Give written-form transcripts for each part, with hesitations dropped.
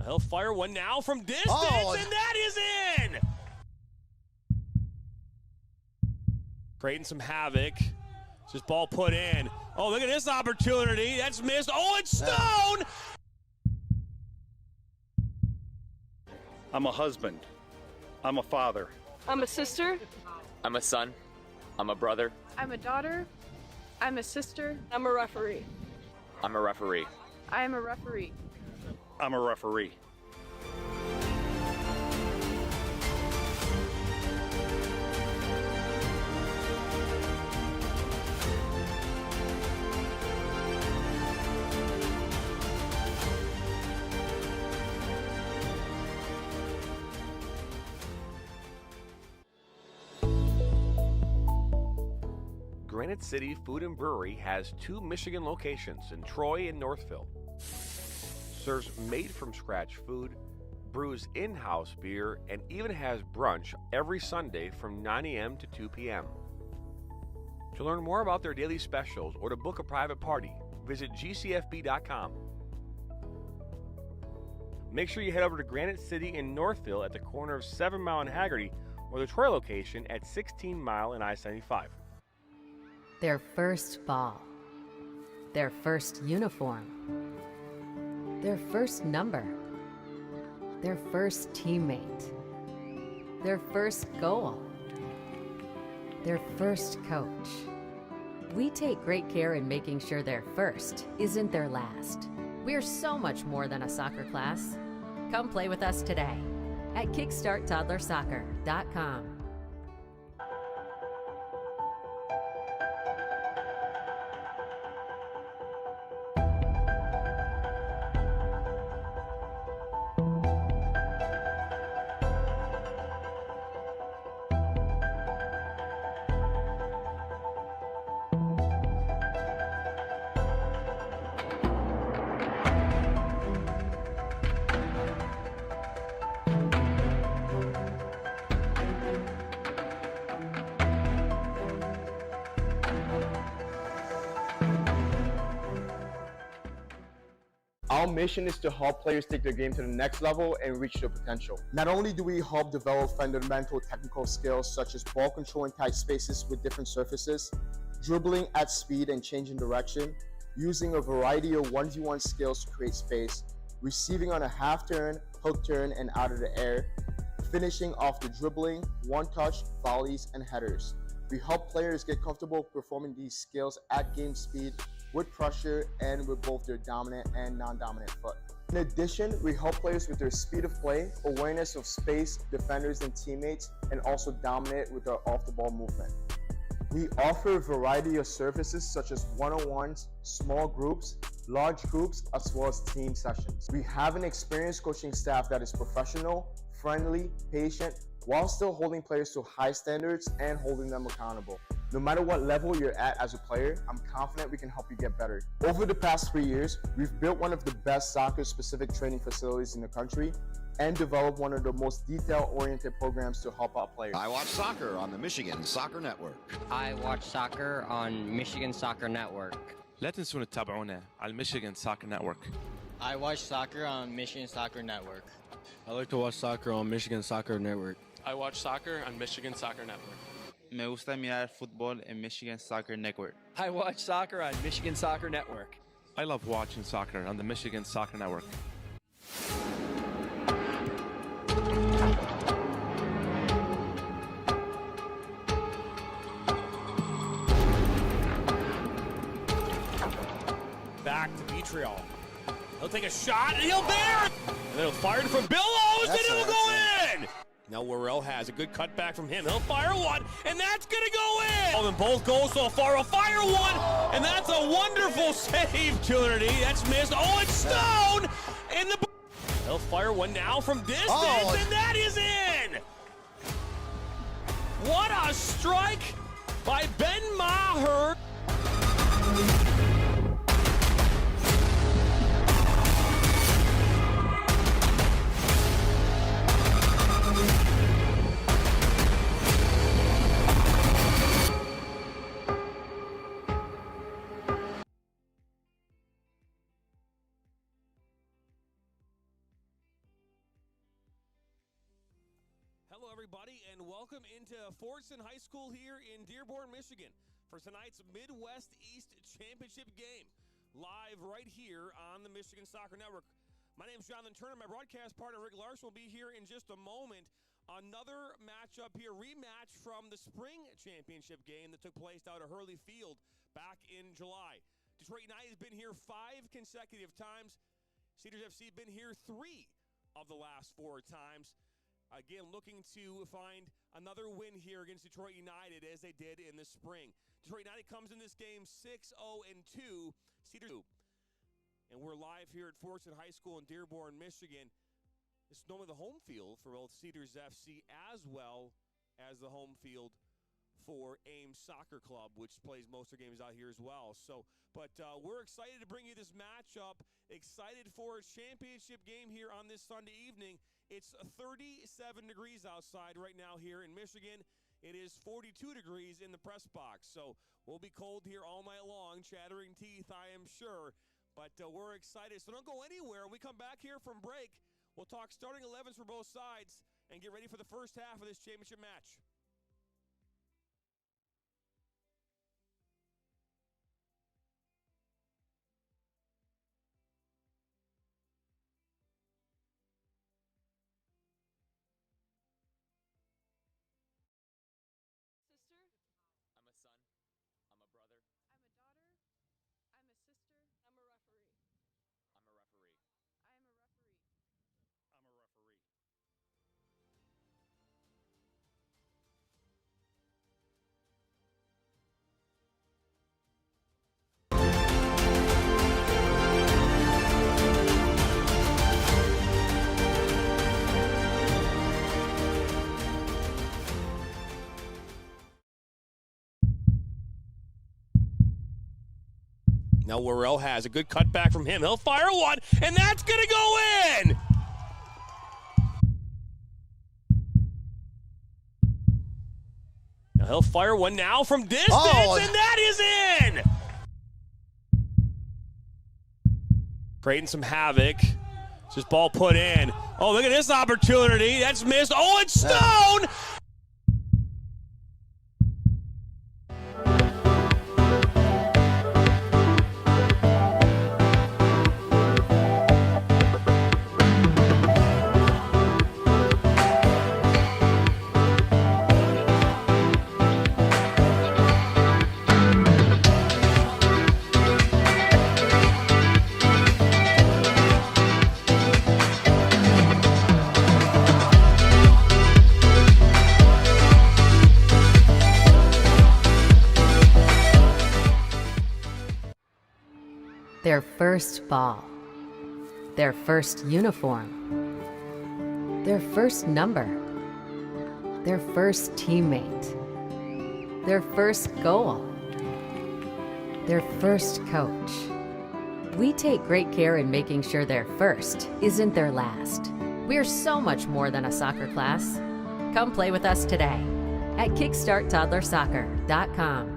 He'll fire one now from distance, and that is in! Creating some havoc. Just ball put in. Oh, look at this opportunity. That's missed. Oh, it's Stone! I'm a husband. I'm a father. I'm a sister. I'm a son. I'm a brother. I'm a daughter. I'm a sister. I'm a referee. I'm a referee. I am a referee. I'm a referee. Granite City Food and Brewery has 2 Michigan locations in Troy and Northville. Serves made-from-scratch food, brews in-house beer, and even has brunch every Sunday from 9 a.m. to 2 p.m. To learn more about their daily specials or to book a private party, visit gcfb.com. Make sure you head over to Granite City in Northville at the corner of 7 Mile and Haggerty, or the Troy location at 16 Mile and I-75. Their first ball, their first uniform, their first number, their first teammate, their first goal, their first coach. We take great care in making sure their first isn't their last. We're so much more than a soccer class. Come play with us today at kickstarttoddlersoccer.com. Our mission is to help players take their game to the next level and reach their potential. Not only do we help develop fundamental technical skills such as ball control in tight spaces with different surfaces, dribbling at speed and changing direction, using a variety of 1v1 skills to create space, receiving on a half turn, hook turn, and out of the air, finishing off the dribbling, one-touch, volleys, and headers. We help players get comfortable performing these skills at game speed, with pressure, and with both their dominant and non-dominant foot. In addition, we help players with their speed of play, awareness of space, defenders and teammates, and also dominate with our off-the-ball movement. We offer a variety of services such as one-on-ones, small groups, large groups, as well as team sessions. We have an experienced coaching staff that is professional, friendly, patient, while still holding players to high standards and holding them accountable. No matter what level you're at as a player, I'm confident we can help you get better. Over the past 3 years, we've built one of the best soccer-specific training facilities in the country and developed one of the most detail-oriented programs to help out players. I watch soccer on the Michigan Soccer Network. I watch soccer on Michigan Soccer Network. لا تنسون تتابعونا على Michigan Soccer Network. I watch soccer on Michigan Soccer Network. I like to watch soccer on Michigan Soccer Network. I watch soccer on Michigan Soccer Network. Me gusta mirar fútbol en Michigan Soccer Network. I watch soccer on Michigan Soccer Network. I love watching soccer on the Michigan Soccer Network. Back to Vitriol. He'll take a shot, and he'll bear it! And then he'll fire it from Billows, and it'll go in! Now Worrell has a good cutback from him. He'll fire one, and that's going to go in! Oh, and both goals so far will fire one, and that's a wonderful save, opportunity. That's missed. Oh, it's Stone! In the... He'll fire one now from distance, and that is in! What a strike by Ben Maher! everybody, and welcome into Fordson High School here in Dearborn, Michigan for tonight's Midwest East Championship game, live right here on the Michigan Soccer Network. My name is Jonathan Turner. My broadcast partner, Rick Larson, will be here in just a moment. Another matchup here, rematch from the spring championship game that took place out at Hurley Field back in July. Detroit United has been here 5 consecutive times. Cedars FC been here 3 of the last 4 times. Again, looking to find another win here against Detroit United as they did in the spring. Detroit United comes in this game 6-0-2. Cedars 2. And we're live here at Fordson High School in Dearborn, Michigan. This is normally the home field for both Cedars FC as well as the home field for Ames Soccer Club, which plays most of their games out here as well. But we're excited to bring you this matchup. Excited for a championship game here on this Sunday evening. It's 37 degrees outside right now here in Michigan. It is 42 degrees in the press box. So we'll be cold here all night long, chattering teeth, I am sure. But we're excited. So don't go anywhere. When we come back here from break, we'll talk starting 11s for both sides and get ready for the first half of this championship match. Now Worrell has a good cutback from him. He'll fire one, and that's going to go in! Now he'll fire one now from distance, and that is in! Creating some havoc. This ball put in. Oh, look at this opportunity. That's missed. Oh, it's Stone! Their first ball, their first uniform, their first number, their first teammate, their first goal, their first coach. We take great care in making sure their first isn't their last. We're so much more than a soccer class. Come play with us today at kickstarttoddlersoccer.com.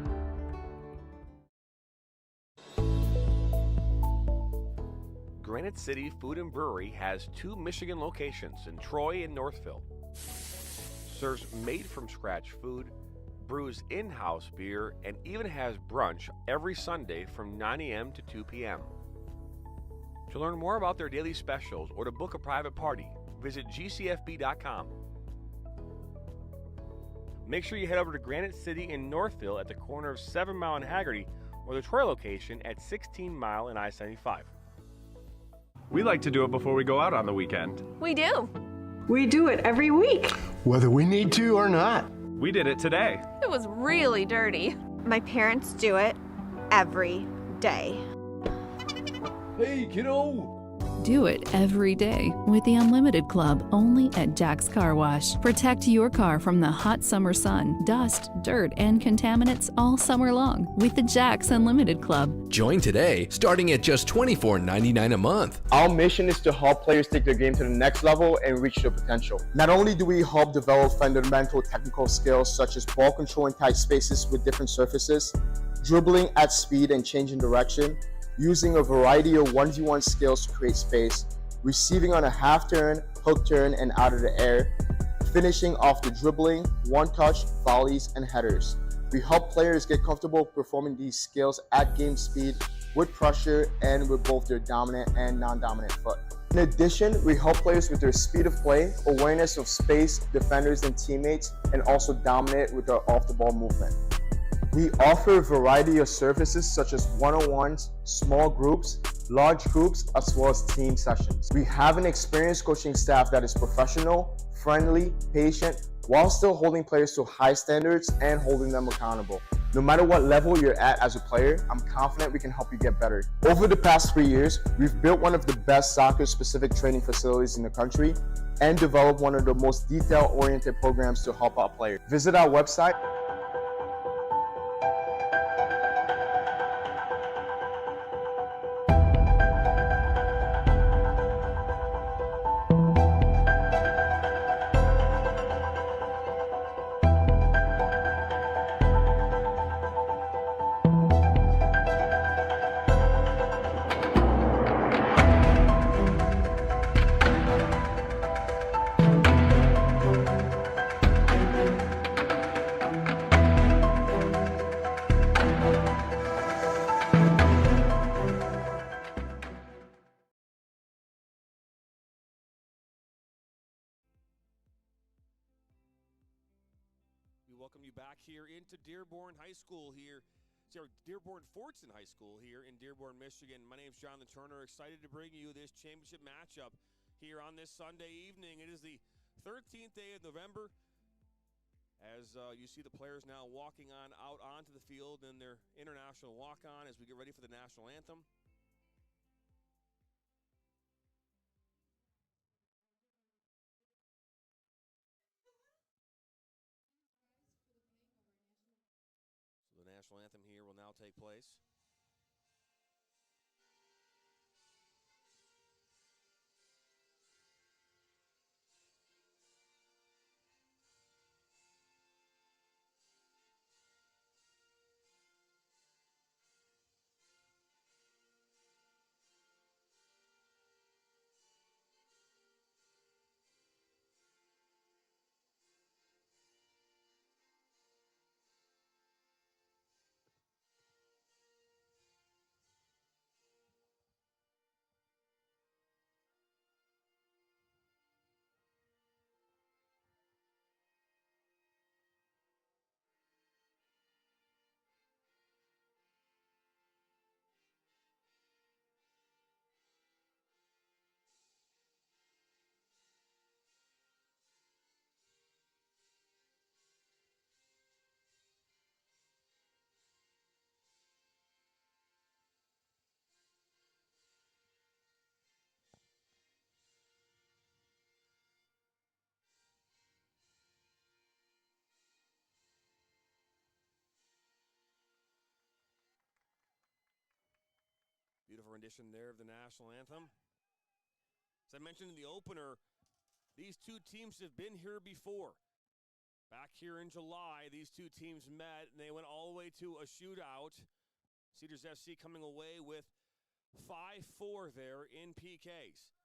Granite City Food and Brewery has 2 Michigan locations in Troy and Northville. Serves made-from-scratch food, brews in-house beer, and even has brunch every Sunday from 9 a.m. to 2 p.m. To learn more about their daily specials or to book a private party, visit gcfb.com. Make sure you head over to Granite City in Northville at the corner of 7 Mile and Haggerty, or the Troy location at 16 Mile and I-75. We like to do it before we go out on the weekend. We do. We do it every week. Whether we need to or not. We did it today. It was really dirty. My parents do it every day. Hey, kiddo! Do it every day with the Unlimited Club only at Jack's Car Wash. Protect your car from the hot summer sun, dust, dirt, and contaminants all summer long with the Jack's Unlimited Club. Join today, starting at just $24.99 a month. Our mission is to help players take their game to the next level and reach their potential. Not only do we help develop fundamental technical skills such as ball control in tight spaces with different surfaces, dribbling at speed and changing direction, using a variety of 1v1 skills to create space, receiving on a half turn, hook turn, and out of the air, finishing off the dribbling, one-touch, volleys, and headers. We help players get comfortable performing these skills at game speed, with pressure, and with both their dominant and non-dominant foot. In addition, we help players with their speed of play, awareness of space, defenders and teammates, and also dominate with their off-the-ball movement. We offer a variety of services such as one-on-ones, small groups, large groups, as well as team sessions. We have an experienced coaching staff that is professional, friendly, patient, while still holding players to high standards and holding them accountable. No matter what level you're at as a player, I'm confident we can help you get better. Over the past 3 years, we've built one of the best soccer-specific training facilities in the country and developed one of the most detail-oriented programs to help out players. Visit our website. Welcome you back here into Dearborn High School here. It's Dearborn Fortson High School here in Dearborn, Michigan. My name's Jonathan Turner. Excited to bring you this championship matchup here on this Sunday evening. It is the 13th day of November as you see the players now walking out onto the field in their international walk-on as we get ready for the national anthem. The national anthem here will now take place. Beautiful rendition there of the national anthem. As I mentioned in the opener, these two teams have been here before. Back here in July, these two teams met, and they went all the way to a shootout. Cedars FC coming away with 5-4 there in PKs.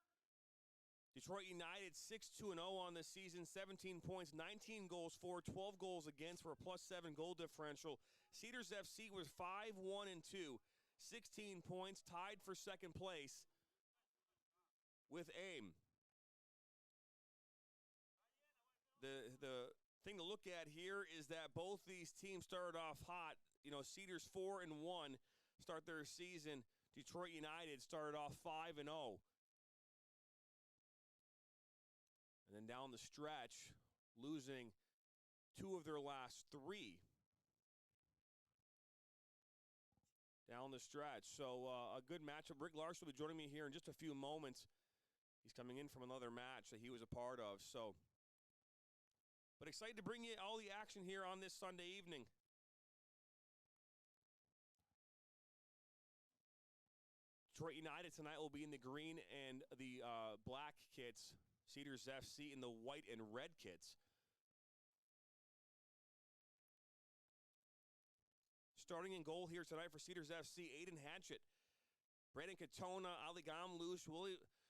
Detroit United 6-2-0 on the season, 17 points, 19 goals for, 12 goals against for a +7 goal differential. Cedars FC was 5-1-2. 16 points, tied for second place with AIM. The thing to look at here is that both these teams started off hot. You know, Cedars 4-1 start their season. Detroit United started off 5-0. And then down the stretch, losing 2 of their last 3. Down the stretch. So a good matchup. Rick Larson will be joining me here in just a few moments. He's coming in from another match that he was a part of. But excited to bring you all the action here on this Sunday evening. Detroit United tonight will be in the green and the black kits. Cedars FC in the white and red kits. Starting in goal here tonight for Cedars FC, Aiden Hatchett, Brandon Katona, Ali Gamlouche,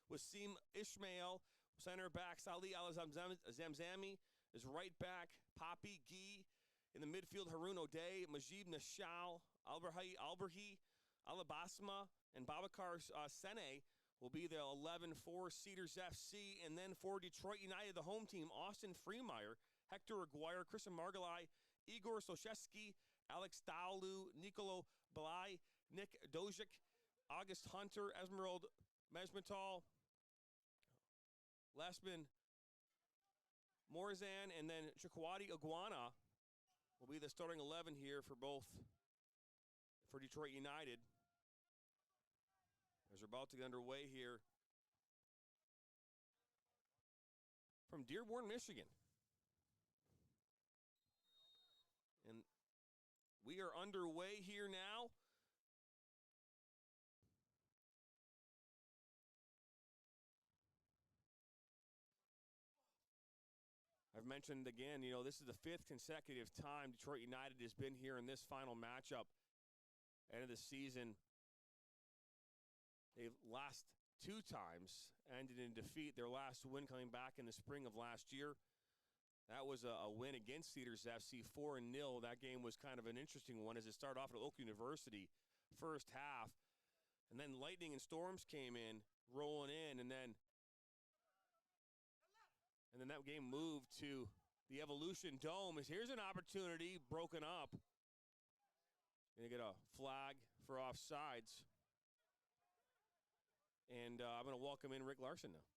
Wasim Ishmael, center back, Salih Al-Zamzami, is right back. Poppy Gee in the midfield. Haroon O'Day, Majib Nashal, Alberhi, Alabasma, and Babakar Sene will be the 11 for Cedars FC. And then for Detroit United, the home team, Austin Freemeyer, Hector Aguirre, Christian Margalai, Igor Soshevsky, Alex Daulu, Nicolo Balai, Nick Dojic, August Hunter, Esmerald Mejmetal, Lesman Morzan, and then Chikwadi Iguana will be the starting 11 here for Detroit United. As we're about to get underway here from Dearborn, Michigan. And we are underway here now. I've mentioned again, this is the 5th consecutive time Detroit United has been here in this final matchup. End of the season, they've lost 2 times, ended in defeat. Their last win coming back in the spring of last year. That was a win against Cedars FC, 4-0. That game was kind of an interesting one as it started off at Oak University first half. And then lightning and storms came in, rolling in, and then that game moved to the Evolution Dome. Here's an opportunity broken up. Going to get a flag for offsides. And I'm going to welcome in Rick Larson now.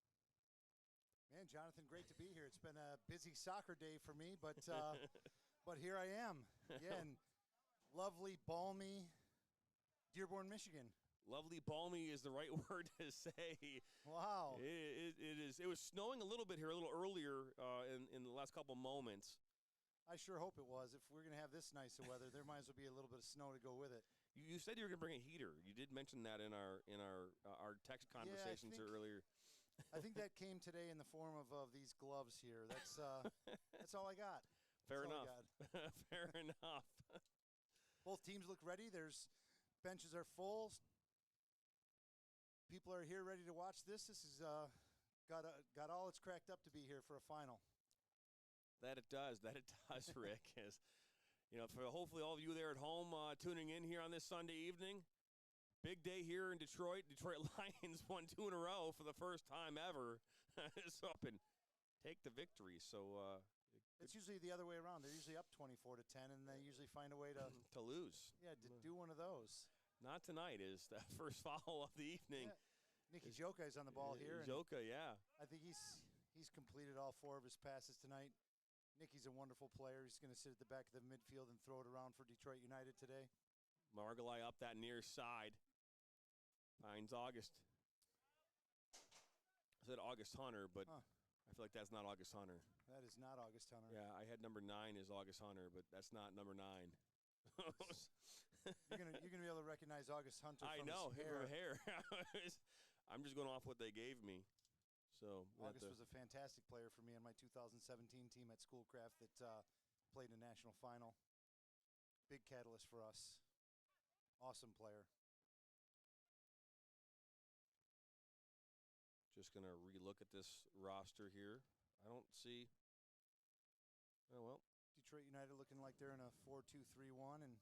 Man, Jonathan, great to be here. It's been a busy soccer day for me, but here I am. Yeah, in lovely, balmy Dearborn, Michigan. Lovely, balmy is the right word to say. Wow. It is. It was snowing a little bit here a little earlier in the last couple moments. I sure hope it was. If we're going to have this nice of weather, there might as well be a little bit of snow to go with it. You said you were going to bring a heater. You did mention that in our text conversations earlier. I think that came today in the form of these gloves here. That's all I got. Fair enough. Fair enough. Both teams look ready. Benches are full. People are here ready to watch this. This is got all it's cracked up to be here for a final. That it does, Rick. For hopefully all of you there at home tuning in here on this Sunday evening. Big day here in Detroit. Detroit Lions won 2 in a row for the first time ever. So up and take the victory. So it's usually the other way around. They're usually up 24-10, and they usually find a way to lose. Yeah, to do one of those. Not tonight is the first foul of the evening. Yeah. Nicky Joka is on the ball here. Joka, yeah. I think he's completed all 4 of his passes tonight. Nicky's a wonderful player. He's going to sit at the back of the midfield and throw it around for Detroit United today. Margalai up that near side. Finds August. I said August Hunter, but I feel like that's not August Hunter. That is not August Hunter. Yeah, I had number 9 as August Hunter, but that's not number 9. You're gonna be able to recognize August Hunter from his hair. From hair. I'm just going off what they gave me. So August was a fantastic player for me on my 2017 team at Schoolcraft that played in a national final. Big catalyst for us. Awesome player. Just going to relook at this roster here. I don't see. Oh, well. Detroit United looking like they're in a 4-2-3-1, and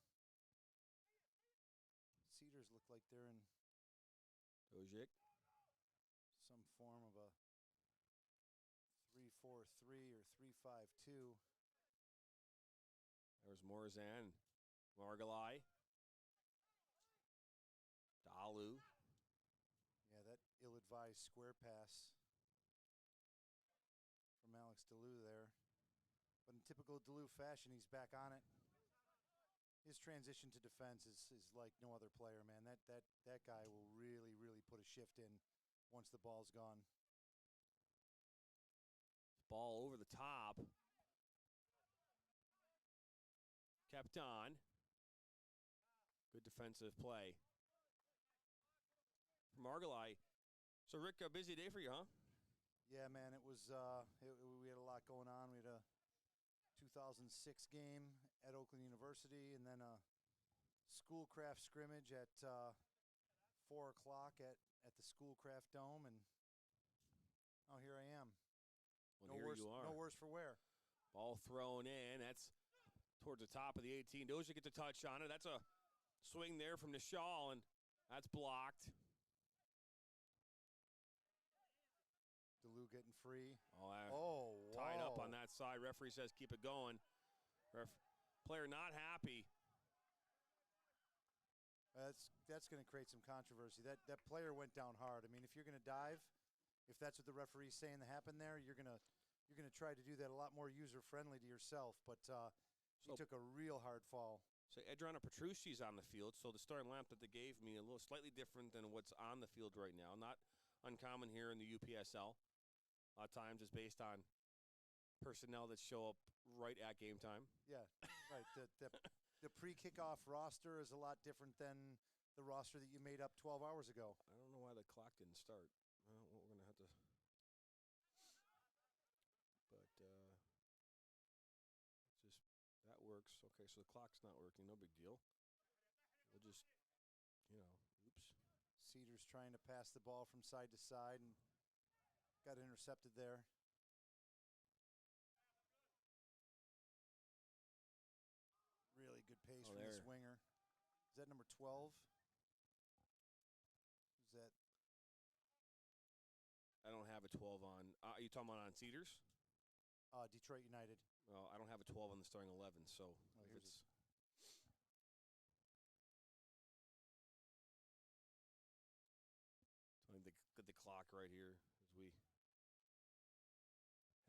Cedars look like they're in Dojic. Some form of a 3-4-3 or 3-5-2. There's Morzan, Margalai, Dalu. Yeah, that ill-advised square pass from Alex Dalu there. But in typical Dalu fashion, he's back on it. His transition to defense is like no other player, man. That guy will really, really put a shift in once the ball's gone. Ball over the top. Kept on. Good defensive play. Margalai. So, Rick, a busy day for you, huh? Yeah, man. It was. We had a lot going on. We had a 2006 game at Oakland University, and then a Schoolcraft scrimmage at 4 o'clock at the Schoolcraft Dome, and here I am. Well, here you are. No worse for wear. Ball thrown in. That's towards the top of the 18. Dozier gets a touch on it. That's a swing there from Nishal, and that's blocked. DeLu getting free. Tied up Whoa. on that side. Referee says keep it going. Player not happy. That's going to create some controversy. That player went down hard. I mean, if you're going to dive, if that's what the referee's saying that happened there, you're going to try to do that a lot more user-friendly to yourself. But he took a real hard fall. So Adriana Petrucci's on the field. So the starting lineup that they gave me a little slightly different than what's on the field right now. Not uncommon here in the UPSL. A lot of times it's based on personnel that show up right at game time. Yeah, right. The pre-kickoff roster is a lot different than the roster that you made up 12 hours ago. I don't know why the clock didn't start. Well, we're going to have to. But that works. Okay, so the clock's not working. No big deal. We'll just, oops. Cedars trying to pass the ball from side to side and got intercepted there. Really good pace from this winger. Is that number 12? Is that? I don't have a 12 on. Are you talking about on Cedars? Detroit United. Well, I don't have a 12 on the starting 11, so it's. Get the clock right here as we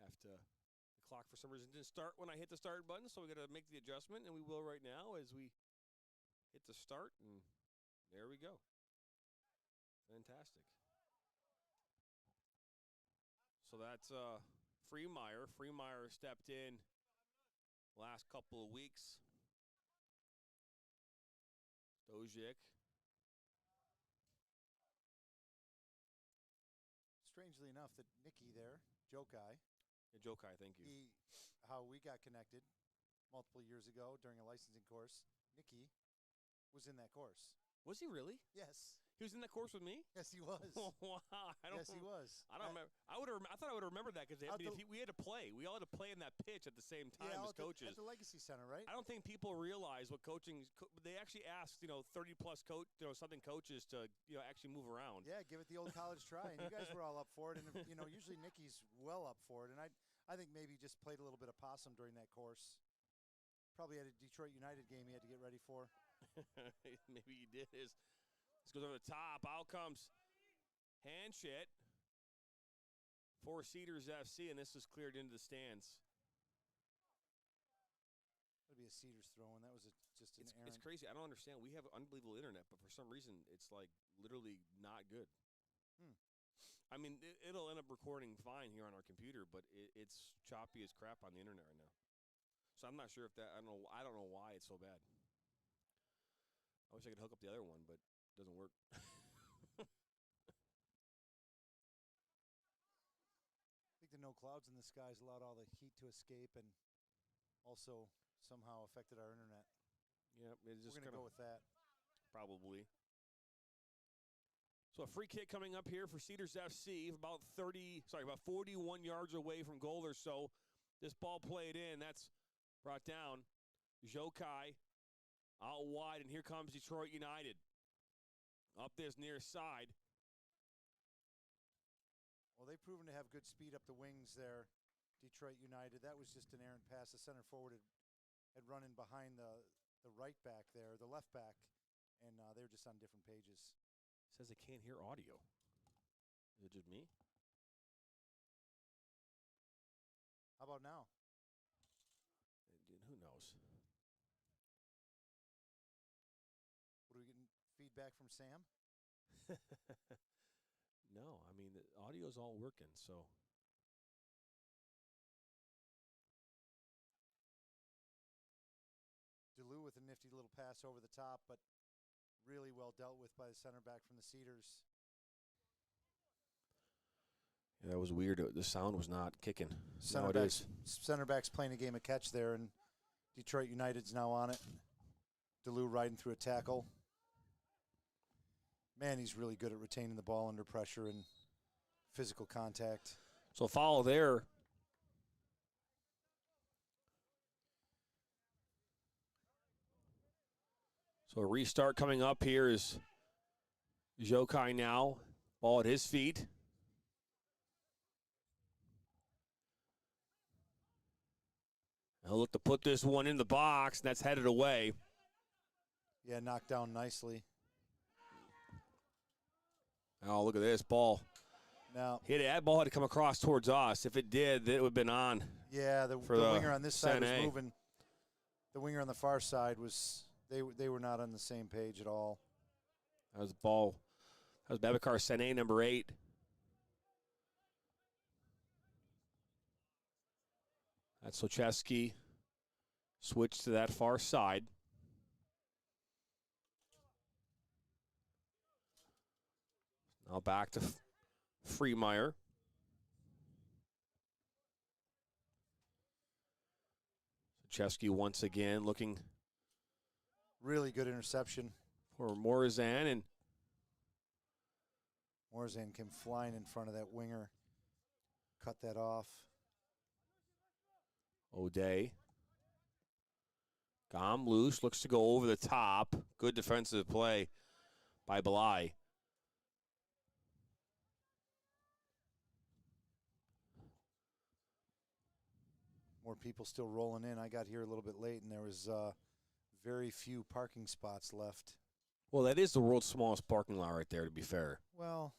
have to. The clock for some reason didn't start when I hit the start button, so we got to make the adjustment, and we will right now as we hit the start, and there we go. Fantastic. So that's Freemeyer. Freemeyer stepped in last couple of weeks. Dozier. Strangely enough, that Nicky there, Jokai. Yeah, Jokai, thank you. How we got connected multiple years ago during a licensing course, Nicky was in that course. Was he really? Yes. He was in that course with me? Yes, he was. Wow. Yes, he was. I don't remember. I thought I would remember that because we had to play. We all had to play in that pitch at the same time as coaches. At the Legacy Center, right? I don't think people realize what coaching. They actually asked 30-plus something coaches to actually move around. Yeah, give it the old college try, and you guys were all up for it. And usually Nicky's well up for it, and I think maybe just played a little bit of possum during that course. Probably had a Detroit United game he had to get ready for. Maybe he did. This goes over the top. Out comes Hanchett for Cedars FC, and this is cleared into the stands. That'd be a Cedars throw, and that was just an errant. It's crazy. I don't understand. We have unbelievable internet, but for some reason, it's like literally not good. I mean, it'll end up recording fine here on our computer, but it's choppy as crap on the internet right now. So I'm not sure if that. I don't know why it's so bad. I wish I could hook up the other one, but it doesn't work. I think the no clouds in the skies allowed all the heat to escape and also somehow affected our internet. Yeah, it's just we're going to go with that. Probably. So a free kick coming up here for Cedars FC, about 41 yards away from goal or so. This ball played in. That's brought down. Jokai out wide, and here comes Detroit United. Up this near side. Well, they've proven to have good speed up the wings there, Detroit United. That was just an errant pass. The center forward had run in behind the right back there, the left back, and they were just on different pages. It says they can't hear audio. Is it just me? How about now? Who knows? What are we getting feedback from Sam? No, I mean, the audio's all working, so. DeLu with a nifty little pass over the top, but really well dealt with by the center back from the Cedars. Yeah, that was weird. The sound was not kicking. Center back's playing a game of catch there, and Detroit United's now on it. DeLu riding through a tackle. Man, he's really good at retaining the ball under pressure and physical contact. So foul there. So a restart coming up here is Jokai now. Ball at his feet. He'll look to put this one in the box, and that's headed away. Yeah, knocked down nicely. Oh, look at this ball. Now, that ball had to come across towards us. If it did, it would have been on. Yeah, the winger on this side was moving. The winger on the far side was they were not on the same page at all. That was the ball. That was Babakar Sene, number 8. That's Socheski. Switch to that far side. Now back to Freemeyer. Socheski once again looking. Really good interception For Morazan, and Morazan came flying in front of that winger. Cut that off. O'Day. Gom loose, looks to go over the top. Good defensive play by Belay. More people still rolling in. I got here a little bit late, and there was very few parking spots left. Well, that is the world's smallest parking lot right there, to be fair. Well,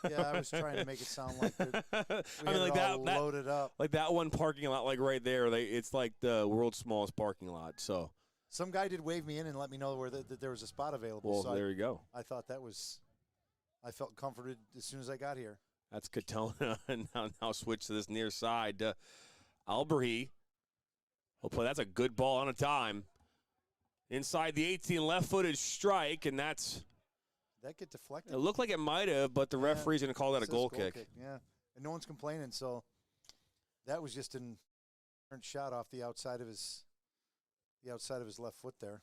yeah, I was trying to make it sound like we I had mean, like it all that loaded up. Like that one parking lot, like right there, it's like the world's smallest parking lot. So Some guy did wave me in and let me know where that there was a spot available. Well, so there you go. I thought that was. I felt comforted as soon as I got here. That's Katona, and now switch to this near side. Alberhi. Hopefully that's a good ball on a dime. Inside the 18, left-footed strike, and that's. Did that get deflected? It looked like it might have, but the referee's going to call that a goal kick. Yeah, and no one's complaining. So that was just an errant shot off the outside of his left foot there.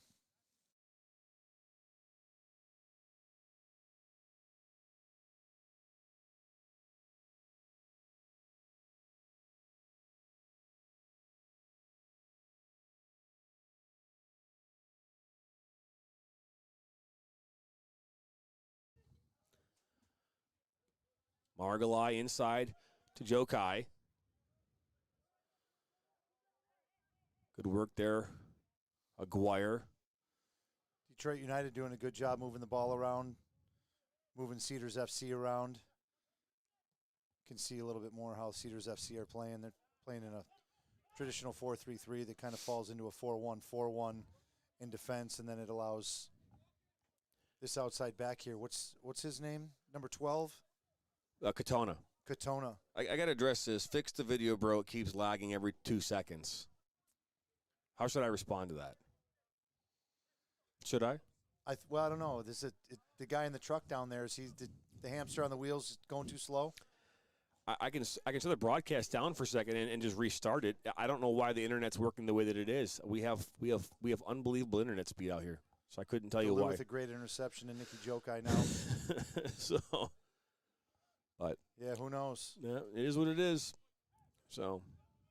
Margalai inside to Jokai. Good work there, Aguirre. Detroit United doing a good job moving the ball around, moving Cedars FC around. Can see a little bit more how Cedars FC are playing. They're playing in a traditional 4-3-3 that kind of falls into a 4-1-4-1 in defense, and then it allows this outside back here. What's his name? Number 12? Katona. Katona. I got to address this. Fix the video, bro. It keeps lagging every 2 seconds. How should I respond to that? Should I? Well, I don't know. The guy in the truck down there, is he the hamster on the wheels going too slow? I can set the broadcast down for a second and just restart it. I don't know why the internet's working the way that it is. We have unbelievable internet speed out here, so I couldn't tell you why. With a great interception in Nicky Jokai now. So, but yeah, who knows? Yeah, it is what it is. So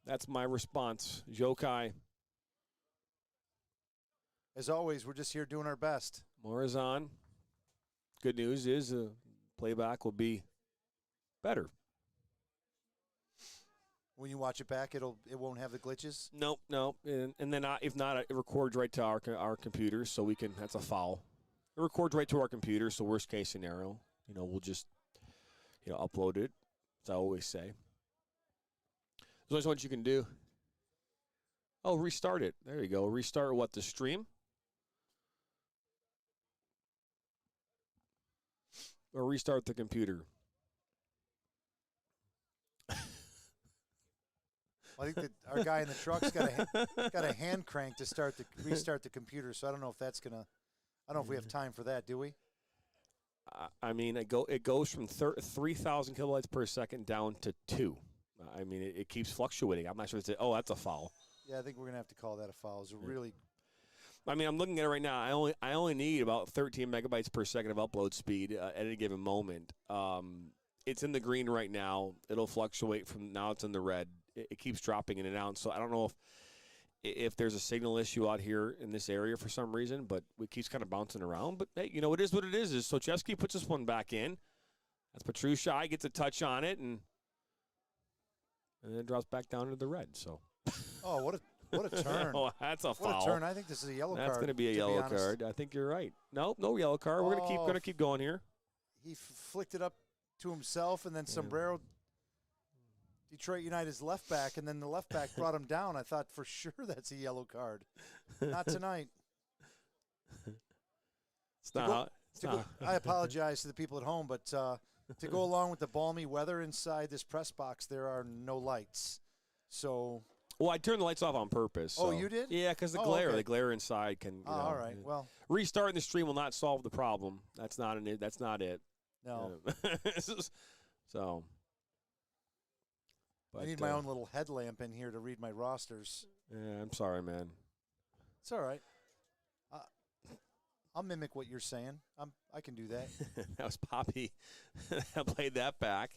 that's my response, Jokai. As always, we're just here doing our best. Morazan. Good news is playback will be better. When you watch it back, it won't have the glitches? Nope. And then if not, it records right to our computer, so we can. That's a foul. It records right to our computer, so worst case scenario, we'll just upload it, as I always say. There's always what you can do. Oh, restart it. There you go. Restart what? The stream? Or restart the computer? I think that our guy in the truck's got a hand crank to restart the computer. So I don't know if that's gonna. I don't know if we have time for that. Do we? I mean, it goes from 3,000 kilobytes per second down to 2. I mean, it keeps fluctuating. I'm not sure. That's a foul. Yeah, I think we're gonna have to call that a foul. It's a really. I mean, I'm looking at it right now. I only need about 13 megabytes per second of upload speed at any given moment. It's in the green right now. It'll fluctuate from now. It's in the red. It keeps dropping in and out. So I don't know if there's a signal issue out here in this area for some reason, but it keeps kind of bouncing around. But, hey, it is what it is. Sochevsky puts this one back in. That's Petrushai, gets a touch on it, and then drops back down into the red. So. Oh, what a turn. Oh, that's a foul. What a turn. I think this is a yellow card. That's going to be a yellow card. I think you're right. No yellow card. We're going to keep going here. He flicked it up to himself, and then Sombrero, Detroit United's left back, and then the left back brought him down. I thought for sure that's a yellow card. Not tonight. I apologize to the people at home, but to go along with the balmy weather inside this press box, there are no lights. So. Well, I turned the lights off on purpose. So. Oh, you did? Yeah, because the glare, the glare inside can. All right. Well, restarting the stream will not solve the problem. That's not it. No. So. I need my own little headlamp in here to read my rosters. Yeah, I'm sorry, man. It's all right. I'll mimic what you're saying. I can do that. That was Poppy. I played that back.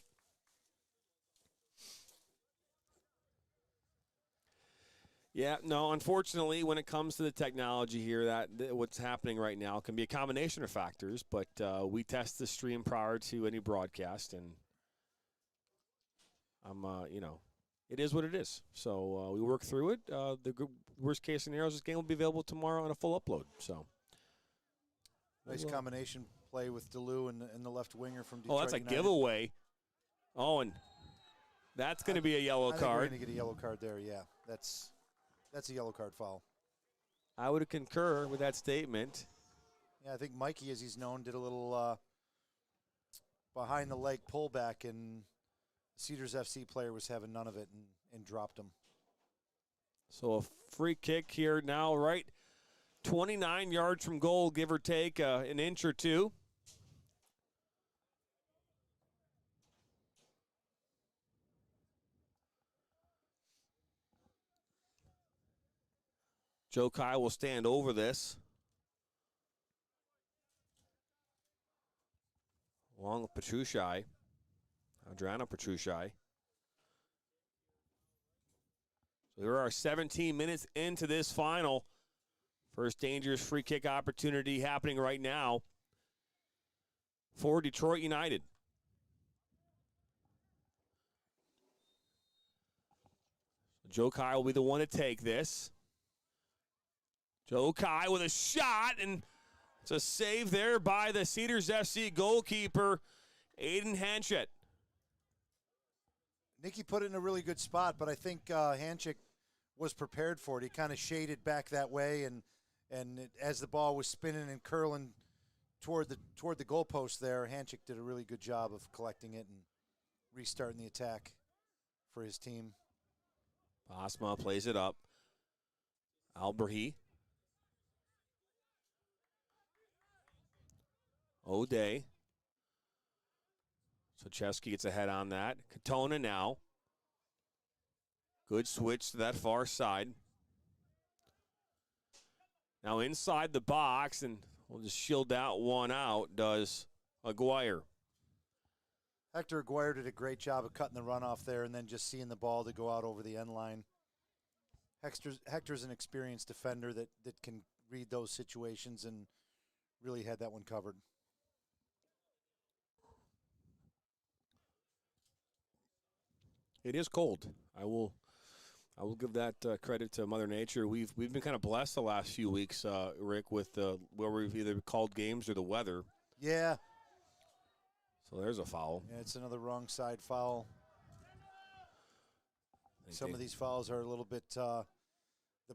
Yeah, no, unfortunately, when it comes to the technology here, that what's happening right now can be a combination of factors, but we test the stream prior to any broadcast, and it is what it is. So we work through it. The worst case scenario is this game will be available tomorrow on a full upload. So nice combination play with DeLu and the left winger from Detroit. Oh, that's a United. giveaway. Oh, and that's going to be a yellow I card. think we're going to get a yellow card there. Yeah, that's a yellow card foul. I would concur with that statement. Yeah, I think Mikey, as he's known, did a little behind the leg pullback, and Cedars FC player was having none of it and dropped him. So a free kick here now, right 29 yards from goal, give or take an inch or two. Joe Kai will stand over this. Along with Petrushai. Adriano Petrushai. So there are 17 minutes into this final. First dangerous free kick opportunity happening right now for Detroit United. Joe Kai will be the one to take this. Joe Kai with a shot, and it's a save there by the Cedars FC goalkeeper, Aiden Hanchett. Nicky put it in a really good spot, but I think Hanchett was prepared for it. He kind of shaded back that way, and as the ball was spinning and curling toward the goalpost there, Hanchett did a really good job of collecting it and restarting the attack for his team. Bosma plays it up. Alberhi. O'Day. Sochevsky gets ahead on that. Katona now. Good switch to that far side. Now inside the box, and we'll just shield that one out, does Aguirre. Hector Aguirre did a great job of cutting the run off there and then just seeing the ball to go out over the end line. Hector's an experienced defender that can read those situations and really had that one covered. It is cold. I will give that credit to Mother Nature. We've been kind of blessed the last few weeks, Rick, with where we've either called games or the weather. Yeah. So there's a foul. Yeah, it's another wrong side foul. Some of these fouls are a little bit, the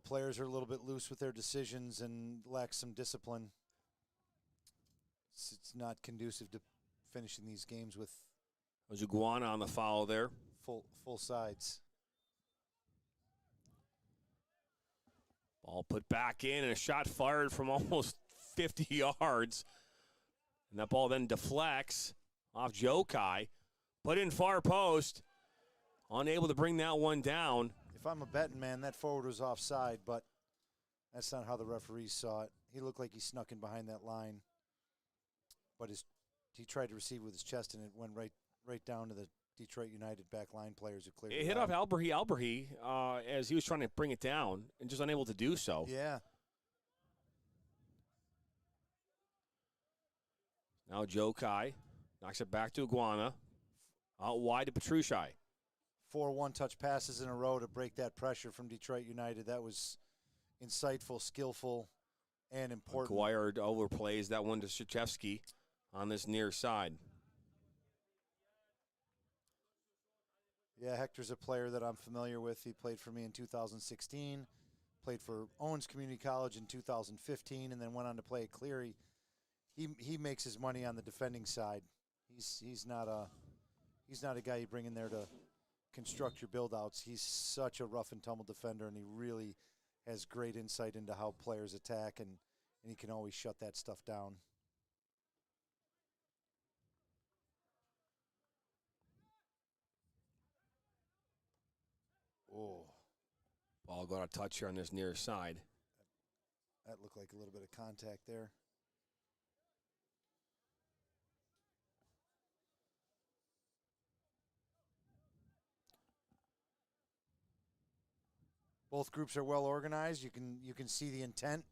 players are a little bit loose with their decisions and lack some discipline. It's not conducive to finishing these games with. Was Iguana on the foul there? Full sides. Ball put back in and a shot fired from almost 50 yards. And that ball then deflects off Joe Kai. Put in far post. Unable to bring that one down. If I'm a betting man, that forward was offside, but that's not how the referees saw it. He looked like he snuck in behind that line. But he tried to receive with his chest, and it went right down to the Detroit United back line players who cleared It hit off Alberhi as he was trying to bring it down and just unable to do so. Yeah. Now Joe Kai knocks it back to Iguana. Out wide to Petrucci. 4 one-touch passes in a row to break that pressure from Detroit United. That was insightful, skillful, and important. Aguirre overplays that one to Shachevsky on this near side. Yeah, Hector's a player that I'm familiar with. He played for me in 2016, played for Owens Community College in 2015, and then went on to play at Cleary. He makes his money on the defending side. He's not a guy you bring in there to construct your build-outs. He's such a rough-and-tumble defender, and he really has great insight into how players attack, and he can always shut that stuff down. Oh. Ball got a touch here on this near side. That looked like a little bit of contact there. Both groups are well organized. You can see the intent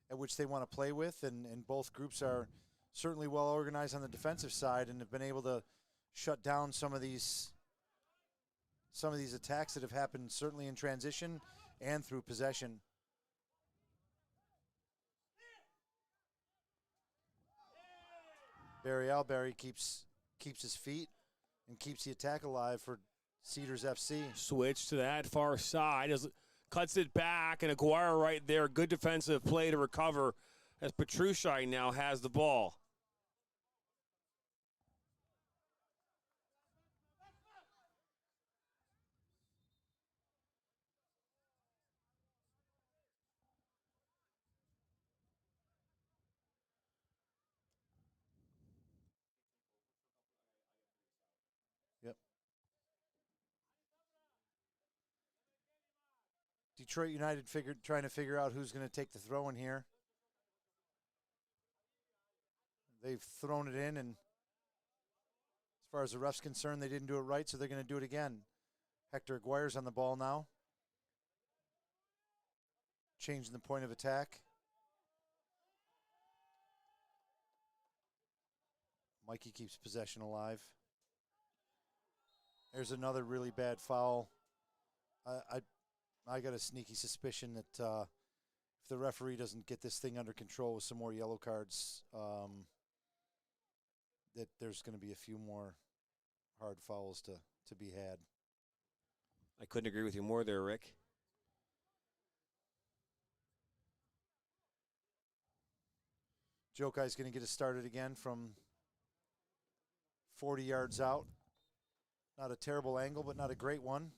at which they want to play with, and both groups are certainly well organized on the defensive side and have been able to shut down some of these attacks that have happened certainly in transition and through possession. Barry Alberry keeps his feet and keeps the attack alive for Cedars FC. Switch to that far side. Cuts it back, and Aguirre right there. Good defensive play to recover as Petrucci now has the ball. Yep. Detroit United trying to figure out who's going to take the throw in here. They've thrown it in, and as far as the ref's concerned, they didn't do it right, so they're going to do it again. Hector Aguirre's on the ball now. Changing the point of attack. Mikey keeps possession alive. There's another really bad foul. I got a sneaky suspicion that if the referee doesn't get this thing under control with some more yellow cards, that there's going to be a few more hard fouls to be had. I couldn't agree with you more there, Rick. Jokai's going to get it started again from 40 yards out. Not a terrible angle, but not a great one.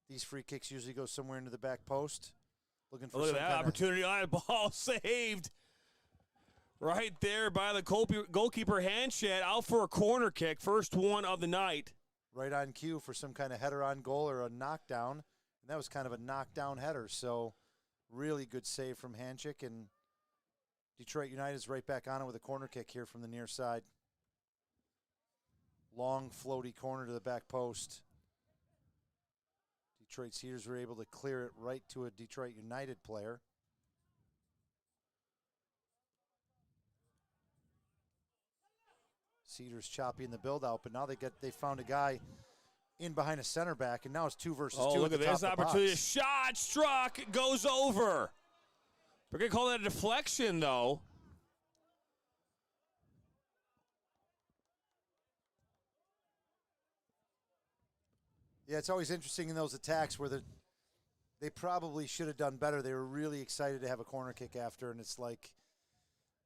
These free kicks usually go somewhere into the back post. Looking for look at that opportunity. Ball saved right there by the goalkeeper Hanchett. Out for a corner kick. First one of the night. Right on cue for some kind of header on goal or a knockdown. And that was kind of a knockdown header. So really good save from Hanchett. And Detroit United is right back on it with a corner kick here from the near side. Long floaty corner to the back post. Detroit Cedars were able to clear it right to a Detroit United player. Cedars choppy in the build-out, but now they found a guy in behind a center back, and now it's 2 versus 2. Oh, look at this opportunity. Shot struck, goes over. We're going to call that a deflection, though. Yeah, it's always interesting in those attacks where they probably should have done better. They were really excited to have a corner kick after, and it's like,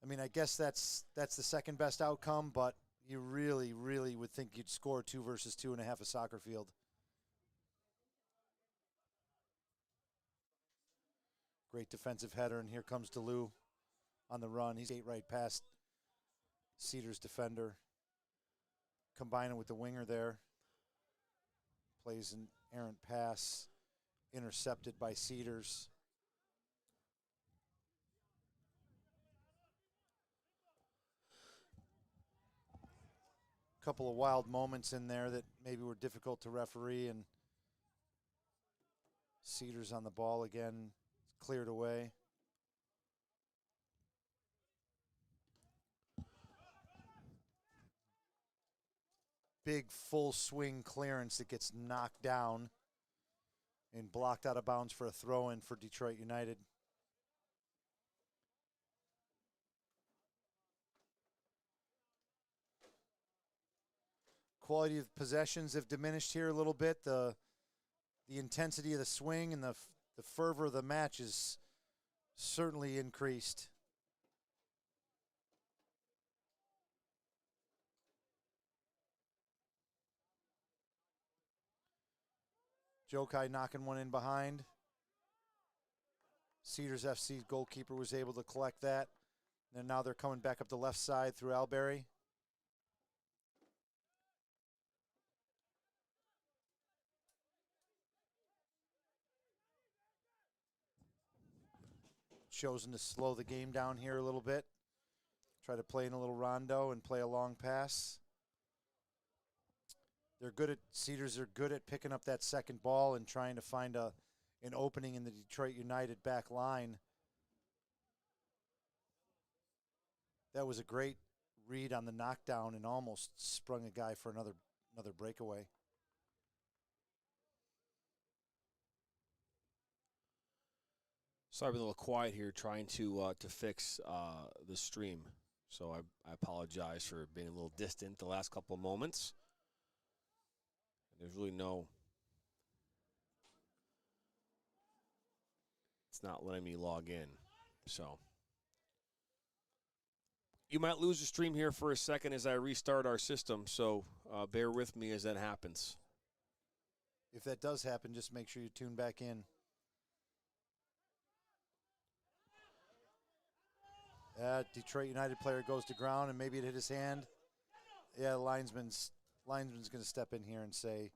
I mean, I guess that's the second best outcome, but you really, really would think you'd score 2 versus 2 and a half a soccer field. Great defensive header, and here comes DeLu on the run. He's 8 right past Cedars defender. Combining with the winger there. Plays an errant pass, intercepted by Cedars. couple of wild moments in there that maybe were difficult to referee, and Cedars on the ball again, cleared away. Big full swing clearance that gets knocked down and blocked out of bounds for a throw-in for Detroit United. Quality of possessions have diminished here a little bit. The intensity of the swing and the fervor of the match is certainly increased. Jokai knocking one in behind. Cedars FC goalkeeper was able to collect that. And now they're coming back up the left side through Alberry. Chosen to slow the game down here a little bit. Try to play in a little rondo and play a long pass. Cedars are good at picking up that second ball and trying to find an opening in the Detroit United back line. That was a great read on the knockdown and almost sprung a guy for another breakaway. Sorry, I'm a little quiet here trying to fix the stream. So I apologize for being a little distant the last couple of moments. There's really it's not letting me log in. So you might lose the stream here for a second as I restart our system. So bear with me as that happens. If that does happen, just make sure you tune back in. Detroit United player goes to ground, and maybe it hit his hand. Yeah, the linesman's going to step in here and say,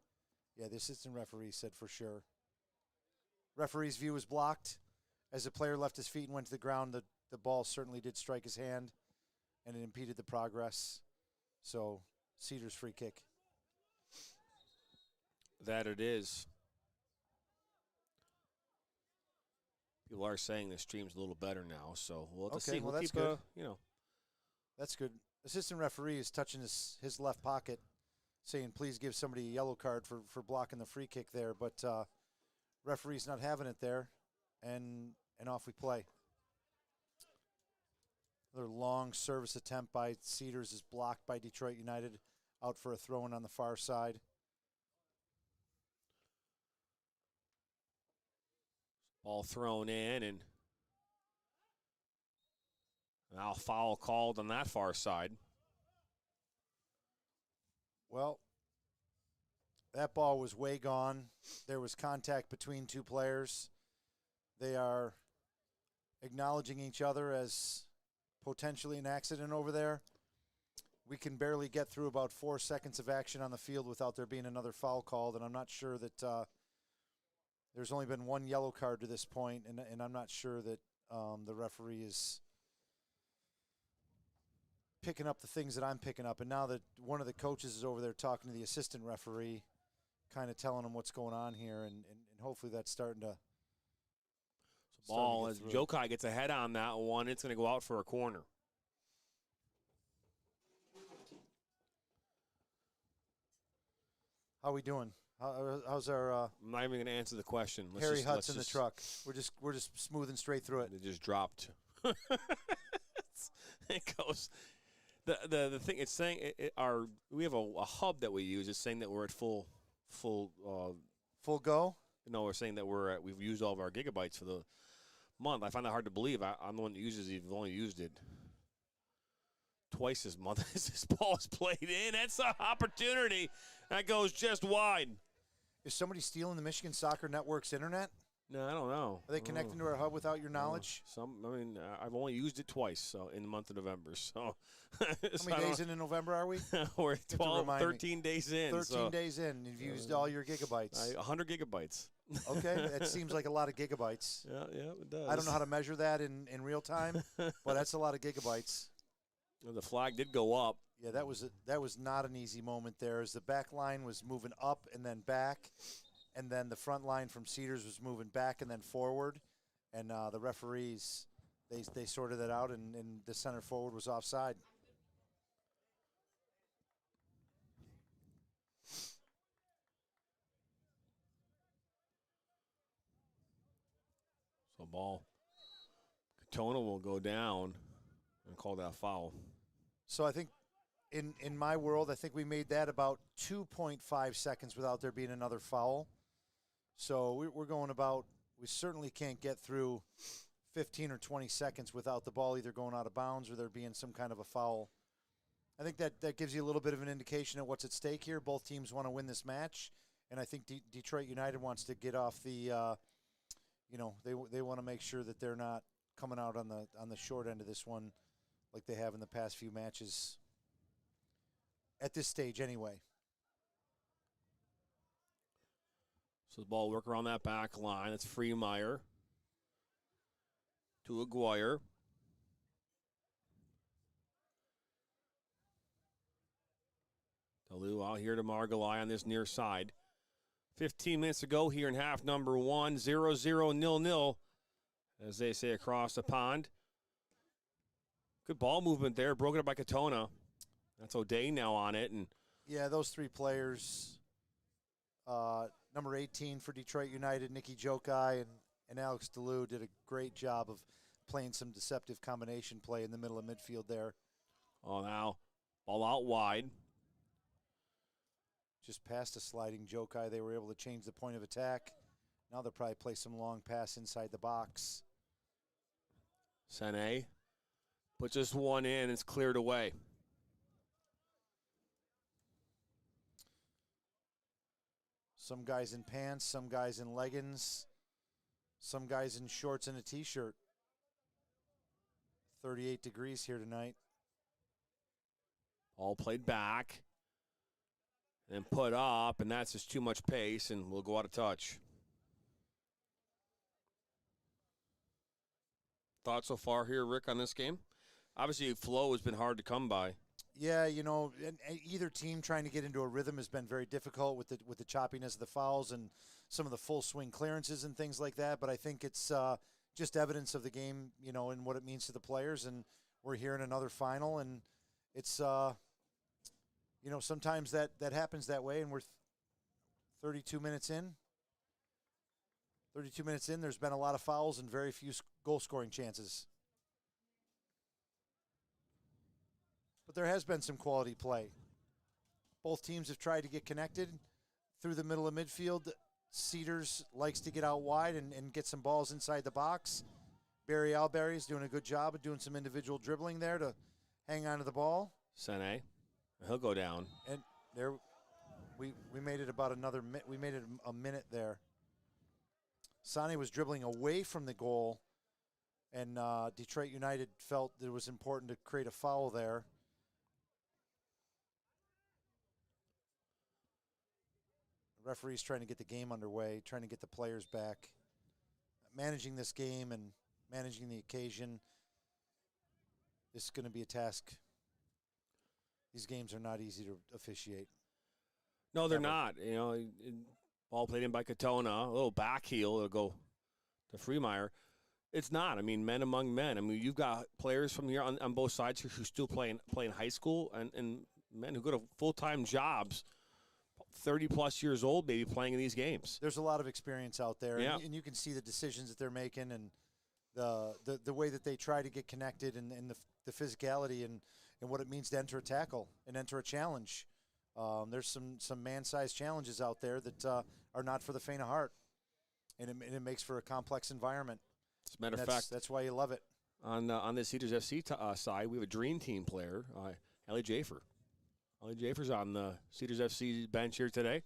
yeah, the assistant referee said for sure. Referee's view was blocked. As the player left his feet and went to the ground, the ball certainly did strike his hand, and it impeded the progress. So, Cedars free kick. That it is. People are saying the stream's a little better now, so we'll have to see. Well, we'll that's keep, good. That's good. Assistant referee is touching his left pocket, saying please give somebody a yellow card for blocking the free kick there, but referee's not having it there, and off we play. Another long service attempt by Cedars is blocked by Detroit United, out for a throw-in on the far side. Ball thrown in, and now foul called on that far side. Well, that ball was way gone. There was contact between two players. They are acknowledging each other as potentially an accident over there. We can barely get through about 4 seconds of action on the field without there being another foul called, and I'm not sure that there's only been one yellow card to this point, and I'm not sure that the referee is picking up the things that I'm picking up. And now that one of the coaches is over there talking to the assistant referee, kind of telling him what's going on here, and hopefully that's starting to. Ball, as Jokai gets a head on that one, it's going to go out for a corner. How we doing? How's our? I'm not even going to answer the question. Harry Hutt's in the truck. We're just smoothing straight through it. It just dropped. It goes. The thing it's saying we have a hub that we use. It's saying that we're at full go. No, we're saying that we've used all of our gigabytes for the month. I find that hard to believe. I'm the one that uses it. You've only used it twice this month as this ball is played in. That's an opportunity. That goes just wide. Is somebody stealing the Michigan Soccer Network's internet? No, I don't know. Are they connecting to our hub without your knowledge? I've only used it twice, so in the month of November. So how many days into November are we? We're 13 days in. 13 days in. You've used all your gigabytes. 100 gigabytes. Okay, that seems like a lot of gigabytes. Yeah, it does. I don't know how to measure that in real time, but that's a lot of gigabytes. Well, the flag did go up. Yeah, that was not an easy moment there, as the back line was moving up and then back, and then the front line from Cedars was moving back and then forward, and the referees, they sorted that out, and the center forward was offside. So ball. Katona will go down and call that foul. So I think in my world, I think we made that about 2.5 seconds without there being another foul. So we're going about, we certainly can't get through 15 or 20 seconds without the ball either going out of bounds or there being some kind of a foul. I think that gives you a little bit of an indication of what's at stake here. Both teams want to win this match, and I think Detroit United wants to get off the, they want to make sure that they're not coming out on the short end of this one like they have in the past few matches at this stage anyway. So the ball work around that back line. It's Freemeyer to Aguirre. Delu out here to Margalai on this near side. 15 minutes ago here in half number 1, 0-0, 0-0, as they say across the pond. Good ball movement there, broken up by Katona. That's O'Day now on it. And yeah, those three players, number 18 for Detroit United, Nicky Jokai and Alex Delu, did a great job of playing some deceptive combination play in the middle of midfield there. Oh, now ball out wide. Just past a sliding Jokai, they were able to change the point of attack. Now they'll probably play some long pass inside the box. Sene puts this one in, it's cleared away. Some guys in pants, some guys in leggings, some guys in shorts and a t-shirt. 38 degrees here tonight. All played back and put up, and that's just too much pace, and we'll go out of touch. Thoughts so far here, Rick, on this game? Obviously, flow has been hard to come by. Yeah, and either team trying to get into a rhythm has been very difficult with the choppiness of the fouls and some of the full swing clearances and things like that. But I think it's just evidence of the game, and what it means to the players. And we're here in another final, and it's sometimes that happens that way. And we're 32 minutes in. 32 minutes in, there's been a lot of fouls and very few goal-scoring chances. But there has been some quality play. Both teams have tried to get connected through the middle of midfield. Cedars likes to get out wide and get some balls inside the box. Barry Alberry's doing a good job of doing some individual dribbling there to hang on to the ball. Sene, he'll go down. And there, we made it about another minute. We made it a minute there. Sane was dribbling away from the goal, and Detroit United felt that it was important to create a foul there. The referee's trying to get the game underway, trying to get the players back. Managing this game and managing the occasion, this is going to be a task. These games are not easy to officiate. No, they're not. Ball played in by Katona, a little back heel to go to Freemeyer. It's not. I mean, men among men. I mean, you've got players from here on both sides who still playing high school and men who go to full-time jobs, 30-plus years old, maybe playing in these games. There's a lot of experience out there, yeah. and you can see the decisions that they're making and the way that they try to get connected and the physicality and what it means to enter a tackle and enter a challenge. There's some man-sized challenges out there that are not for the faint of heart, and it makes for a complex environment. As a matter of fact, that's why you love it. On the Cedars FC side, we have a dream team player, Ellie Jafer. Ellie Jafer's on the Cedars FC bench here today.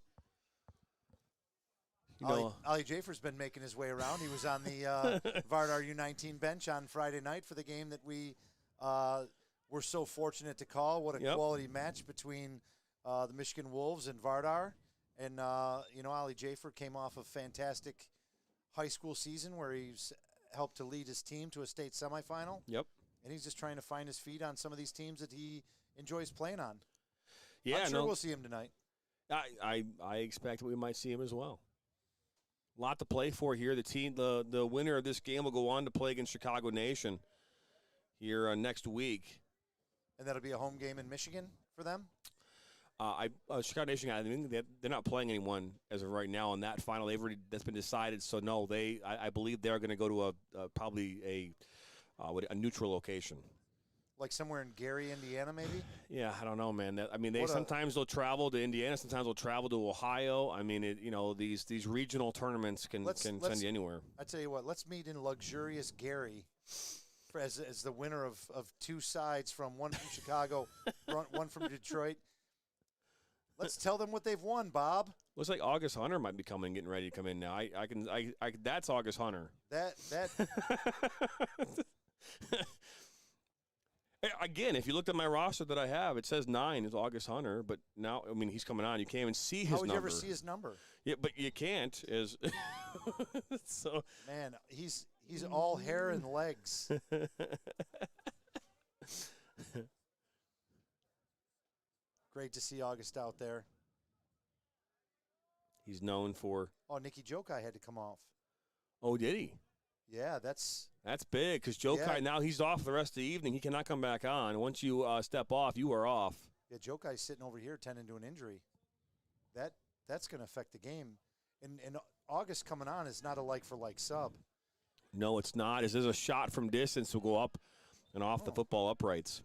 Ollie Jafer's been making his way around. He was on the Vardar U19 bench on Friday night for the game that we were so fortunate to call. What a quality match between the Michigan Wolves and Vardar. And, Ollie Jafer came off a fantastic high school season where he's helped to lead his team to a state semifinal. Yep. and he's just trying to find his feet on some of these teams that he enjoys playing on. Yeah, I'm sure we'll see him tonight. I expect we might see him as well. A lot to play for here. The winner of this game will go on to play against Chicago Nation here next week. And that'll be a home game in Michigan for them? Chicago Nation, I think they're not playing anyone as of right now in that final. That's been decided. So no, I believe they're going to go to probably a neutral location. Like somewhere in Gary, Indiana, maybe? Yeah, I don't know, man. Sometimes they'll travel to Indiana. Sometimes they'll travel to Ohio. I mean, these regional tournaments can send you anywhere. I tell you what, let's meet in luxurious Gary as the winner of two sides, from one from Chicago, one from Detroit. Let's tell them what they've won, Bob. Looks like August Hunter might be getting ready to come in now. That's August Hunter. That. Again, if you looked at my roster that I have, it says 9 is August Hunter, but now, I mean, he's coming on. You can't even see his number. How would you ever see his number? Yeah, but you can't. So man, he's all hair and legs. Great to see August out there. He's known for. Oh, Nicky Jokai had to come off. Oh, did he? Yeah, that's big, because Jokai, now he's off the rest of the evening. He cannot come back on. Once you step off, you are off. Yeah, Jokai's sitting over here tending to an injury. That's going to affect the game. And August coming on is not a like-for-like sub. No, it's not. This is a shot from distance will go up and off the football uprights.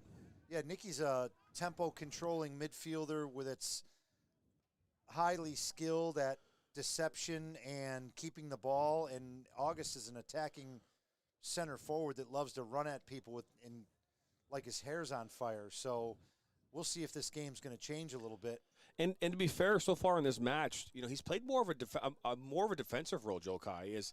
Yeah, Nicky's a tempo-controlling midfielder with its highly skilled at deception and keeping the ball, and August is an attacking center forward that loves to run at people like his hair's on fire. So we'll see if this game's going to change a little bit. And to be fair, so far in this match, he's played more of a defensive role. Jokai is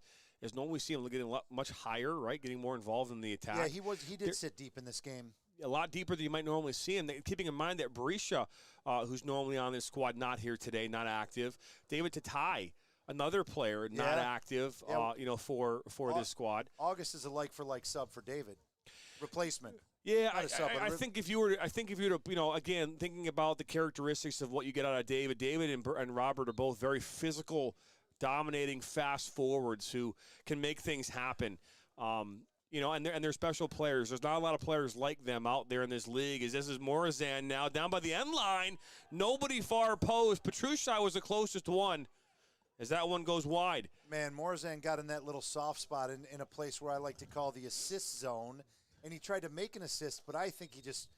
normally see him getting much higher, right? Getting more involved in the attack. Yeah, he did sit deep in this game. A lot deeper than you might normally see him. Keeping in mind that Berisha, who's normally on this squad, not here today, not active. David Tatai, another player, not active, for this squad. August is a like-for-like sub for David. Replacement. Yeah, I think if you were to, again, thinking about the characteristics of what you get out of David and Robert are both very physical, dominating, fast forwards who can make things happen. And they're special players. There's not a lot of players like them out there in this league. This is Morazan now down by the end line. Nobody far post. Petrushai was the closest one as that one goes wide. Man, Morazan got in that little soft spot in a place where I like to call the assist zone, and he tried to make an assist, but I think he just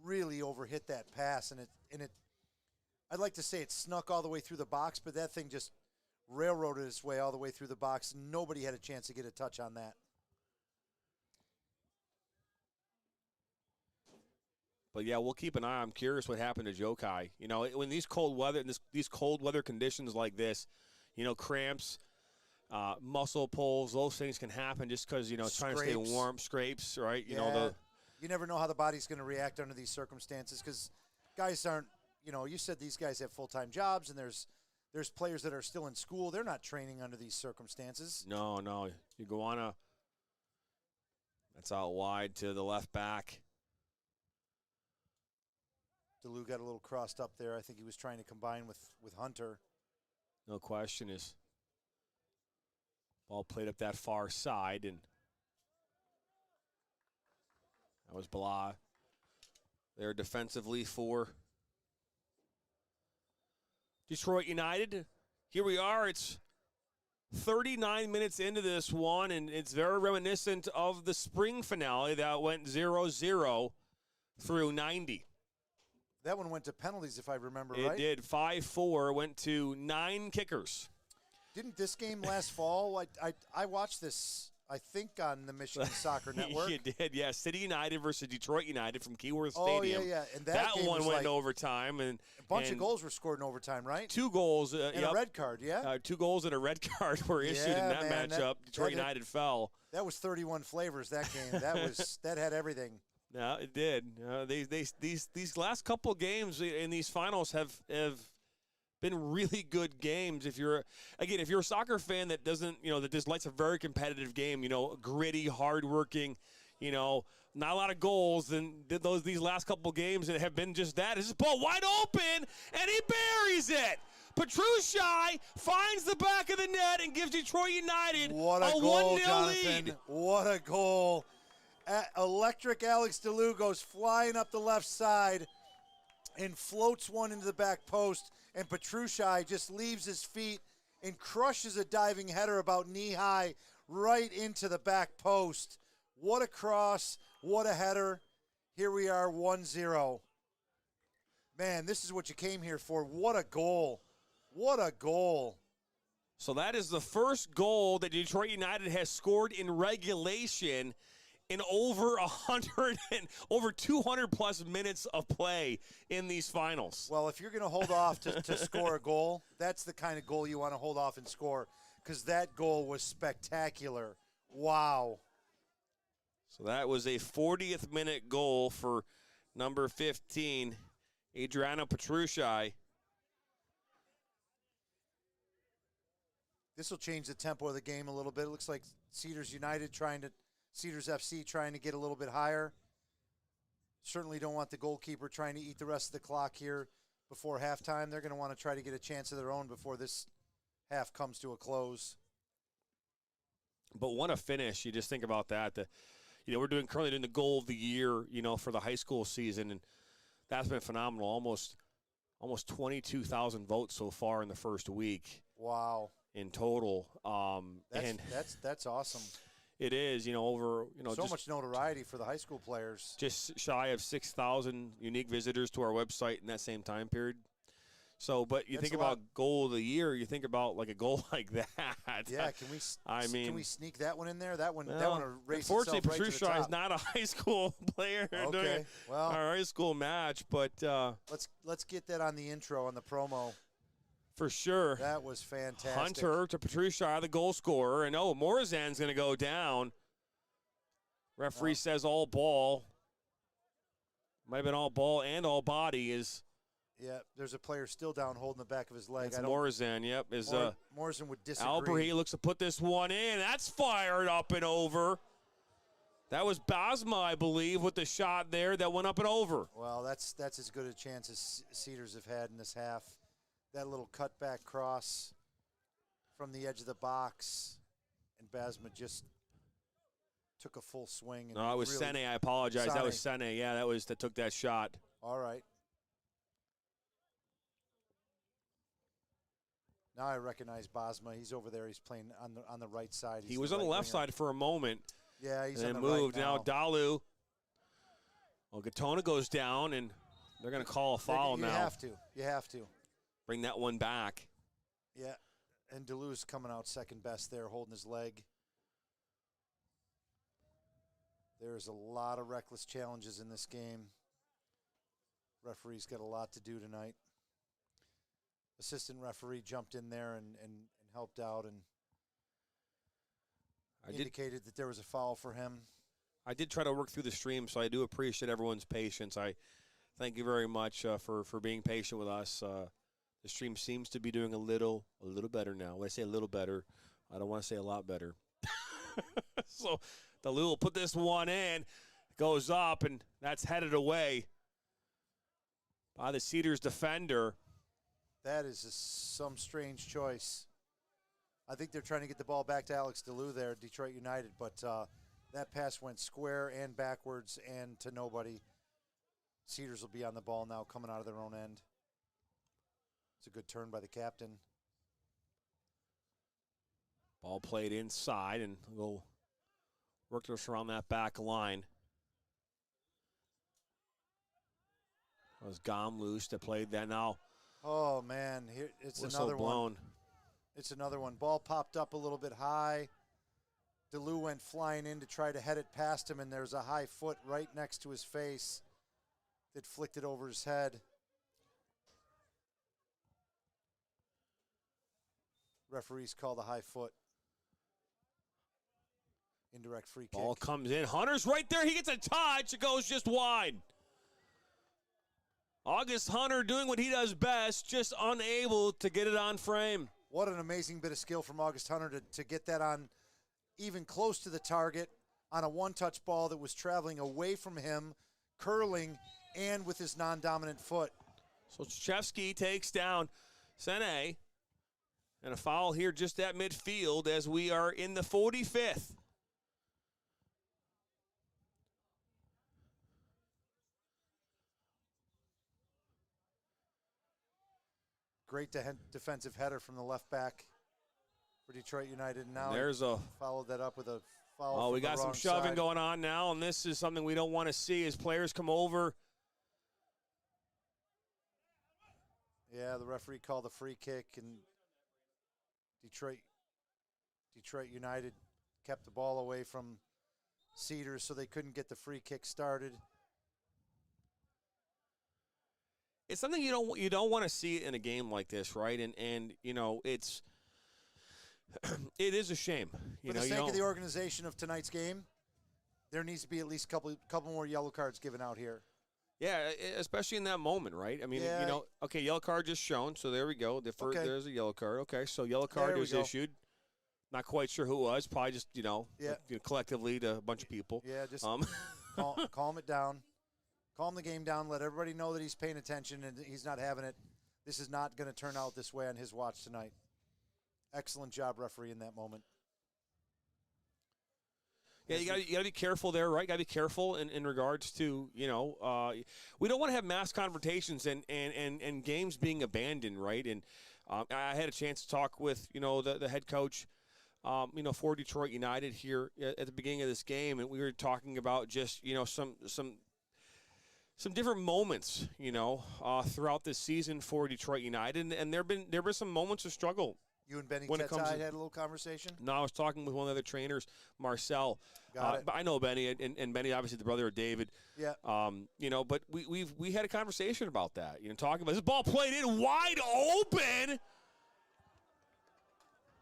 really overhit that pass, and it I'd like to say it snuck all the way through the box, but that thing just railroaded its way all the way through the box. Nobody had a chance to get a touch on that. But yeah, we'll keep an eye. I'm curious what happened to Jokai. When these cold weather conditions like this, cramps, muscle pulls, those things can happen just because trying to stay warm, scrapes, right? You never know how the body's going to react under these circumstances because guys aren't. You said these guys have full-time jobs, and there's players that are still in school. They're not training under these circumstances. No, you go on that's out wide to the left back. DeLu got a little crossed up there. I think he was trying to combine with Hunter. No question. Is ball played up that far side, and that was Blah there defensively for Detroit United. Here we are. It's 39 minutes into this one, and it's very reminiscent of the spring finale that went 0-0 through 90. That one went to penalties, if I remember right. It did. 5-4 went to 9 kickers. Didn't this game last fall? I watched this, I think, on the Michigan Soccer Network. You did, yeah. City United versus Detroit United from Keyworth Stadium. Oh, yeah. And that one went in overtime. And a bunch of goals were scored in overtime, right? 2 goals. And a red card, yeah? 2 goals and a red card were issued in that matchup. Detroit United fell. That was 31 flavors, that game. That had everything. No, it did. These last couple of games in these finals have been really good games. If you're a soccer fan that doesn't, that just likes a very competitive game, gritty, hardworking, not a lot of goals, and these last couple games that have been just that. This is ball wide open, and he buries it. Petrushai finds the back of the net and gives Detroit United a 1-0 lead. What a goal. Electric Alex DeLue goes flying up the left side and floats one into the back post, and Petrushai just leaves his feet and crushes a diving header about knee-high right into the back post. What a cross, what a header. Here we are, 1-0. Man, this is what you came here for. What a goal. What a goal. So that is the first goal that Detroit United has scored in regulation in over 200 plus minutes of play in these finals. Well, if you're going to hold off to score a goal, that's the kind of goal you want to hold off and score, because that goal was spectacular. Wow. So that was a 40th minute goal for number 15, Adriano Petrushai. This will change the tempo of the game a little bit. It looks like Cedars FC trying to get a little bit higher. Certainly don't want the goalkeeper trying to eat the rest of the clock here before halftime. They're going to want to try to get a chance of their own before this half comes to a close. But what a finish. You just think about that. We're currently doing the goal of the year, for the high school season, and that's been phenomenal. Almost 22,000 votes so far in the first week. Wow. In total. That's awesome. It is, over, so much notoriety for the high school players. Just shy of 6,000 unique visitors to our website in that same time period. So, but you think about goal of the year, you think about like a goal like that. Yeah, can we sneak that one in there? That one erased unfortunately, itself right to the top. Petrushai is not a high school player during our high school match, but let's get that on the intro, on the promo. For sure. That was fantastic. Hunter to Petrushai, the goal scorer, and Morazan's going to go down. Referee says all ball. Might have been all ball and all body is. Yeah, there's a player still down holding the back of his leg. That's Morazan, yep. Morazan would disagree. Alberhe looks to put this one in. That's fired up and over. That was Basma, I believe, with the shot there that went up and over. Well, that's as good a chance as Cedars have had in this half. That little cutback cross from the edge of the box, and Basma just took a full swing. And no, it was Sene. I apologize. That was Sene. Yeah, that took that shot. All right. Now I recognize Basma. He's over there. He's playing on the right side. He was on the left side for a moment. Yeah, he's and on the moved. right now. Dalu. Well, Gatona goes down, and they're going to call a foul now. You have to. Bring that one back. Yeah, and DeLue's coming out second best there, holding his leg. There's a lot of reckless challenges in this game. Referee's got a lot to do tonight. Assistant referee jumped in there and helped out and indicated that there was a foul for him. I did try to work through the stream, so I do appreciate everyone's patience. I thank you very much for being patient with us. The stream seems to be doing a little better now. When I say a little better, I don't want to say a lot better. So the Lou will put this one in, goes up, and that's headed away by the Cedars defender. That is some strange choice. I think they're trying to get the ball back to Alex DeLue there, Detroit United, but that pass went square and backwards and to nobody. Cedars will be on the ball now, coming out of their own end. It's a good turn by the captain. Ball played inside, and we'll work us around that back line. That was Gomloose that played that now. Oh, man, here it's another one. It's another one. Ball popped up a little bit high. DeLue went flying in to try to head it past him, and there's a high foot right next to his face that flicked it over his head. Referees call the high foot. Indirect free kick. Ball comes in. Hunter's right there. He gets a touch. It goes just wide. August Hunter doing what he does best, just unable to get it on frame. What an amazing bit of skill from August Hunter to get that on even close to the target on a one-touch ball that was traveling away from him, curling, and with his non-dominant foot. So Chevsky takes down Sene. And a foul here just at midfield as we are in the 45th. Great defensive header from the left back for Detroit United. Now there's a followed that up with a foul. Oh, we from got the some wrong shoving side. going on now, and this is something we don't want to see as players come over. Yeah, the referee called a free kick, and Detroit United kept the ball away from Cedars, so they couldn't get the free kick started. It's something you don't want to see in a game like this, right? And you know, it is a shame. For the sake of the organization of tonight's game, there needs to be at least a couple more yellow cards given out here. Yeah, especially in that moment, right? I mean, Yeah. Okay, yellow card just shown, so there we go. Okay. There's a yellow card. Okay, so yellow card There we was go. issued. Not quite sure who it was. Probably just, Yeah. collectively to a bunch of people. Yeah, just calm it down. Calm the game down. Let everybody know that he's paying attention and he's not having it. This is not going to turn out this way on his watch tonight. Excellent job, referee, in that moment. Yeah, you got to be careful there, right? Got to be careful in regards to, we don't want to have mass confrontations and games being abandoned, right? And I had a chance to talk with, the head coach, for Detroit United here at the beginning of this game, and we were talking about just, some different moments, throughout this season for Detroit United, and there been some moments of struggle. You and Benny When it comes Ketai to- had a little conversation? No, I was talking with one of the other trainers, Marcel. Got it. But I know Benny, and Benny, obviously the brother of David. Yeah. But we had a conversation about that. Talking about this ball played in wide open.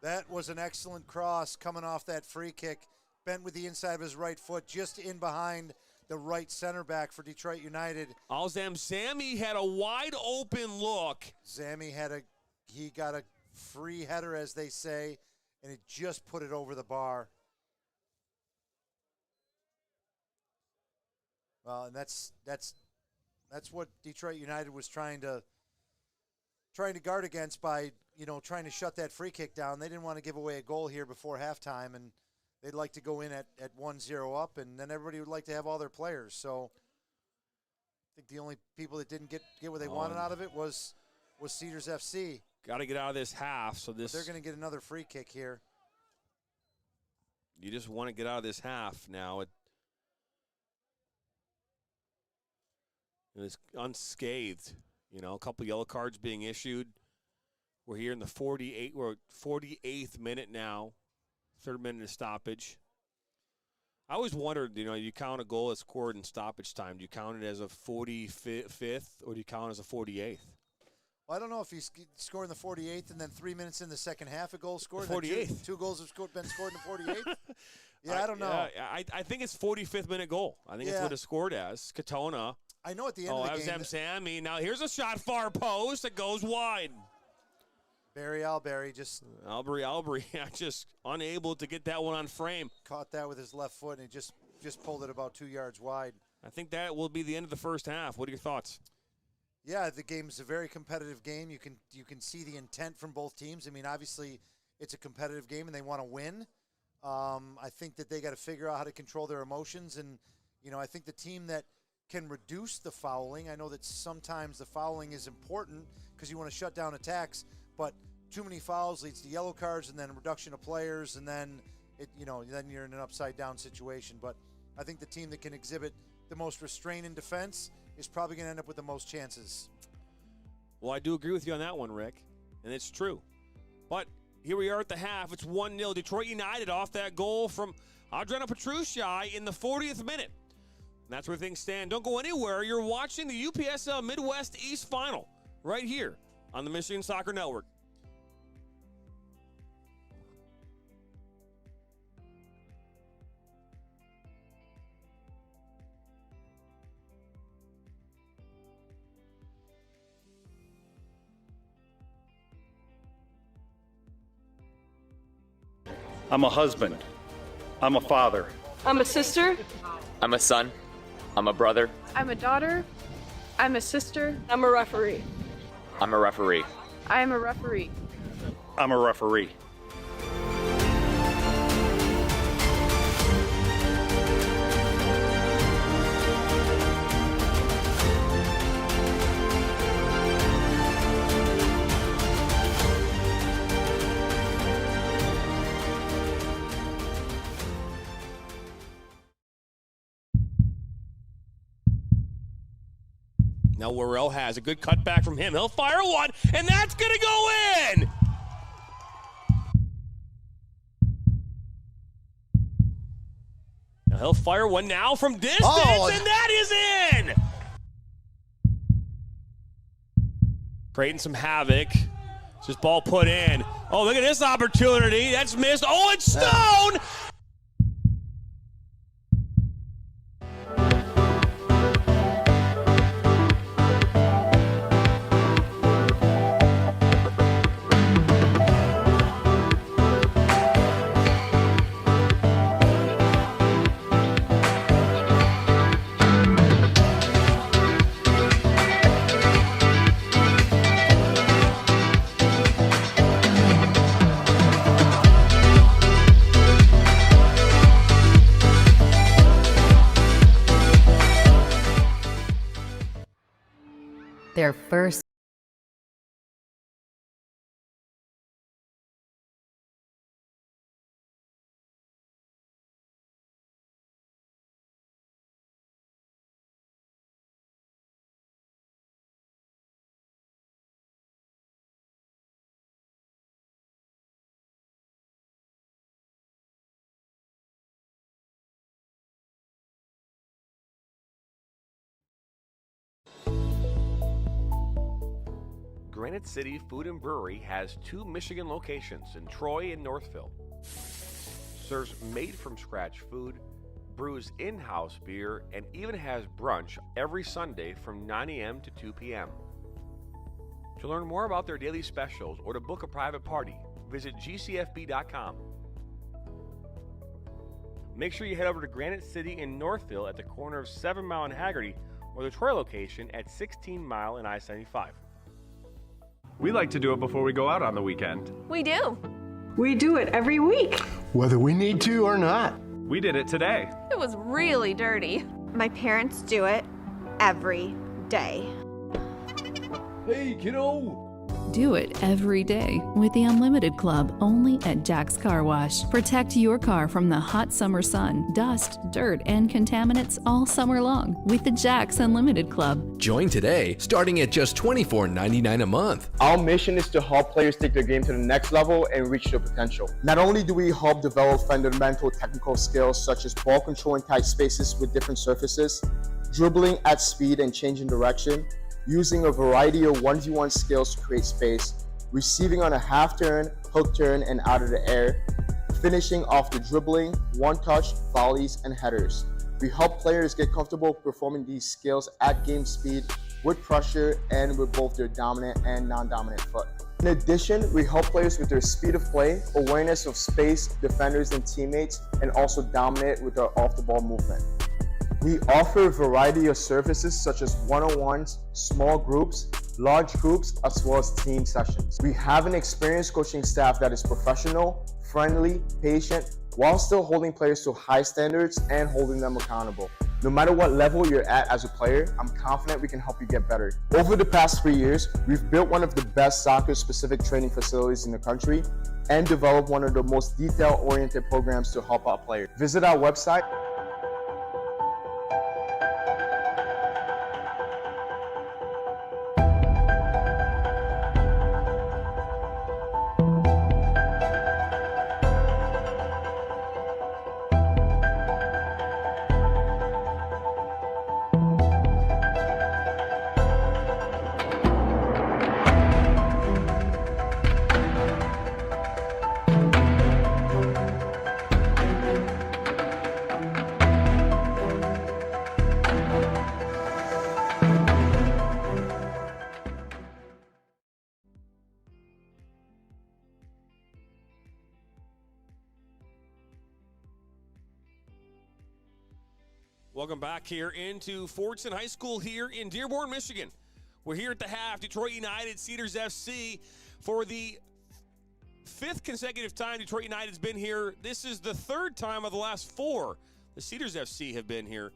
That was an excellent cross coming off that free kick. Bent with the inside of his right foot, just in behind the right center back for Detroit United. Alzam Sammy had a wide open look. Zammy he got a free header, as they say, and it just put it over the bar. Well, and that's what Detroit United was trying to guard against by, trying to shut that free kick down. They didn't want to give away a goal here before halftime, and they'd like to go in at 1-0 up, and then everybody would like to have all their players. So I think the only people that didn't get what they wanted out of it was Cedars FC. Got to get out of this half. So But they're going to get another free kick here. You just want to get out of this half now. It's unscathed. A couple yellow cards being issued. We're here in the 48th minute now. Third minute of stoppage. I always wondered, you count a goal that's scored in stoppage time. Do you count it as a 45th or do you count it as a 48th? Well, I don't know if he's scoring the 48th and then 3 minutes in the second half a goal scored. 48th. Two goals have been scored in the 48th? Yeah, I don't know. I think it's 45th minute goal. I think it's what it's scored as. Katona. I know at the end of the game. That was Sammy. Now here's a shot far post that goes wide. Barry Alberry just unable to get that one on frame. Caught that with his left foot and he just pulled it about 2 yards wide. I think that will be the end of the first half. What are your thoughts? Yeah, the game's a very competitive game. You can see the intent from both teams. I mean, obviously it's a competitive game and they want to win. I think that they got to figure out how to control their emotions, and I think the team that can reduce the fouling. I know that sometimes the fouling is important because you want to shut down attacks, but too many fouls leads to yellow cards and then a reduction of players, and then then you're in an upside down situation. But I think the team that can exhibit the most restraint in defense is probably going to end up with the most chances. Well, I do agree with you on that one, Rick, and it's true. But here we are at the half. It's 1-0. Detroit United off that goal from Adriano Petrucci in the 40th minute. And that's where things stand. Don't go anywhere. You're watching the UPSL Midwest East Final right here on the Michigan Soccer Network. I'm a husband. I'm a father. I'm a sister. I'm a son. I'm a brother. I'm a daughter. I'm a sister. I'm a referee. I'm a referee. I am a referee. I'm a referee. Now Worrell has a good cutback from him. He'll fire one, and that's going to go in! Now he'll fire one now from distance, and that is in! Creating some havoc. Just ball put in. Oh, look at this opportunity. That's missed. Oh, it's Stone! Their first Granite City Food and Brewery has 2 Michigan locations in Troy and Northville. Serves made-from-scratch food, brews in-house beer, and even has brunch every Sunday from 9 a.m. to 2 p.m. To learn more about their daily specials or to book a private party, visit gcfb.com. Make sure you head over to Granite City in Northville at the corner of 7 Mile and Haggerty, or the Troy location at 16 Mile and I-75. We like to do it before we go out on the weekend. We do. We do it every week. Whether we need to or not. We did it today. It was really dirty. My parents do it every day. Hey, kiddo! Do it every day with the Unlimited Club only at Jack's Car Wash. Protect your car from the hot summer sun, dust, dirt, and contaminants all summer long with the Jack's Unlimited Club. Join today, starting at just $24.99 a month. Our mission is to help players take their game to the next level and reach their potential. Not only do we help develop fundamental technical skills such as ball control in tight spaces with different surfaces, dribbling at speed and changing direction, using a variety of 1v1 skills to create space, receiving on a half turn, hook turn, and out of the air, finishing off the dribbling, one-touch, volleys, and headers. We help players get comfortable performing these skills at game speed, with pressure, and with both their dominant and non-dominant foot. In addition, we help players with their speed of play, awareness of space, defenders, and teammates, and also dominate with our off-the-ball movement. We offer a variety of services such as one-on-ones, small groups, large groups, as well as team sessions. We have an experienced coaching staff that is professional, friendly, patient, while still holding players to high standards and holding them accountable. No matter what level you're at as a player, I'm confident we can help you get better. Over the past 3 years, we've built one of the best soccer-specific training facilities in the country and developed one of the most detail-oriented programs to help out players. Visit our website. Welcome back here into Fordson High School here in Dearborn, Michigan. We're here at the half. Detroit United, Cedars FC. For the fifth consecutive time Detroit United's been here, this is the third time of the last four the Cedars FC have been here.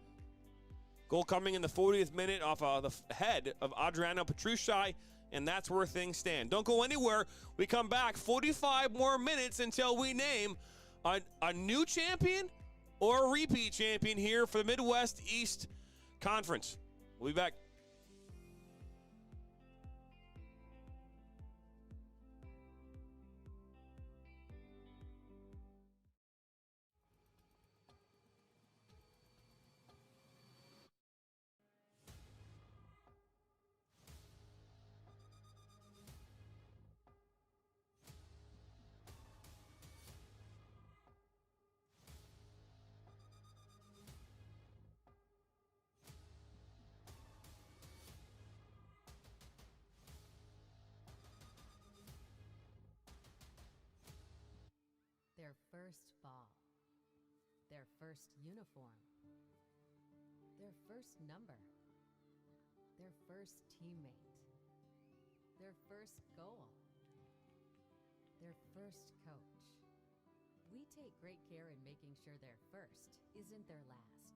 Goal coming in the 40th minute off the head of Adriano Petrucci, and that's where things stand. Don't go anywhere. We come back 45 more minutes until we name a new champion or a repeat champion here for the Midwest East Conference. We'll be back. Their first ball, their first uniform, their first number, their first teammate, their first goal, their first coach. We take great care in making sure their first isn't their last.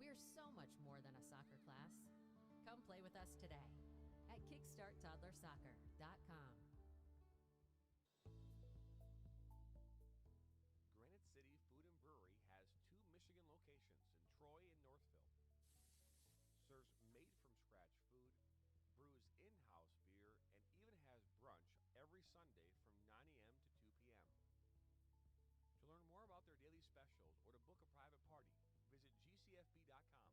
We're so much more than a soccer class. Come play with us today at kickstarttoddlersoccer.com. Troy and Northville. Serves made-from-scratch food, brews in-house beer, and even has brunch every Sunday from 9 a.m. to 2 p.m. To learn more about their daily specials or to book a private party, visit gcfb.com.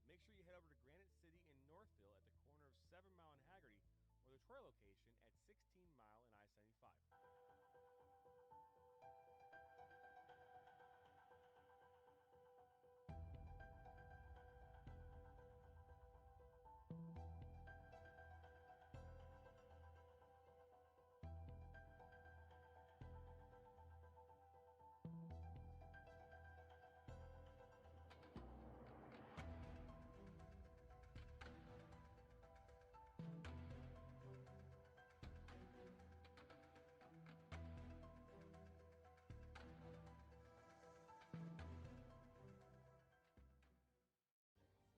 Make sure you head over to Granite City in Northville at the corner of 7 Mile and Haggerty, or the Troy location at 16 Mile and I-75.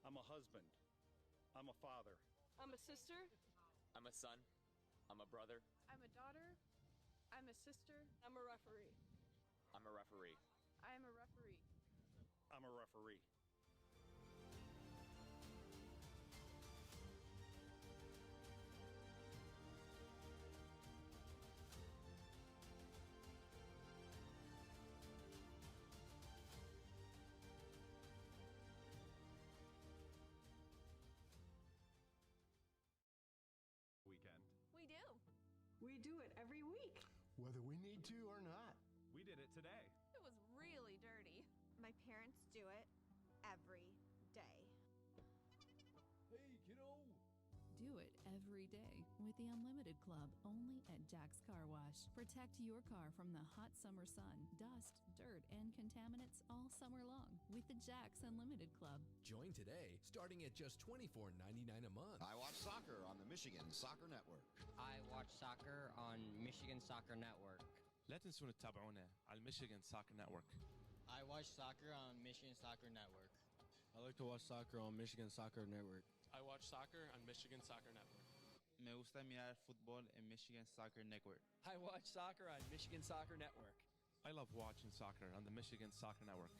I'm a husband. I'm a father. I'm a sister. I'm a son. I'm a brother. I'm a daughter. I'm a sister. I'm a referee. I'm a referee. I am a referee. I'm a referee. We do it every week. Whether we need to or not. We did it today. It was really dirty. My parents do it every day. Hey, kiddo! Do it every day with the Unlimited Club only at Jack's Car Wash. Protect your car from the hot summer sun, dust, dirt, and contaminants all summer long with the Jack's Unlimited Club. Join today, starting at just $24.99 a month. I watch soccer on the Michigan Soccer Network. I watch soccer on Michigan Soccer Network. لا تنسون تتابعونا على الميشيغان ساكر نتورك. I watch soccer on Michigan Soccer Network. I like to watch soccer on Michigan Soccer Network. I watch soccer on Michigan Soccer Network. Me gusta mirar fútbol en Michigan Soccer Network. I watch soccer on Michigan Soccer Network. I love watching soccer on the Michigan Soccer Network.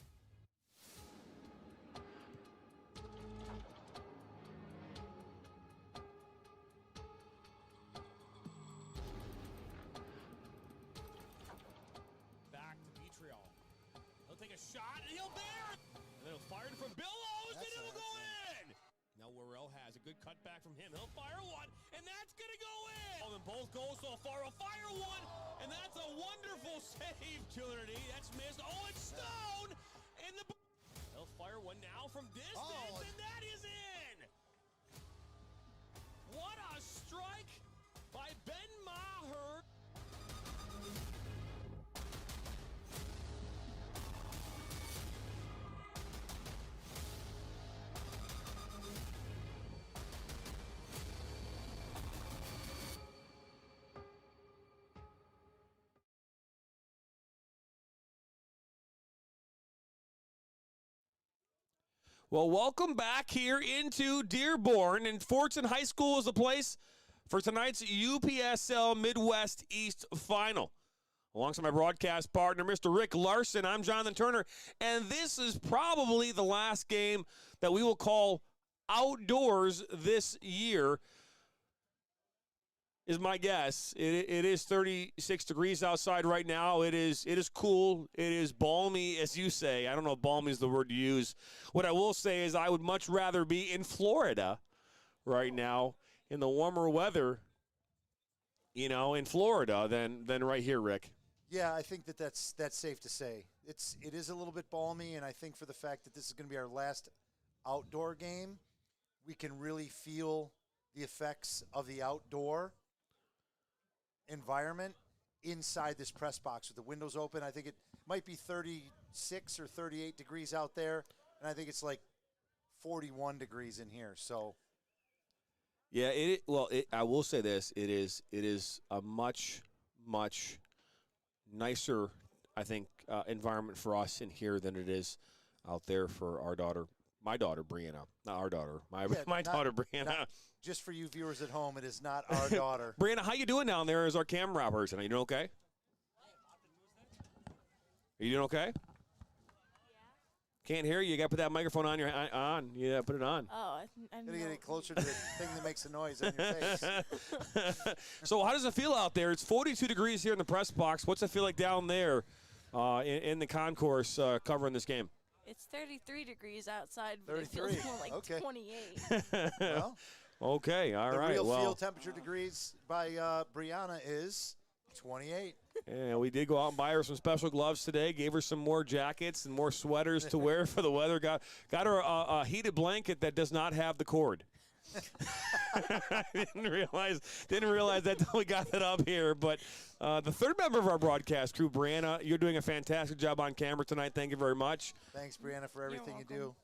Back to Vitriol. He'll take a shot, and he'll bear it! And then he'll fire it from Billows, and it'll go in! Now Worrell has a good cutback from him. He'll fire one, and that's going to go in! And both goals so far. He'll fire one, and that's a wonderful save, Trinity. That's missed. Oh, it's Stone! And he'll fire one now from distance, and that is in! What a strike by Ben Maher! Well, welcome back here into Dearborn, and Fortson High School is the place for tonight's UPSL Midwest East Final. Alongside my broadcast partner, Mr. Rick Larson, I'm Jonathan Turner, and this is probably the last game that we will call outdoors this year, is my guess. It is 36 degrees outside right now. It is cool. It is balmy, as you say. I don't know if balmy is the word to use. What I will say is I would much rather be in Florida right now in the warmer weather, in Florida than right here, Rick. Yeah, I think that's safe to say. It is a little bit balmy, and I think for the fact that this is going to be our last outdoor game, we can really feel the effects of the outdoor environment inside this press box with the windows open. I think it might be 36 or 38 degrees out there, and I think it's like 41 degrees in here. So, yeah, I will say this: it is a much nicer, I think, environment for us in here than it is out there for my daughter Brianna, not our daughter, my daughter Brianna. Just for you viewers at home, it is not our daughter. Brianna, how you doing down there as our camera person? Are you doing okay? Are you doing okay? Yeah. Can't hear you. You got to put that microphone on. Yeah, put it on. Oh, I'm going to get it closer to the thing that makes a noise on your face. So how does it feel out there? It's 42 degrees here in the press box. What's it feel like down there in the concourse covering this game? It's 33 degrees outside, but 33. It feels more like 28. Well, okay, all right. The real field temperature degrees by Brianna is 28. Yeah, we did go out and buy her some special gloves today. Gave her some more jackets and more sweaters to wear for the weather. Got her a heated blanket that does not have the cord. I didn't realize that until we got it up here. But the third member of our broadcast crew, Brianna, you're doing a fantastic job on camera tonight. Thank you very much. Thanks, Brianna, for everything you do.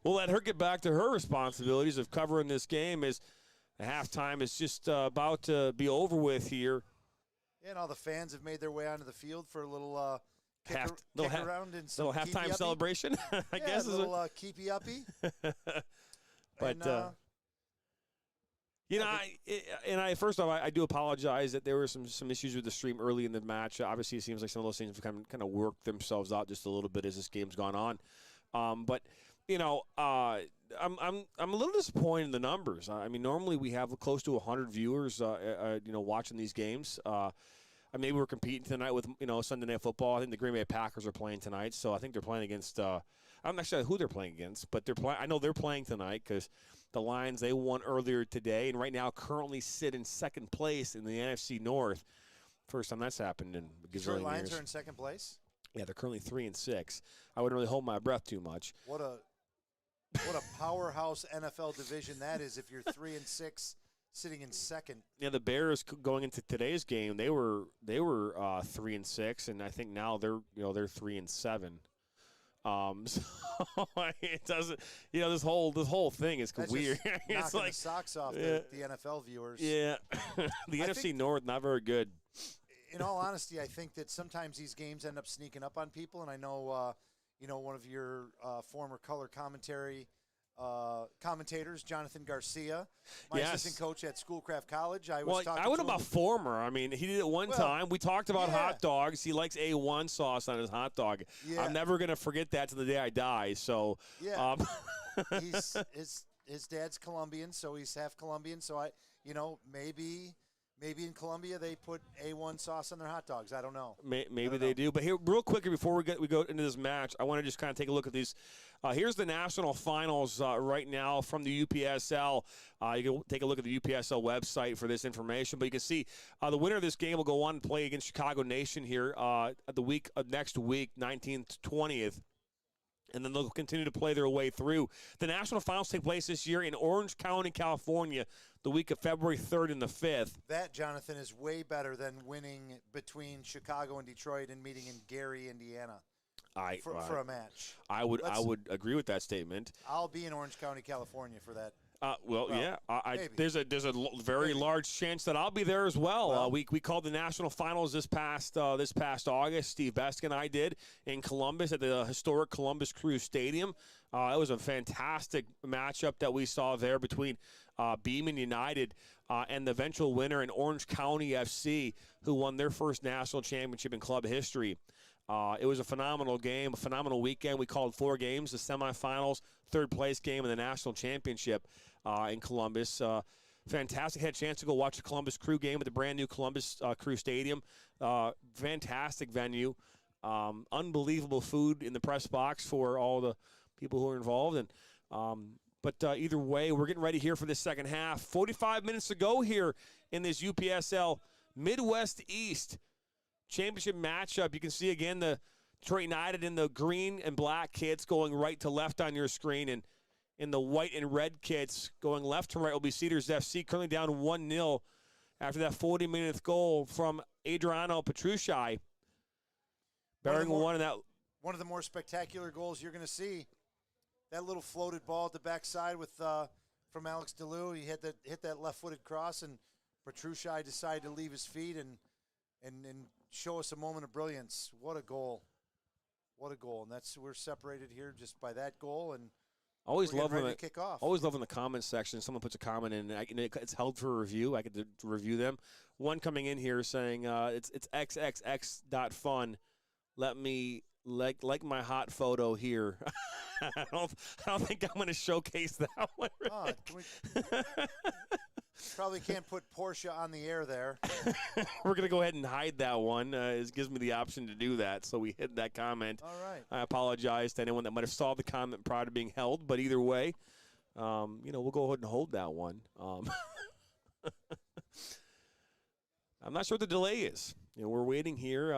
We'll let her get back to her responsibilities of covering this game as halftime is just about to be over with here. Yeah, and all the fans have made their way onto the field for a little kick around and some little halftime celebration, I guess. A little keepy-uppy. But, first off, I do apologize that there were some issues with the stream early in the match. Obviously, it seems like some of those things have kind of worked themselves out just a little bit as this game's gone on. I'm a little disappointed in the numbers. I mean, normally we have close to 100 viewers, watching these games. Maybe we're competing tonight with, Sunday Night Football. I think the Green Bay Packers are playing tonight, so I think they're playing against. I'm not sure who they're playing against, but I know they're playing tonight because the Lions, they won earlier today, and right now currently sit in second place in the NFC North. First time that's happened in a gazillion years. Lions are in second place? Yeah, they're currently 3-6. I wouldn't really hold my breath too much. What a powerhouse NFL division that is if you're 3-6 sitting in second. Yeah, the Bears going into today's game, they were 3-6, and I think now they're 3-7. So it doesn't, this whole thing is weird. It's like the socks off the NFL viewers. Yeah, the NFC North not very good. In all honesty, I think that sometimes these games end up sneaking up on people, and I know, one of your former color commentators, Jonathan Garcia, my assistant coach at Schoolcraft College. I wouldn't about former. I mean, he did it one time. We talked about hot dogs. He likes A1 sauce on his hot dog. Yeah. I'm never going to forget that to the day I die. So, yeah. His dad's Colombian, so he's half Colombian. So maybe in Colombia they put A1 sauce on their hot dogs. I don't know. Maybe they do. But here, real quickly before we go into this match, I want to just kind of take a look at these. Here's the national finals right now from the UPSL. You can take a look at the UPSL website for this information. But you can see the winner of this game will go on and play against Chicago Nation here next week, 19th, 20th. And then they'll continue to play their way through. The national finals take place this year in Orange County, California, the week of February 3rd and the 5th. That, Jonathan, is way better than winning between Chicago and Detroit and meeting in Gary, Indiana. for a match. I would agree with that statement. I'll be in Orange County, California for that. Yeah. There's a very large chance that I'll be there as well. We called the national finals this past August. Steve Besk and I did in Columbus at the historic Columbus Crew Stadium. It was a fantastic matchup that we saw there between Beeman United and the eventual winner in Orange County FC, who won their first national championship in club history. It was a phenomenal game, a phenomenal weekend. We called 4 games: the semifinals, third place game, and the national championship in Columbus. Fantastic. Had a chance to go watch the Columbus Crew game at the brand new Columbus Crew Stadium. Fantastic venue. Unbelievable food in the press box for all the people who are involved. But either way, we're getting ready here for this second half. 45 minutes to go here in this UPSL Midwest East championship matchup. You can see again the Detroit United in the green and black kits going right to left on your screen, and in the white and red kits going left to right will be Cedars FC, currently down 1-0 after that 40-minute goal from Adriano Petrucci. Bearing one in that. One of the more spectacular goals you're going to see. That little floated ball at the backside with from Alex DeLue. He hit that left-footed cross, and Petrucci decided to leave his feet and show us a moment of brilliance. What a goal! What a goal! And we're separated here just by that goal. And always love when kick off. Always love in the comments section. Someone puts a comment in, and it's held for review. I get to review them. One coming in here saying it's xxx.fun. Let me like my hot photo here. I don't think I'm going to showcase that one. Probably can't put Porsche on the air there. We're going to go ahead and hide that one. It gives me the option to do that, so we hid that comment. All right. I apologize to anyone that might have saw the comment prior to being held, but either way, we'll go ahead and hold that one. I'm not sure what the delay is. We're waiting here.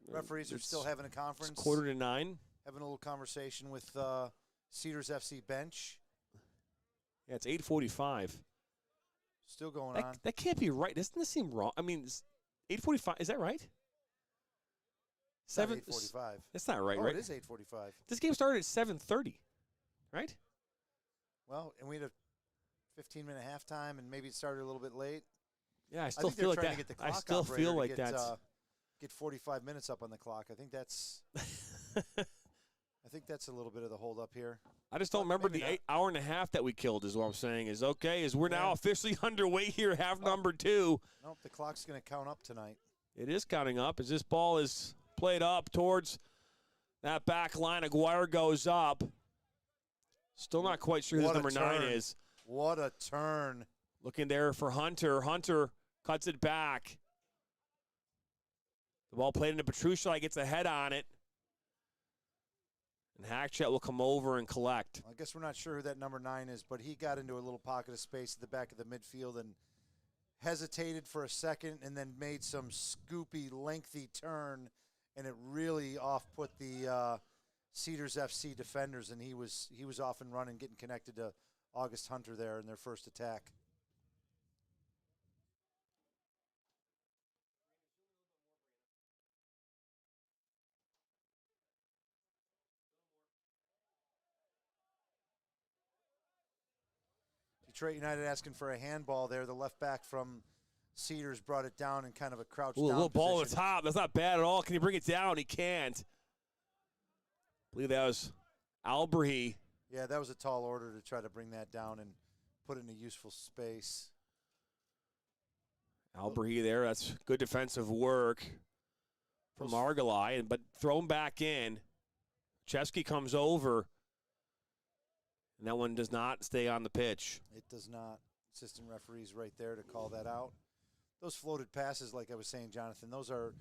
Referees are still having a conference. It's 8:45. Having a little conversation with Cedars FC bench. Yeah, it's 8:45. Still going on. That can't be right. Doesn't this seem wrong? I mean, 8:45. Is that right? 8:45. That's not right, right? It is 8:45. This game started at 7:30, right? Well, and we had a 15-minute halftime, and maybe it started a little bit late. Yeah, I still feel like that. I still feel like that's get 45 minutes up on the clock. I think that's a little bit of the hold up here. I just don't remember the hour and a half that we killed is what I'm saying. Is okay, we're now officially underway here, half number 2. Nope, the clock's going to count up tonight. It is counting up as this ball is played up towards that back line. Aguirre goes up. Still not quite sure who number 9 is. What a turn. Looking there for Hunter. Hunter cuts it back. The ball played into Petrucci, gets a head on it. And Hackchet will come over and collect. I guess we're not sure who that number 9 is, but he got into a little pocket of space at the back of the midfield and hesitated for a second and then made some scoopy, lengthy turn, and it really off-put the Cedars FC defenders, and he was off and running, getting connected to August Hunter there in their first attack. Detroit United asking for a handball there. The left back from Cedars brought it down in kind of a crouched down little ball position. at the top. That's not bad at all. Can he bring it down? He can't. I believe that was Albrahy. Yeah, that was a tall order to try to bring that down and put it in a useful space. Albrahy there. That's good defensive work from Margolai, but thrown back in. Chesky comes over. And that one does not stay on the pitch. It does not. Assistant referees right there to call that out. Those floated passes, like I was saying, Jonathan, those are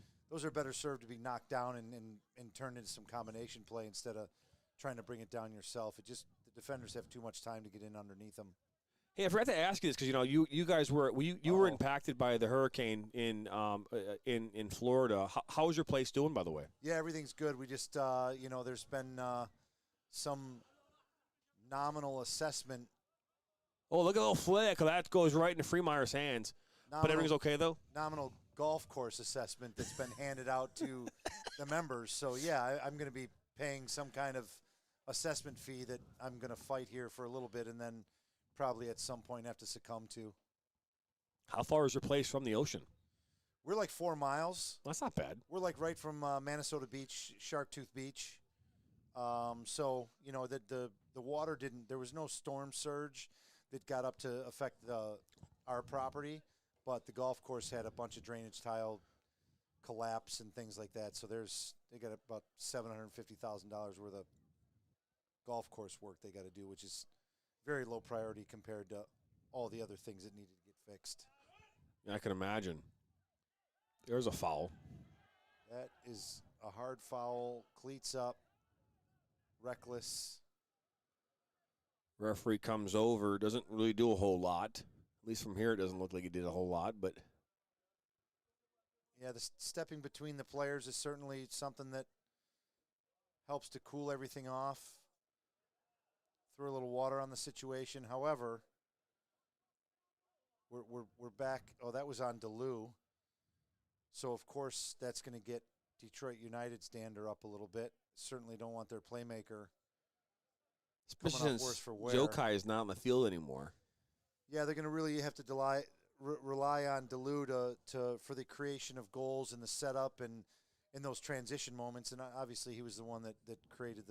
better served to be knocked down and turned into some combination play instead of trying to bring it down yourself. The defenders have too much time to get in underneath them. Hey, I forgot to ask you this because you guys were were impacted by the hurricane in Florida. How is your place doing, by the way? Yeah, everything's good. We just there's been some nominal assessment. Oh, look at the little flick. That goes right into Freemeyer's hands. But everything's okay, though? Nominal golf course assessment that's been handed out to the members. So, yeah, I'm going to be paying some kind of assessment fee that I'm going to fight here for a little bit and then probably at some point have to succumb to. How far is your place from the ocean? We're like 4 miles. That's not bad. We're like right from Minnesota Beach, Sharktooth Beach. So, you know, the water didn't, there was no storm surge that got up to affect our property, but the golf course had a bunch of drainage tile collapse and things like that. So they got about $750,000 worth of golf course work they got to do, which is very low priority compared to all the other things that needed to get fixed. Yeah, I can imagine. There's a foul. That is a hard foul, cleats up, reckless. Referee comes over, doesn't really do a whole lot. At least from here, it doesn't look like he did a whole lot, but. Yeah, the stepping between the players is certainly something that helps to cool everything off. Throw a little water on the situation. However, we're back. Oh, that was on DeLue. So, of course, that's going to get Detroit United's dander up a little bit. Certainly don't want their playmaker Especially since Jokai is not on the field anymore. Yeah, they're going to really have to rely on DeLue for the creation of goals and the setup and in those transition moments. And obviously he was the one that created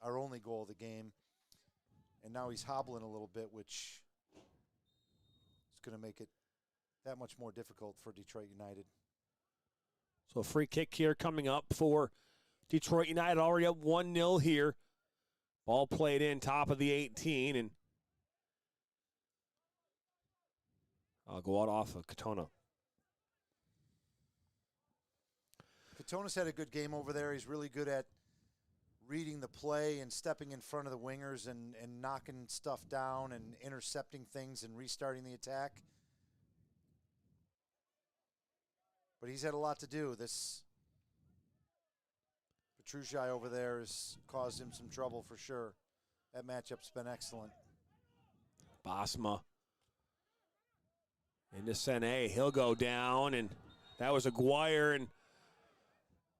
our only goal of the game. And now he's hobbling a little bit, which is going to make it that much more difficult for Detroit United. So a free kick here coming up for Detroit United, already up 1-0 here. Ball played in, top of the 18, and I'll go out off of Katona. Katona's had a good game over there. He's really good at reading the play and stepping in front of the wingers and knocking stuff down and intercepting things and restarting the attack. But he's had a lot to do. This Petrushai over there has caused him some trouble for sure. That matchup's been excellent. Basma into Sene. He'll go down, and that was Aguirre, and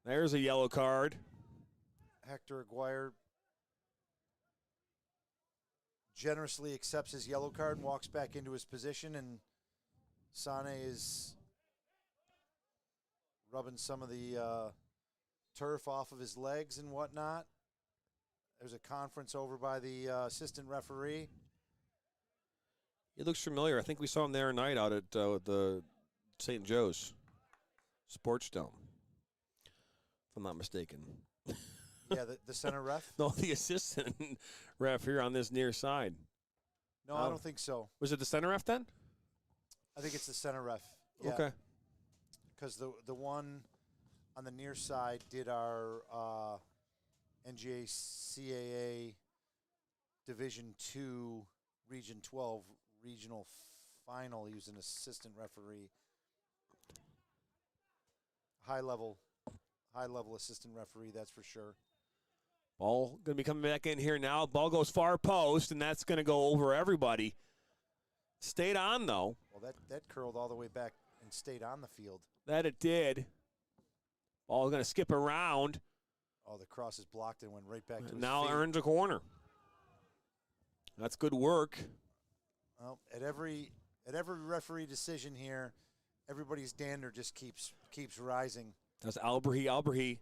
there's a yellow card. Hector Aguirre generously accepts his yellow card and walks back into his position, and Sane is rubbing some of the turf off of his legs and whatnot. There's a conference over by the assistant referee. He looks familiar. I think we saw him there tonight out at the St. Joe's Sports Dome, if I'm not mistaken. Yeah, the center ref? No, the assistant ref here on this near side. No, I don't think so. Was it the center ref then? I think it's the center ref. Yeah. Okay. Because the one on the near side did our NGA CAA Division II Region 12 regional final. He was an assistant referee. High level assistant referee, that's for sure. Ball going to be coming back in here now. Ball goes far post, and that's going to go over everybody. Stayed on, though. Well, that curled all the way back and stayed on the field. That it did. Ball going to skip around. Oh, the cross is blocked and went right back to his now feet. earns a corner. That's good work. Well, at every referee decision here, everybody's dander just keeps rising. That's Albrahi.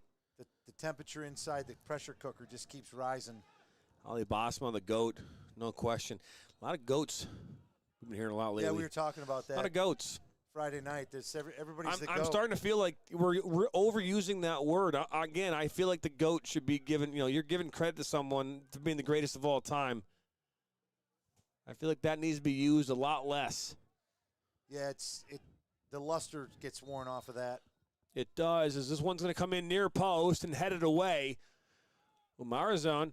The temperature inside the pressure cooker just keeps rising. Ali Basma, the GOAT, no question. A lot of goats. We've been hearing a lot lately. Yeah, we were talking about that. A lot of goats. Friday night. Everybody's the GOAT. I'm starting to feel like we're overusing that word. Again, I feel like the GOAT should be given, you're giving credit to someone for being the greatest of all time. I feel like that needs to be used a lot less. Yeah, the luster gets worn off of that. It does, as this one's going to come in near post and head it away. Marazon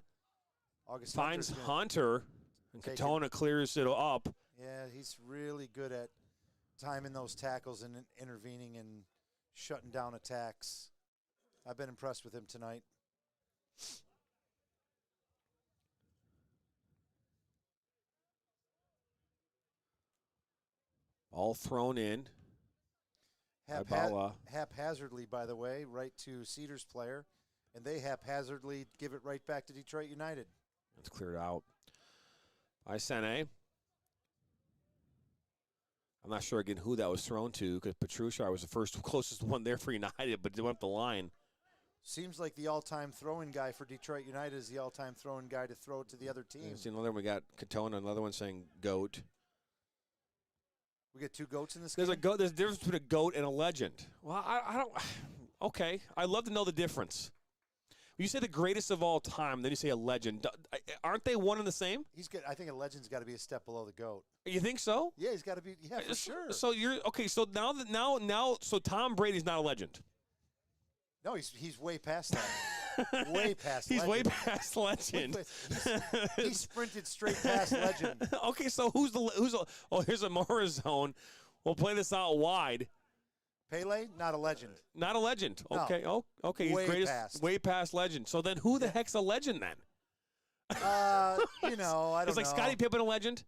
finds Hunter, and Katona clears it up. Yeah, he's really good at timing those tackles and intervening and shutting down attacks. I've been impressed with him tonight. All thrown in. Haphazardly, by the way, right to CEDARS player. and they haphazardly give it right back to Detroit United. It's cleared out by Sene. I'm not sure, again, who that was thrown to, because Petrushar was the first closest one there for United, but it went up the line. Seems like the all-time throwing guy for Detroit United is the all-time throwing guy to throw it to the other team. See another one, we got Katona, another one saying GOAT. We get two GOATs in this There's game? There's a difference between a GOAT and a legend. Well, I don't – okay. I'd love to know the difference. When you say the greatest of all time, then you say a legend. Aren't they one and the same? I think a legend's got to be a step below the GOAT. You think so? Yeah, he's got to be. Yeah, for sure. So you're okay. So so Tom Brady's not a legend. No, he's way past that. Way past. He's legend. way past legend. He sprinted straight past legend. Okay, so who's here's a Morazone. We'll play this out wide. Pele, not a legend. Not a legend. No. Okay. Oh, okay. He's Way greatest, past. way past legend. So then, who the heck's a legend then? I don't know. It's like Scottie Pippen a legend.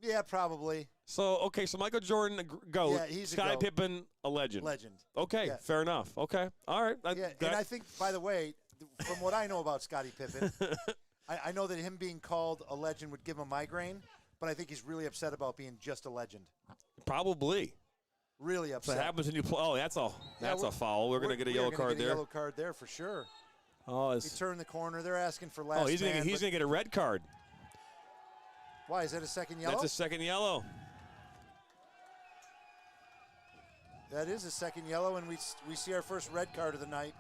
Yeah, probably. So okay, so Michael Jordan a GOAT. Yeah, he's a Scottie GOAT. Pippen a legend. Legend. Okay, Yeah. fair enough. Okay, all right. And I think, by the way, from what I know about Scottie Pippen, I know that him being called a legend would give him a migraine, but I think he's really upset about being just a legend. Probably. Really upset. So that happens when you play. Oh, that's a foul. We're gonna get a yellow card there. Yellow card there for sure. Oh, he turned the corner. They're asking for last. Oh, he's gonna get a red card. Why is that a second yellow? That's a second yellow. That is a second yellow, and we see our first red card of the night.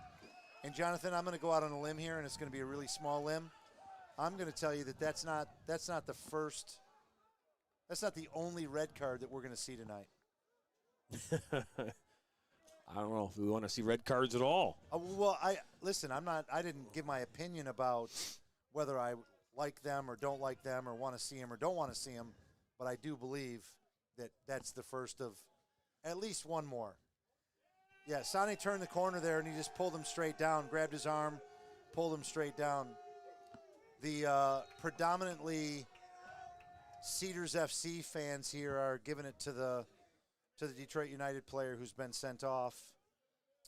And Jonathan, I'm going to go out on a limb here, and it's going to be a really small limb. I'm going to tell you that that's not the first. That's not the only red card that we're going to see tonight. I don't know if we want to see red cards at all. Well, listen. I didn't give my opinion about whether I like them or don't like them or want to see them or don't want to see them, but I do believe that that's the first of at least one more. Yeah, Sane turned the corner there, and he just pulled him straight down, grabbed his arm, pulled him straight down. The predominantly Cedars FC fans here are giving it to the Detroit United player who's been sent off.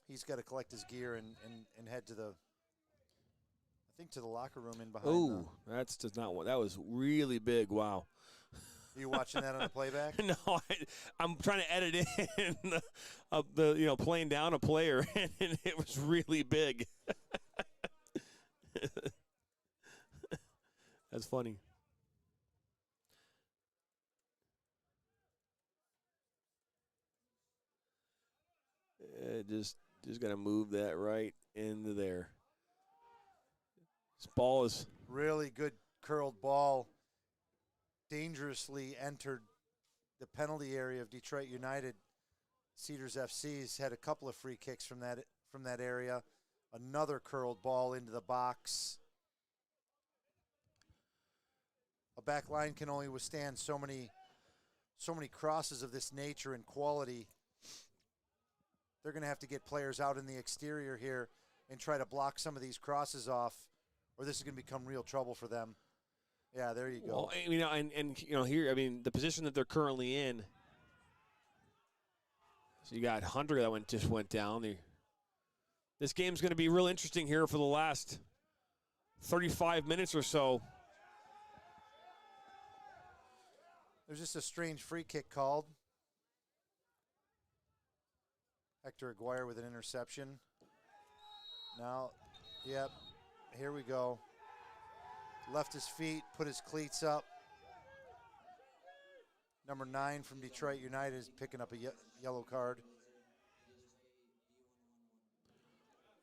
He's got to collect his gear and head to the, I think, to the locker room in behind. Ooh, that was really big. Wow. Are you watching that on the playback? No, I'm trying to edit in the playing down a player, and it was really big. That's funny. Just got to move that right into there. This ball is really good curled ball. Dangerously entered the penalty area of Detroit United. Cedars FC's had a couple of free kicks from that area. Another curled ball into the box. A back line can only withstand so many crosses of this nature and quality. They're going to have to get players out in the exterior here and try to block some of these crosses off, or this is going to become real trouble for them. Yeah, there you go. Well, and here, the position that they're currently in. So you got Hunter that just went down. This game's going to be real interesting here for the last 35 minutes or so. There's just a strange free kick called. Hector Aguirre with an interception. Now, yep, here we go. Left his feet, put his cleats up. Number 9 from Detroit United is picking up a yellow card.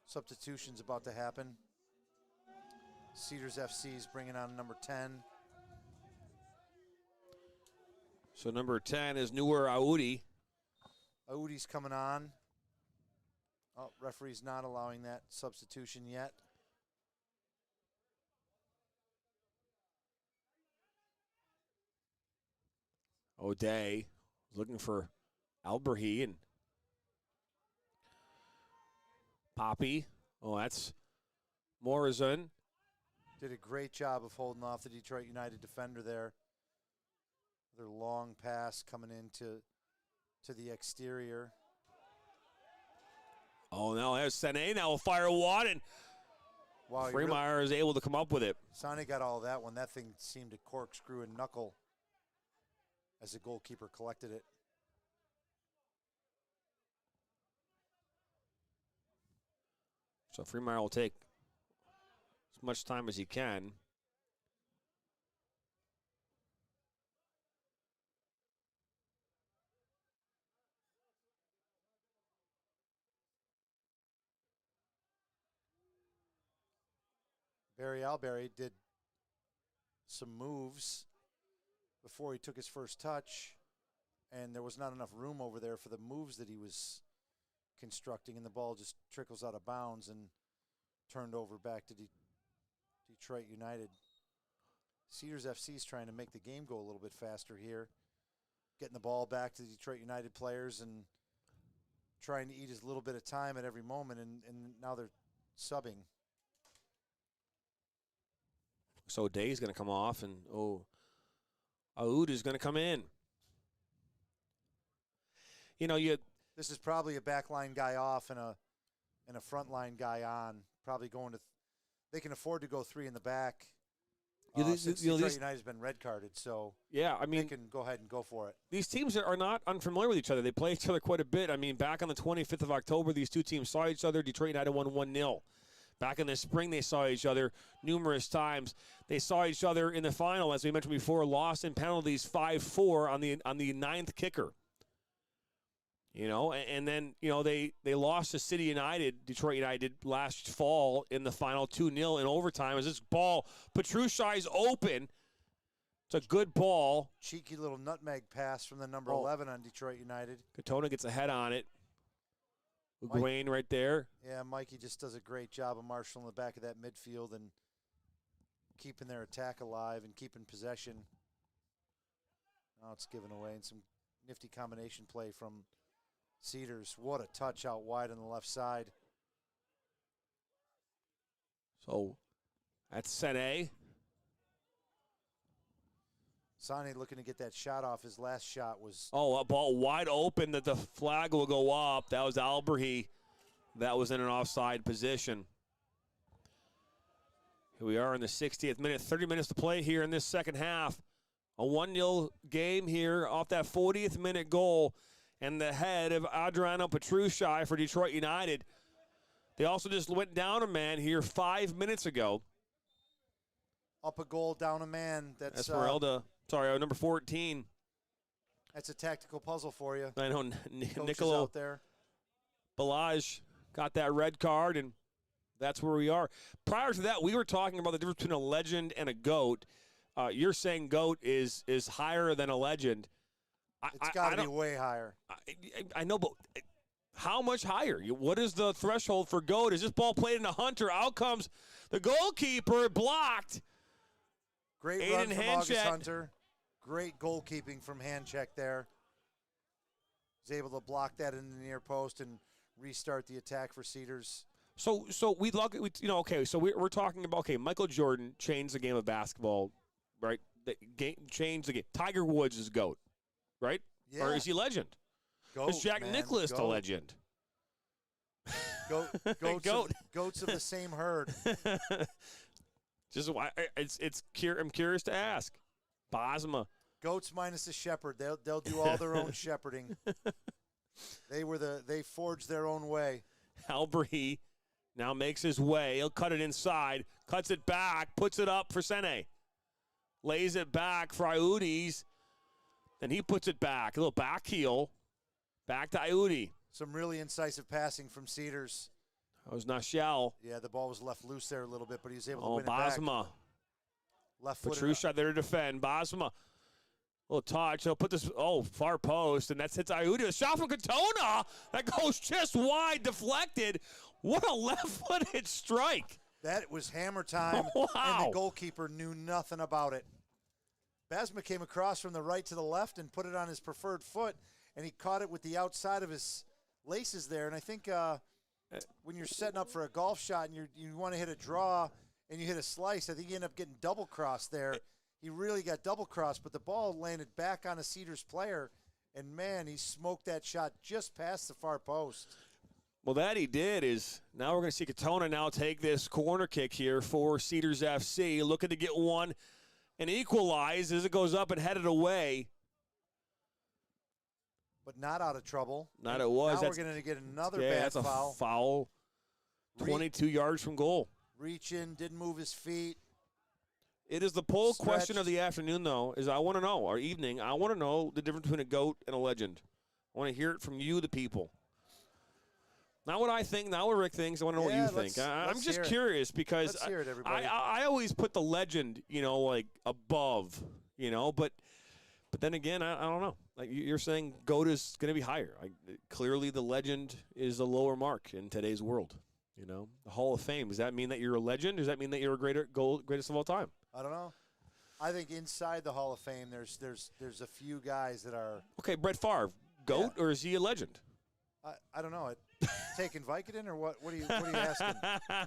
Substitution's about to happen. Cedars FC is bringing on number 10. So number 10 is Nuwer Aoudi. Aoudi's coming on. Oh, referee's not allowing that substitution yet. O'Day looking for Alberhi and Poppy. Oh, that's Morrison. Did a great job of holding off the Detroit United defender there. Their long pass coming into the exterior. Oh, now there's Sene. Now will fire one, and Wow, Freemeyer is able to come up with it. Sonny got all that one. That thing seemed to corkscrew and knuckle as the goalkeeper collected it. So Freemeyer will take as much time as he can. Barry Alberry did some moves before he took his first touch, and there was not enough room over there for the moves that he was constructing, and the ball just trickles out of bounds and turned over back to Detroit United. Cedars FC is trying to make the game go a little bit faster here, getting the ball back to the Detroit United players and trying to eat as little bit of time at every moment, and now they're subbing. So Day's going to come off, and Aoud is going to come in. You know, this is probably a backline guy off and a frontline guy on. Probably going to. They can afford to go three in the back. Since Detroit United's been red carded, so yeah, I mean, they can go ahead and go for it. These teams are not unfamiliar with each other. They play each other quite a bit. I mean, back on the 25th of October, these two teams saw each other. Detroit United won 1-0. Back in the spring, they saw each other numerous times. They saw each other in the final, as we mentioned before, lost in penalties 5-4 on the ninth kicker. You know, and then, you know, they lost to City United, Detroit United, last fall in the final 2-0 in overtime. As this ball, Petrushai's open. It's a good ball. Cheeky little nutmeg pass from the number 11 on Detroit United. Katona gets a head on it. Uguayne right there. Yeah, Mikey just does a great job of marshalling the back of that midfield and keeping their attack alive and keeping possession. Now it's given away, and some nifty combination play from Cedars. What a touch out wide on the left side. So that's Sene. Sane looking to get that shot off. His last shot was... Oh, a ball wide open that the flag will go up. That was Alberhi. That was in an offside position. Here we are in the 60th minute. 30 minutes to play here in this second half. A 1-0 game here off that 40th minute goal. And the head of Adriano Petrushai for Detroit United. They also just went down a man here 5 minutes ago. Up a goal, down a man. That's Esmeralda. Sorry, number 14. That's a tactical puzzle for you. I know Nicola out there. Balaj got that red card, and that's where we are. Prior to that, we were talking about the difference between a legend and a GOAT. You're saying GOAT is higher than a legend. It's got to be way higher. I know, but how much higher? What is the threshold for GOAT? Is this ball played into Hunter? Out comes the goalkeeper, blocked. Great run from August Hunter. Great goalkeeping from Handcheck there. He's able to block that in the near post and restart the attack for Cedars. So we look at, you know, okay, so we're talking about, okay, Michael Jordan changed the game of basketball, right? Changed the game. Tiger Woods is GOAT, right? Yeah. Or is he legend? GOAT, is Jack Nicklaus the legend? Goats of the same herd. Just why I'm curious to ask. Bosma. Goats minus the shepherd. They'll do all their own shepherding. They forged their own way. Alberhi now makes his way. He'll cut it inside, cuts it back, puts it up for Sene. Lays it back for Iudis. Then he puts it back. A little back heel. Back to Iudi. Some really incisive passing from Cedars. That was Nashel. Yeah, the ball was left loose there a little bit, but he was able to win it Bosma. back. Left foot. Petrushai there to defend. Bosma. Little touch. He'll put this, far post, and that's hits Iudi. A shot from Katona. That goes just wide, deflected. What a left-footed strike. That was hammer time, wow. And the goalkeeper knew nothing about it. Basma came across from the right to the left and put it on his preferred foot, and he caught it with the outside of his laces there. And I think when you're setting up for a golf shot and you want to hit a draw and you hit a slice, I think you end up getting double-crossed there. He really got double-crossed, but the ball landed back on a Cedars player, and, man, he smoked that shot just past the far post. Well, that he did is now we're going to see Katona now take this corner kick here for Cedars FC, looking to get one and equalize as it goes up and headed away. But not out of trouble. Not it was. Now we're going to get another bad that's foul. A foul 22 yards from goal. Reach in, didn't move his feet. It is the poll question of the afternoon, though, is I want to know, or evening, I want to know the difference between a GOAT and a legend. I want to hear it from you, the people. Not what I think, not what Rick thinks. I want to know what you think. I'm just curious because let's hear it, everybody. I always put the legend, like above, but then again, I don't know. Like you're saying, GOAT is going to be higher. Clearly, the legend is a lower mark in today's world. The Hall of Fame. Does that mean that you're a legend? Does that mean that you're a greatest of all time? I don't know. I think inside the Hall of Fame, there's a few guys that are. Okay, Brett Favre, GOAT, or is he a legend? I don't know. Taking Vicodin or what? What are you asking?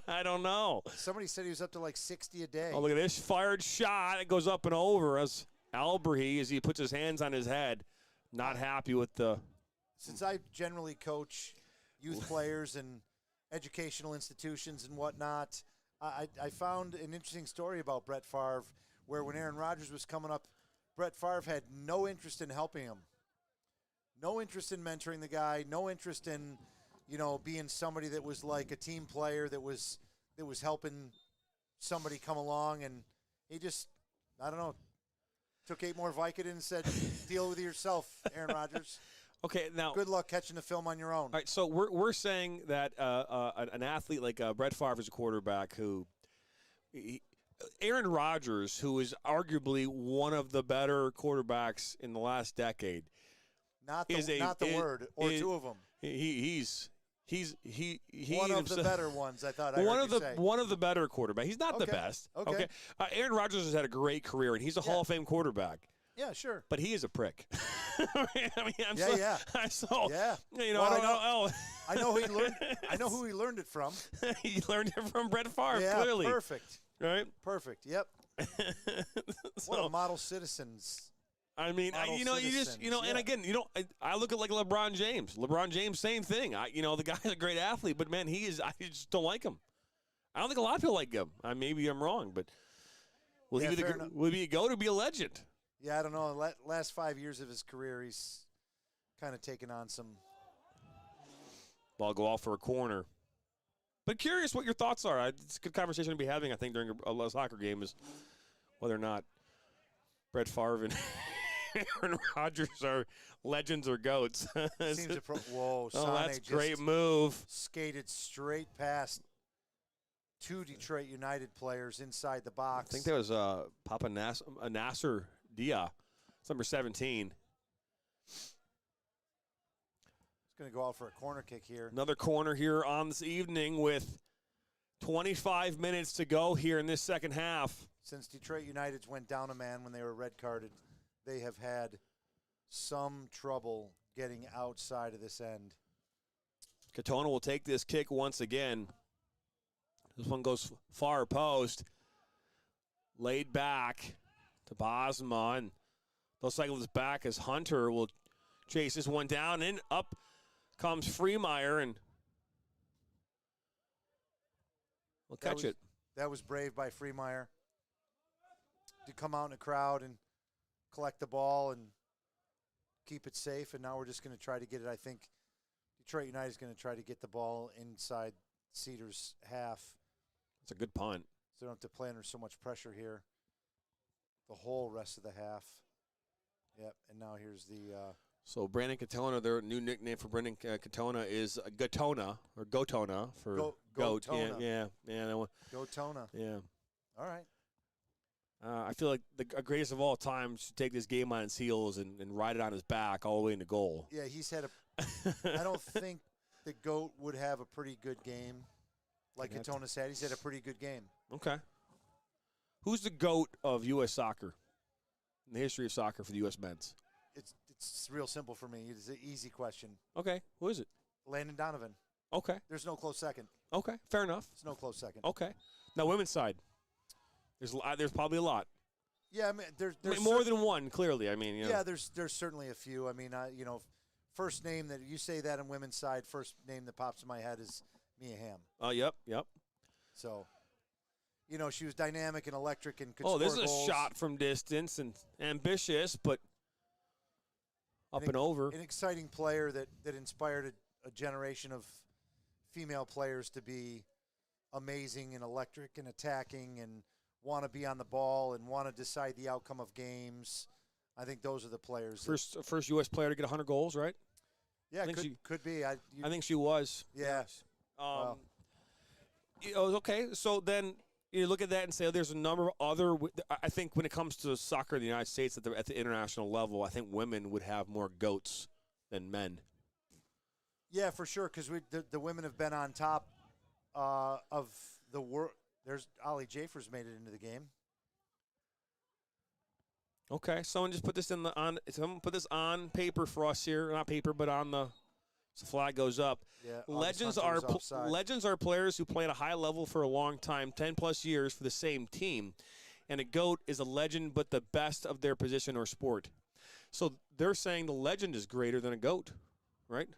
I don't know. Somebody said he was up to like 60 a day. Oh, look at this fired shot. It goes up and over as Alberhi, as he puts his hands on his head, not happy with the. Since I generally coach youth players and educational institutions and whatnot, I found an interesting story about Brett Favre where when Aaron Rodgers was coming up, Brett Favre had no interest in helping him. No interest in mentoring the guy, no interest in, being somebody that was like a team player that was helping somebody come along, and he just, I don't know, took 8 more Vicodin and said, deal with it yourself, Aaron Rodgers. Okay, now good luck catching the film on your own. All right, so we're saying that an athlete like Brett Favre is a quarterback who Aaron Rodgers, who is arguably one of the better quarterbacks in the last decade. Not the word, or two of them. He's one of the better ones. I thought I heard you say. One of the better quarterbacks. He's not the best. Okay. Aaron Rodgers has had a great career, and he's a Hall of Fame quarterback. Yeah, sure. But he is a prick. I know who he learned. I know who he learned it from. He learned it from Brett Favre. Yeah, clearly. Perfect. Right. Perfect. Yep. What a model citizens. I mean, and again, I look at like LeBron James. LeBron James, same thing. The guy's a great athlete, but man, I just don't like him. I don't think a lot of people like him. Maybe I'm wrong, but will he be a GOAT or be a legend? Yeah, I don't know. Last 5 years of his career, he's kind of taken on some. Ball go off for a corner. But curious what your thoughts are. It's a good conversation to be having, I think, during a soccer game is whether or not Brett Favre and Aaron Rodgers are legends or GOATs. Whoa, Sane that's a great move. Skated straight past 2 Detroit United players inside the box. I think that was Papa Nasser Dia. It's number 17. It's going to go out for a corner kick here. Another corner here on this evening with 25 minutes to go here in this second half. Since Detroit United went down a man when they were red carded, they have had some trouble getting outside of this end. Katona will take this kick once again. This one goes far post. Laid back to Bosma, and they'll cycle this back as Hunter will chase this one down, and up comes Freemeyer, and we'll catch it. That was brave by Freemeyer to come out in a crowd and collect the ball and keep it safe, and now we're just going to try to get it. I think Detroit United is going to try to get the ball inside Cedars' half. It's a good punt. So they don't have to play under so much pressure here the whole rest of the half. Yep, and now here's the so Brandon Katona, their new nickname for Brandon Katona is Gatona, or Gotona for goat. Yeah. Gotona. Yeah. All right. I feel like the greatest of all time should take this game on his heels and ride it on his back all the way into goal. Yeah, he's had I don't think the GOAT would have a pretty good game like Katona said. He's had a pretty good game. Okay. Who's the GOAT of U.S. soccer in the history of soccer for the U.S. men's? It's real simple for me. It's an easy question. Okay. Who is it? Landon Donovan. Okay. There's no close second. Okay. Fair enough. There's no close second. Okay. Now, women's side. There's probably a lot. Yeah, I mean, there's more than one. Clearly, I mean, yeah, there's certainly a few. I mean, first name that you say that on women's side, first name that pops in my head is Mia Hamm. Oh, yep. So, she was dynamic and electric and could Oh, score this is goals. a shot from distance and ambitious, but up and over. An exciting player that inspired a generation of female players to be amazing and electric and attacking and want to be on the ball and want to decide the outcome of games. I think those are the players. First U.S. player to get 100 goals, right? Yeah, could be. I think she was. Yeah. Okay, so then you look at that and say, oh, there's a number of other. I think when it comes to soccer in the United States at the international level, I think women would have more goats than men. Yeah, for sure, because the women have been on top of the world. There's Ollie Jafers made it into the game. Okay, someone just put this someone put this on paper for us here, not paper, but on the flag goes up. Yeah, legends are players who play at a high level for a long time, 10+ years for the same team, and a GOAT is a legend, but the best of their position or sport. So they're saying the legend is greater than a GOAT, right?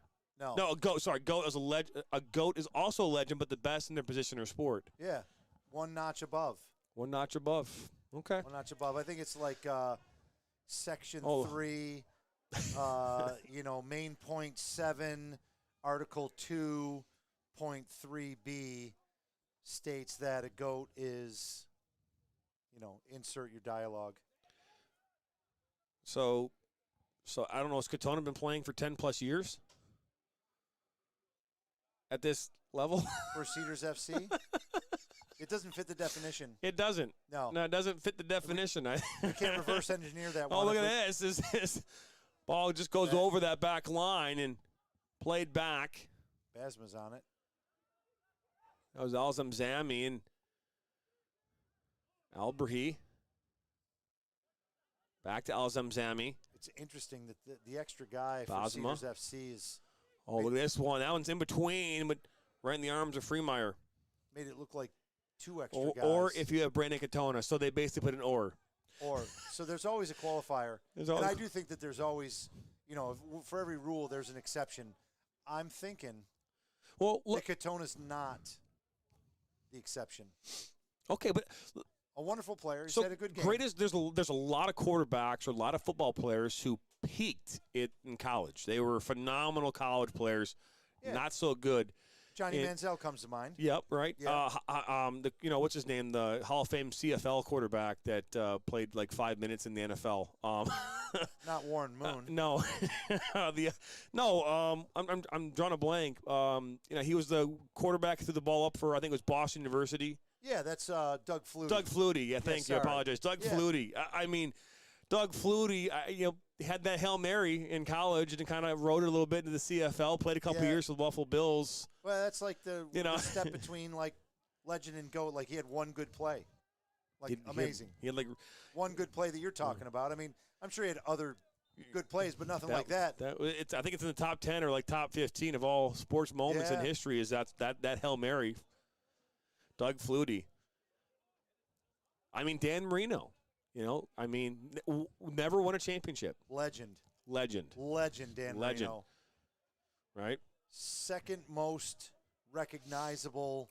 No, a GOAT. Sorry, GOAT is a GOAT is also a legend, but the best in their position or sport. Yeah, one notch above. One notch above. Okay. One notch above. I think it's like Section 3, main point 7, Article 2.3b states that a GOAT is, insert your dialogue. So I don't know. Has Katona been playing for 10+ years at this level? For Cedars FC? It doesn't fit the definition. It doesn't. No, it doesn't fit the definition. We can't reverse engineer that one. Oh, look at this. This ball just goes over that back line and played back. Basma's on it. That was Al-Zamzami and Al-Brahi. Back to Al-Zamzami. It's interesting that the extra guy for Basma. Cedars FC is. Oh, look at this one. That one's in between, but right in the arms of Freemeyer. Made it look like 2 extra guys. Or if you have Brandon Katona. So they basically put an or. So there's always a qualifier. And I do think that there's always, for every rule, there's an exception. I'm thinking that Katona's not the exception. Okay, but a wonderful player. He's had a good game. There's a lot of quarterbacks or a lot of football players who peaked in college. They were phenomenal college players, not so good. Johnny Manziel comes to mind. Yep, right. Yeah. What's his name? The Hall of Fame CFL quarterback that played like 5 minutes in the NFL. Not Warren Moon. No, I'm drawing a blank. He was the quarterback who threw the ball up for, I think it was Boston University. Yeah, that's Doug Flutie. Doug Flutie. Yeah, thank you. I apologize. Doug Flutie. I mean, Doug Flutie. Had that Hail Mary in college and kind of rode it a little bit into the CFL. Played a couple years with the Buffalo Bills. Well, that's like the step between like legend and GOAT. Like he had one good play, amazing. He had like one good play that you're talking about. I mean, I'm sure he had other good plays, but nothing like that. I think it's in the top 10 or like top 15 of all sports moments in history. Is that Hail Mary? Doug Flutie. I mean, Dan Marino. Never won a championship. Legend, Dan Marino. Right? Second most recognizable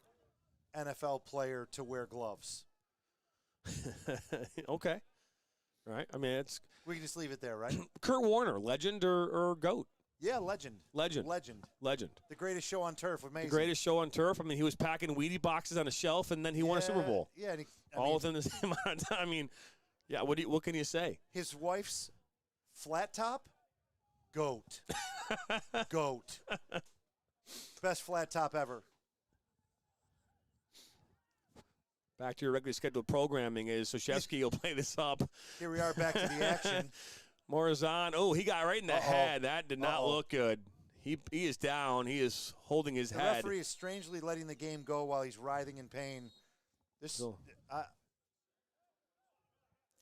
NFL player to wear gloves. Okay. Right. I mean, we can just leave it there, right? Kurt Warner, legend or GOAT? Yeah, legend. The greatest show on turf. Amazing. The greatest show on turf. I mean, he was packing Wheatie boxes on a shelf, and then he won a Super Bowl. Yeah. All within the same amount of time. I mean, yeah, what can you say? His wife's flat top, GOAT. GOAT. Best flat top ever. Back to your regularly scheduled programming is Soshevsky will play this up. Here we are back to the action. Morazan. Oh, he got right in the head. That did not look good. He is down. He is holding his head. The referee is strangely letting the game go while he's writhing in pain.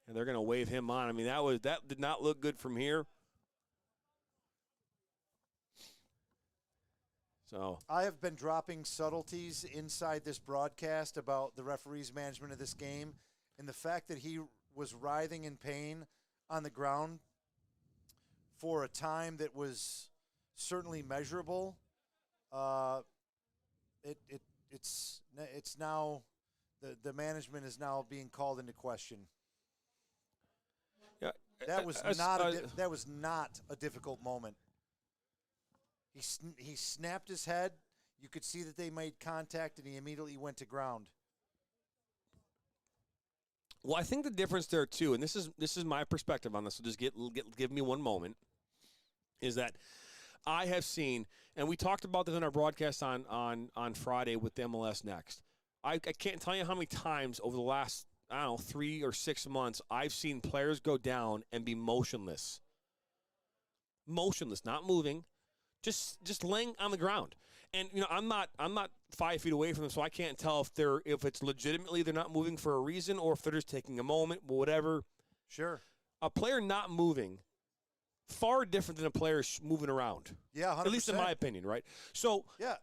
And they're going to wave him on. I mean, that did not look good from here. So I have been dropping subtleties inside this broadcast about the referee's management of this game, and the fact that he was writhing in pain on the ground for a time that was certainly measurable. It's now the management is now being called into question. Yeah, that was not a difficult moment. He snapped his head. You could see that they made contact, and he immediately went to ground. Well, I think the difference there too, and this is my perspective on this. So just give me one moment. Is that I have seen, and we talked about this in our broadcast on Friday with the MLS Next. I can't tell you how many times over the last 3 or 6 months I've seen players go down and be motionless, not moving, just laying on the ground. And I'm not 5 feet away from them, so I can't tell if it's legitimately they're not moving for a reason or if they're just taking a moment, whatever. Sure. A player not moving, far different than a player moving around. Yeah, 100%. At least in my opinion, right? So yeah,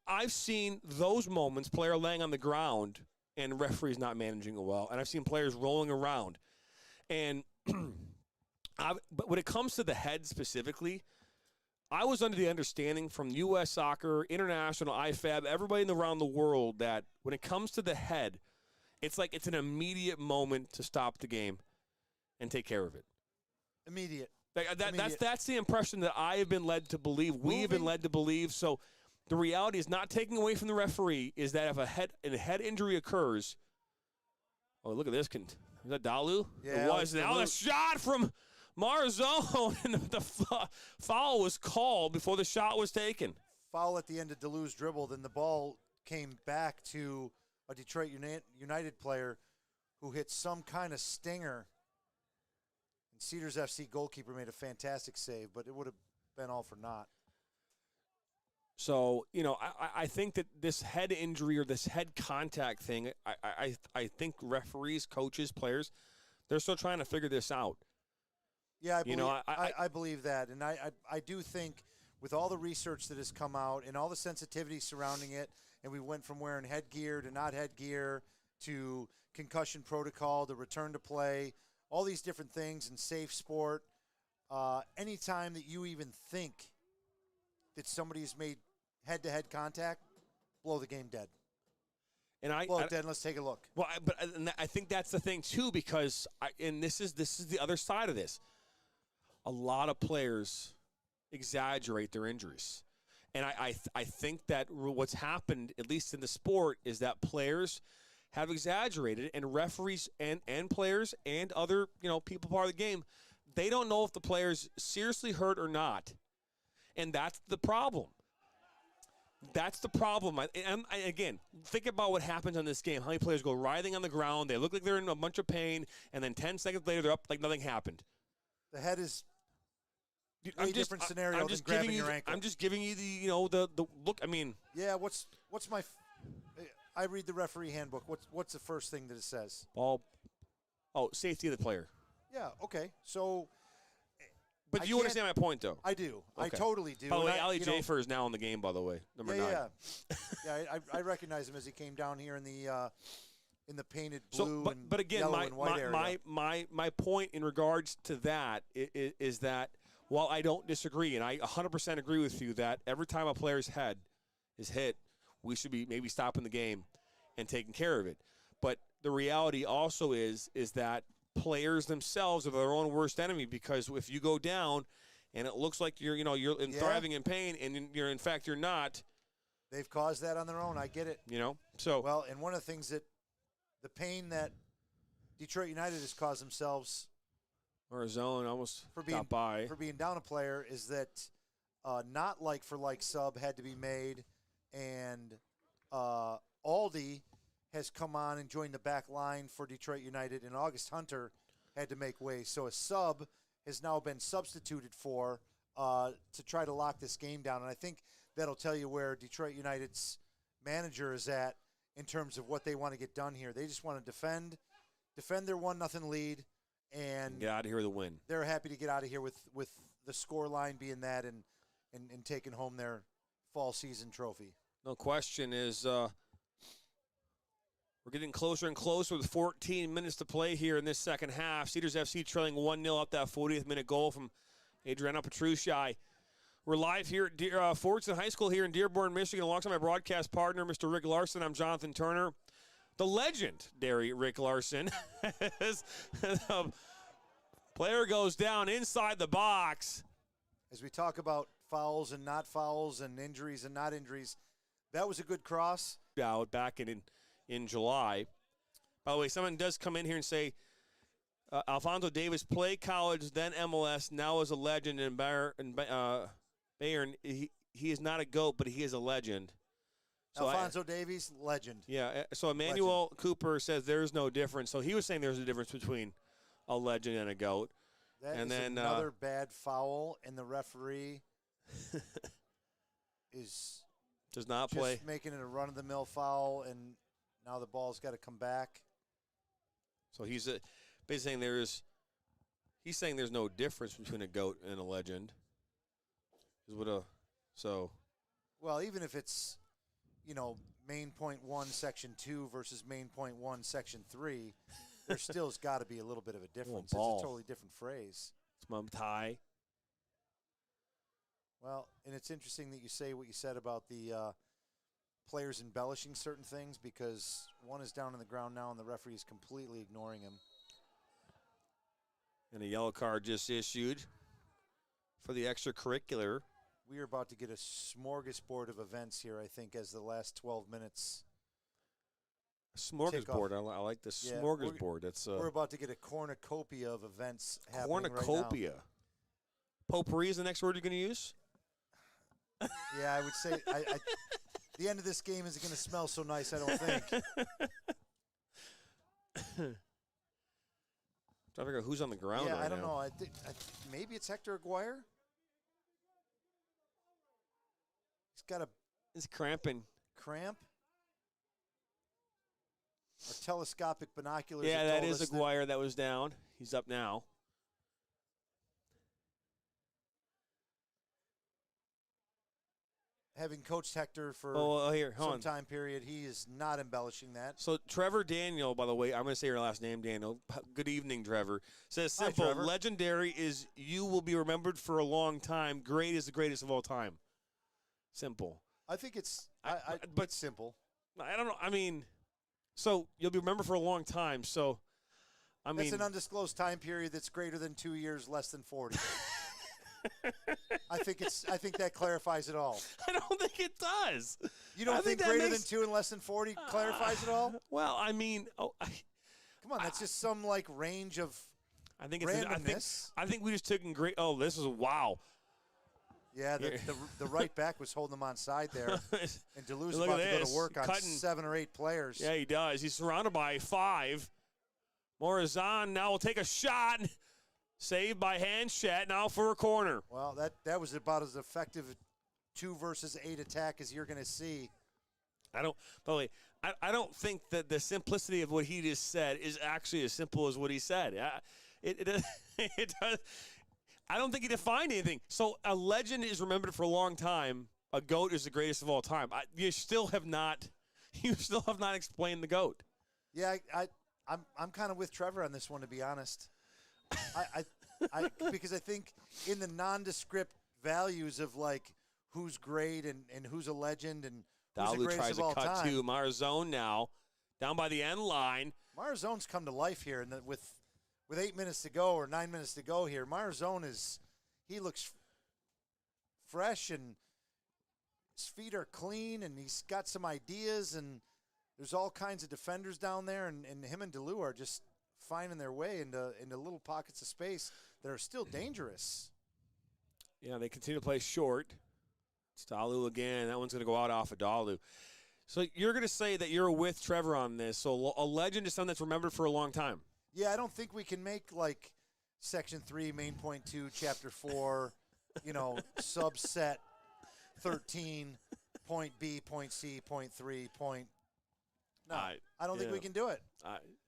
I've seen those moments, player laying on the ground and referees not managing it well, and I've seen players rolling around. And but when it comes to the head specifically, I was under the understanding from U.S. Soccer, International, IFAB, everybody around the world that when it comes to the head, it's like it's an immediate moment to stop the game and take care of it. Immediate. That's the impression that I have been led to believe. We have been led to believe. So the reality is, not taking away from the referee, is that if a head injury occurs, oh, look at this. Is that Dalu? Yeah, it was. Now the shot from Marzone, and the foul was called before the shot was taken. Foul at the end of Dalu's dribble, then the ball came back to a Detroit United player who hit some kind of stinger. And Cedars FC goalkeeper made a fantastic save, but it would have been all for naught. So, I think that this head injury or this head contact thing, I think referees, coaches, players, they're still trying to figure this out. Yeah, I believe that. And I do think with all the research that has come out and all the sensitivity surrounding it, and we went from wearing headgear to not headgear to concussion protocol to return to play, all these different things in safe sport, anytime that you even think that somebody's made head-to-head contact, blow the game dead. Blow it dead. Let's take a look. Well, I think that's the thing too, because this is the other side of this. A lot of players exaggerate their injuries, and I think that what's happened, at least in the sport, is that players have exaggerated, and referees and players and other people part of the game, they don't know if the player's seriously hurt or not. And that's the problem. That's the problem. And again, think about what happens on this game. How many players go writhing on the ground, they look like they're in a bunch of pain, and then 10 seconds later they're up like nothing happened. The head is a different scenario than grabbing your ankle. I'm just giving you the look. I mean. Yeah, what's my I read the referee handbook. What's the first thing that it says? Safety of the player. Yeah, okay. So But you understand my point, though. I do. Okay. I totally do. By the way, Ali Jafer is now in the game, by the way, number 9. Yeah, I recognize him as he came down here in the painted blue but again, yellow and white area. My point in regards to that is that while I don't disagree, and I 100% agree with you that every time a player's head is hit, we should be maybe stopping the game and taking care of it. But the reality also is that players themselves are their own worst enemy, because if you go down and it looks like you're thriving in pain and you're not. They've caused that on their own. I get it. So and one of the things that the pain that Detroit United has caused themselves, or a zone almost for being down a player, is that not like for like sub had to be made, and Aldi has come on and joined the back line for Detroit United, and August Hunter had to make way. So a sub has now been substituted for to try to lock this game down. And I think that'll tell you where Detroit United's manager is at in terms of what they want to get done here. They just want to defend their 1-0 lead, and get out of here with a win. They're happy to get out of here with the score line being that and taking home their fall season trophy. No question is we're getting closer and closer with 14 minutes to play here in this second half. Cedars FC trailing 1-0 up that 40th minute goal from Adriano Petrucci. We're live here at Fordson High School here in Dearborn, Michigan, alongside my broadcast partner, Mr. Rick Larson. I'm Jonathan Turner. The legendary Rick Larson. The player goes down inside the box. As we talk about fouls and not fouls and injuries and not injuries, that was a good cross. Out back in July. By the way, someone does come in here and say, Alfonso Davis played college, then MLS, now is a legend in Bayern. He is not a GOAT, but he is a legend. So Alfonso Davies, legend. Yeah, so Emmanuel Cooper says there's no difference. So he was saying there's a difference between a legend and a GOAT. That and is then another bad foul, and the referee does not just play. Making it a run-of-the-mill foul, and now the ball's got to come back. So he's basically saying there's no difference between a GOAT and a legend. Well, even if it's, main point 1, section 2 versus main point 1, section 3, there still's got to be a little bit of a difference. It's a totally different phrase. It's mum tie. Well, and it's interesting that you say what you said about the players embellishing certain things, because one is down on the ground now and the referee is completely ignoring him. And a yellow card just issued for the extracurricular. We are about to get a smorgasbord of events here, I think, as the last 12 minutes. Smorgasbord. I like the smorgasbord. We're about to get a cornucopia of events happening cornucopia. right now. Potpourri is the next word you're going to use? Yeah, I would say the end of this game isn't going to smell so nice, I don't think. Trying to figure out who's on the ground right now. I don't know. Maybe it's Hector Aguirre? He's got He's cramping. Cramp? Our telescopic binoculars. Yeah, that is Aguirre that was down. He's up now. Having coached Hector for some time period, he is not embellishing that. So Trevor Daniel, by the way, I'm going to say your last name, Daniel. Good evening, Trevor. Says simple, Hi, Trevor. legendary is you will be remembered for a long time. Great is the greatest of all time. Simple. I think it's but simple. I don't know. I mean, so you'll be remembered for a long time. So, That's an undisclosed time period that's greater than 2 years, less than 40. I think that clarifies it all. I don't think it does. You don't think greater than 2 and less than 40 clarifies it all? Well, I mean, come on, that's just some range of I think it's randomness. I think we just took in great. Oh, this is wow. Yeah, the right back was holding him on side there, and Delu's Look about at to go this. to work on Cutting. 7 or 8 players. Yeah, he does. He's surrounded by 5. Morazan now will take a shot. Saved by Hanchett, now for a corner. Well, that was about as effective 2 versus 8 attack as you're going to see. By the way, I don't think that the simplicity of what he just said is actually as simple as what he said. It does. I don't think he defined anything. So a legend is remembered for a long time. A GOAT is the greatest of all time. You still have not explained the GOAT. Yeah, I'm kind of with Trevor on this one, to be honest. Because I think in the nondescript values of who's great and who's a legend and who's the greatest tries of all to cut time. to Marzone now, down by the end line. Marzone's come to life here, and with 8 minutes to go or 9 minutes to go here, Marzone he looks fresh and his feet are clean and he's got some ideas, and there's all kinds of defenders down there, and him and Delu are just finding their way into little pockets of space that are still dangerous. Yeah, they continue to play short. It's Dalu again. That one's going to go out off of Dalu. So you're going to say that you're with Trevor on this. So a legend is something that's remembered for a long time. Yeah, I don't think we can make Section 3, Main Point 2, Chapter 4, subset 13, Point B, Point C, Point 3, Point. No, I don't think we can do it.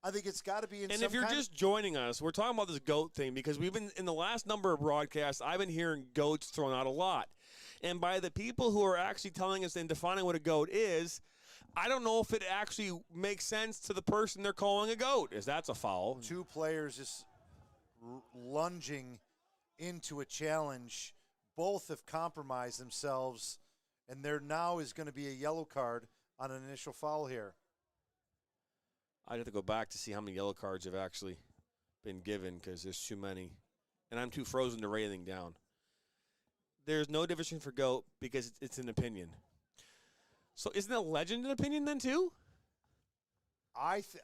I think it's got to be in and some if you're just joining us, we're talking about this GOAT thing because we've been, in the last number of broadcasts, I've been hearing GOATs thrown out a lot. And by the people who are actually telling us and defining what a GOAT is, I don't know if it actually makes sense to the person they're calling a GOAT. That's a foul. 2 players just lunging into a challenge, both have compromised themselves, and there now is going to be a yellow card on an initial foul here. I'd have to go back to see how many yellow cards have actually been given because there's too many. And I'm too frozen to write anything down. There's no division for GOAT because it's an opinion. So isn't a legend an opinion then too?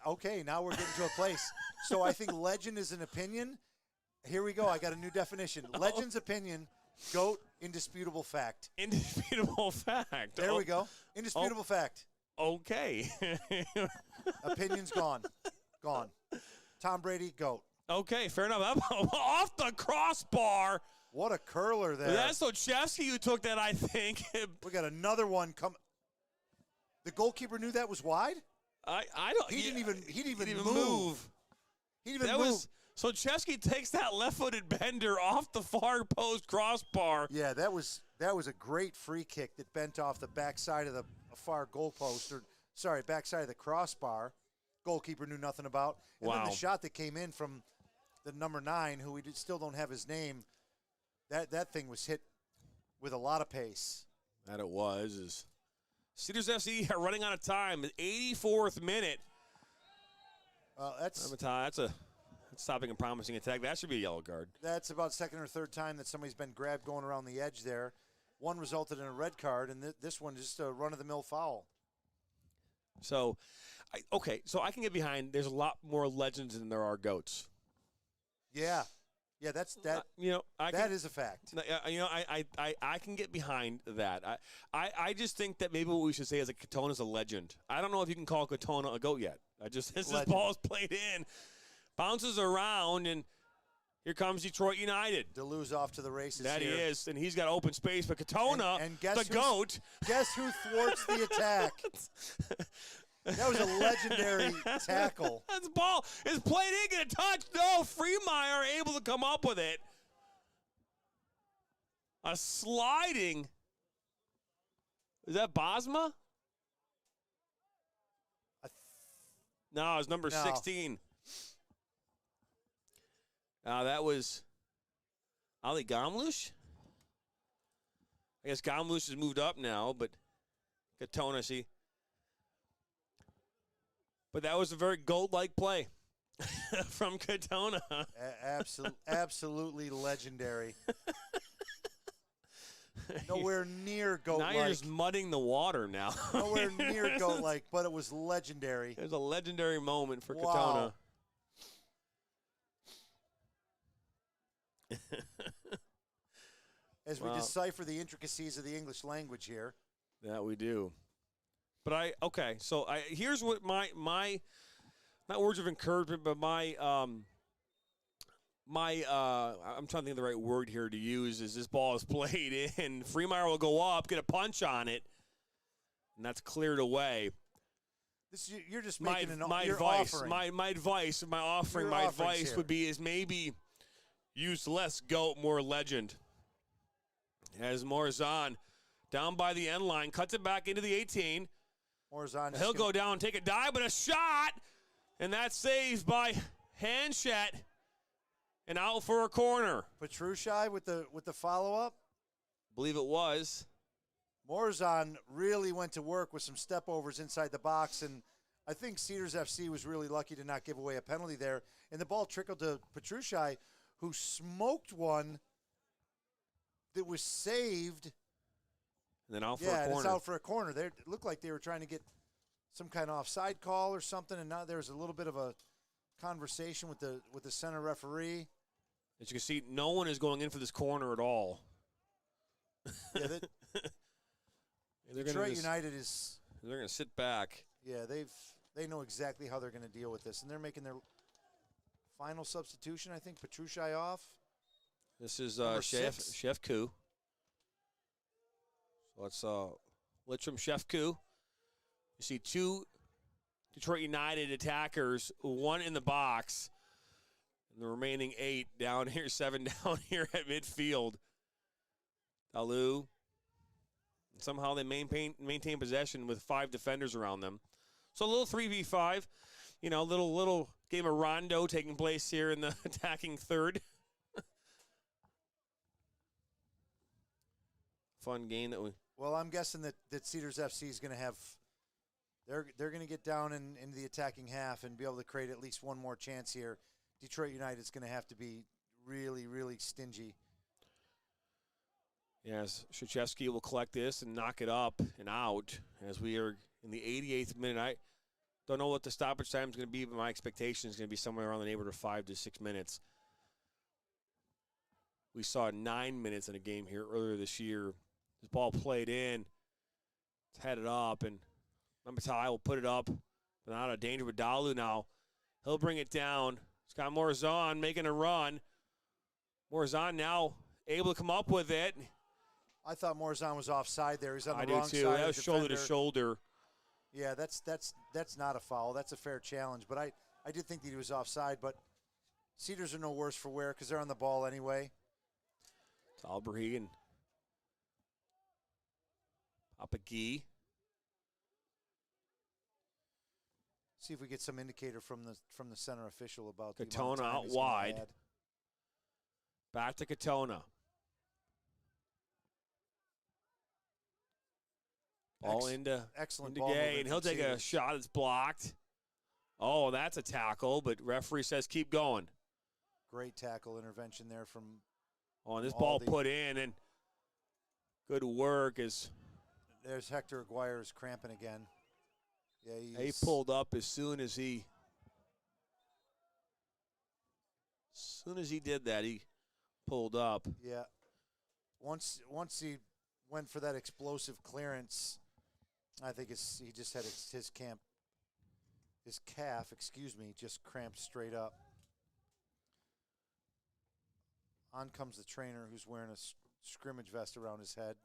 Okay, now we're getting to a place. So I think legend is an opinion. Here we go. I got a new definition. Legend's opinion, GOAT, indisputable fact. Indisputable fact. There we go. Indisputable fact. Okay. Opinion's gone. Gone. Tom Brady, GOAT. Okay, fair enough. Off the crossbar. What a curler there. That's Sochevsky who took that, I think. We got another one come. The goalkeeper knew that was wide? I don't. He didn't even move. He didn't even move. Sochevsky takes that left-footed bender off the far post crossbar. Yeah, that was a great free kick that bent off the backside of the far goalpost, backside of the crossbar. Goalkeeper knew nothing about. And then the shot that came in from the number 9, who we still don't have his name, that thing was hit with a lot of pace. That it was. Cedars FC are running out of time. 84th minute. That's stopping a promising attack. That should be a yellow card. That's about second or third time that somebody's been grabbed going around the edge there. One resulted in a red card, and this one just a run-of-the-mill foul. So, so I can get behind. There's a lot more legends than there are GOATs. Yeah, that's that. That is a fact. I can get behind that. I just think that maybe what we should say is that Katona's a legend. I don't know if you can call Katona a GOAT yet. This ball's played in, bounces around, and here comes Detroit United. DeLue's off to the races. That here. he is, and he's got open space. But Katona, and guess the GOAT. Guess who thwarts the attack? That was a legendary tackle. That ball is played in, get a touch. No, Freemeyer able to come up with it. A sliding. Is that Bosma? No, it's number 16. That was Ali Gamlush. I guess Gamlush has moved up now, but Katona, see. But that was a very GOAT-like play from Katona. Absolutely legendary. Nowhere near GOAT-like. Now you're just mudding the water now. Nowhere near GOAT-like, but it was legendary. It was a legendary moment for Katona. As we decipher the intricacies of the English language here. That we do. But here's what my not words of encouragement, but I'm trying to think of the right word here to use is this ball is played in. Freemeyer will go up, get a punch on it, and that's cleared away. You're just making my advice. Offering. My advice, my offering, my advice here would be is maybe use less GOAT, more legend. As Morazan down by the end line, cuts it back into the 18. Morazan, he'll go down and take a dive, but a shot, and that's saved by Hanchett, and out for a corner. Petrushai with the follow-up? Believe it was. Morazan really went to work with some step-overs inside the box, and I think Cedars FC was really lucky to not give away a penalty there. And the ball trickled to Petrushai, who smoked one that was saved. And then out for a corner. Yeah, it's out for a corner. It looked like they were trying to get some kind of offside call or something, and now there's a little bit of a conversation with the center referee. As you can see, no one is going in for this corner at all. Yeah, Detroit United is. They're going to sit back. Yeah, they know exactly how they're going to deal with this, and they're making their final substitution. I think Petrushai off. This is Chef Koo. So let's from Chef Koo. You see two Detroit United attackers, one in the box, and the remaining 8 down here, 7 down here at midfield. Dalu. Somehow they maintain possession with 5 defenders around them. So a little 3v5, little game of rondo taking place here in the attacking third. fun game that we. Well, I'm guessing that Cedars FC is going to have. They're going to get down into the attacking half and be able to create at least one more chance here. Detroit United's going to have to be really, really stingy. Yes, Krzyzewski will collect this and knock it up and out as we are in the 88th minute. I don't know what the stoppage time is going to be, but my expectation is going to be somewhere around the neighborhood of 5 to 6 minutes. We saw 9 minutes in a game here earlier this year. This ball played in, it's headed up, and Matai will put it up, but out of danger with Dalu now. He'll bring it down. Scott Morazan making a run. Morazan now able to come up with it. I thought Morazan was offside there. He's on the I wrong do too. side. That was shoulder to shoulder. Yeah, that's not a foul. That's a fair challenge. But I did think that he was offside. But Cedars are no worse for wear because they're on the ball anyway. It's Alberhi and Apagee. See if we get some indicator from the center official about the Katona amount of time out he's gonna wide. add. Back to Katona. Ball into excellent into ball Gay, movement and he'll from take a Cedars. shot. It's blocked. Oh, that's a tackle, but referee says keep going. Great tackle intervention there from. Oh, and this Aldi. ball put in, and good work as There's Hector Aguirre's cramping again. Yeah, he pulled up as soon as he did that. He pulled up. Yeah. Once he went for that explosive clearance, I think he just had his calf, just cramped straight up. On comes the trainer who's wearing a scrimmage vest around his head.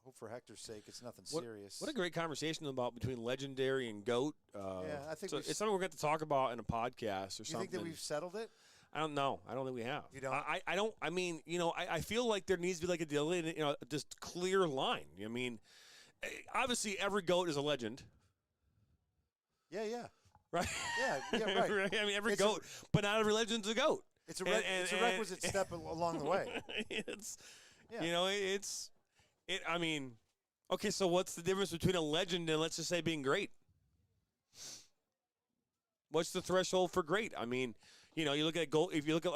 Hope for Hector's sake it's nothing serious. What a great conversation between legendary and GOAT. Yeah, I think it's something we're going to talk about in a podcast or You something. think that we've settled it? I don't know. I don't think we have. You don't? I don't. I mean, I feel like there needs to be like a deal, just clear line. I mean, obviously every GOAT is a legend. Yeah. Right? Yeah, right. I mean, every GOAT, but not every legend's a GOAT. It's a requisite step along the way. I mean, okay, so what's the difference between a legend and, let's just say, being great? What's the threshold for great? I mean, you look at goal. If you look at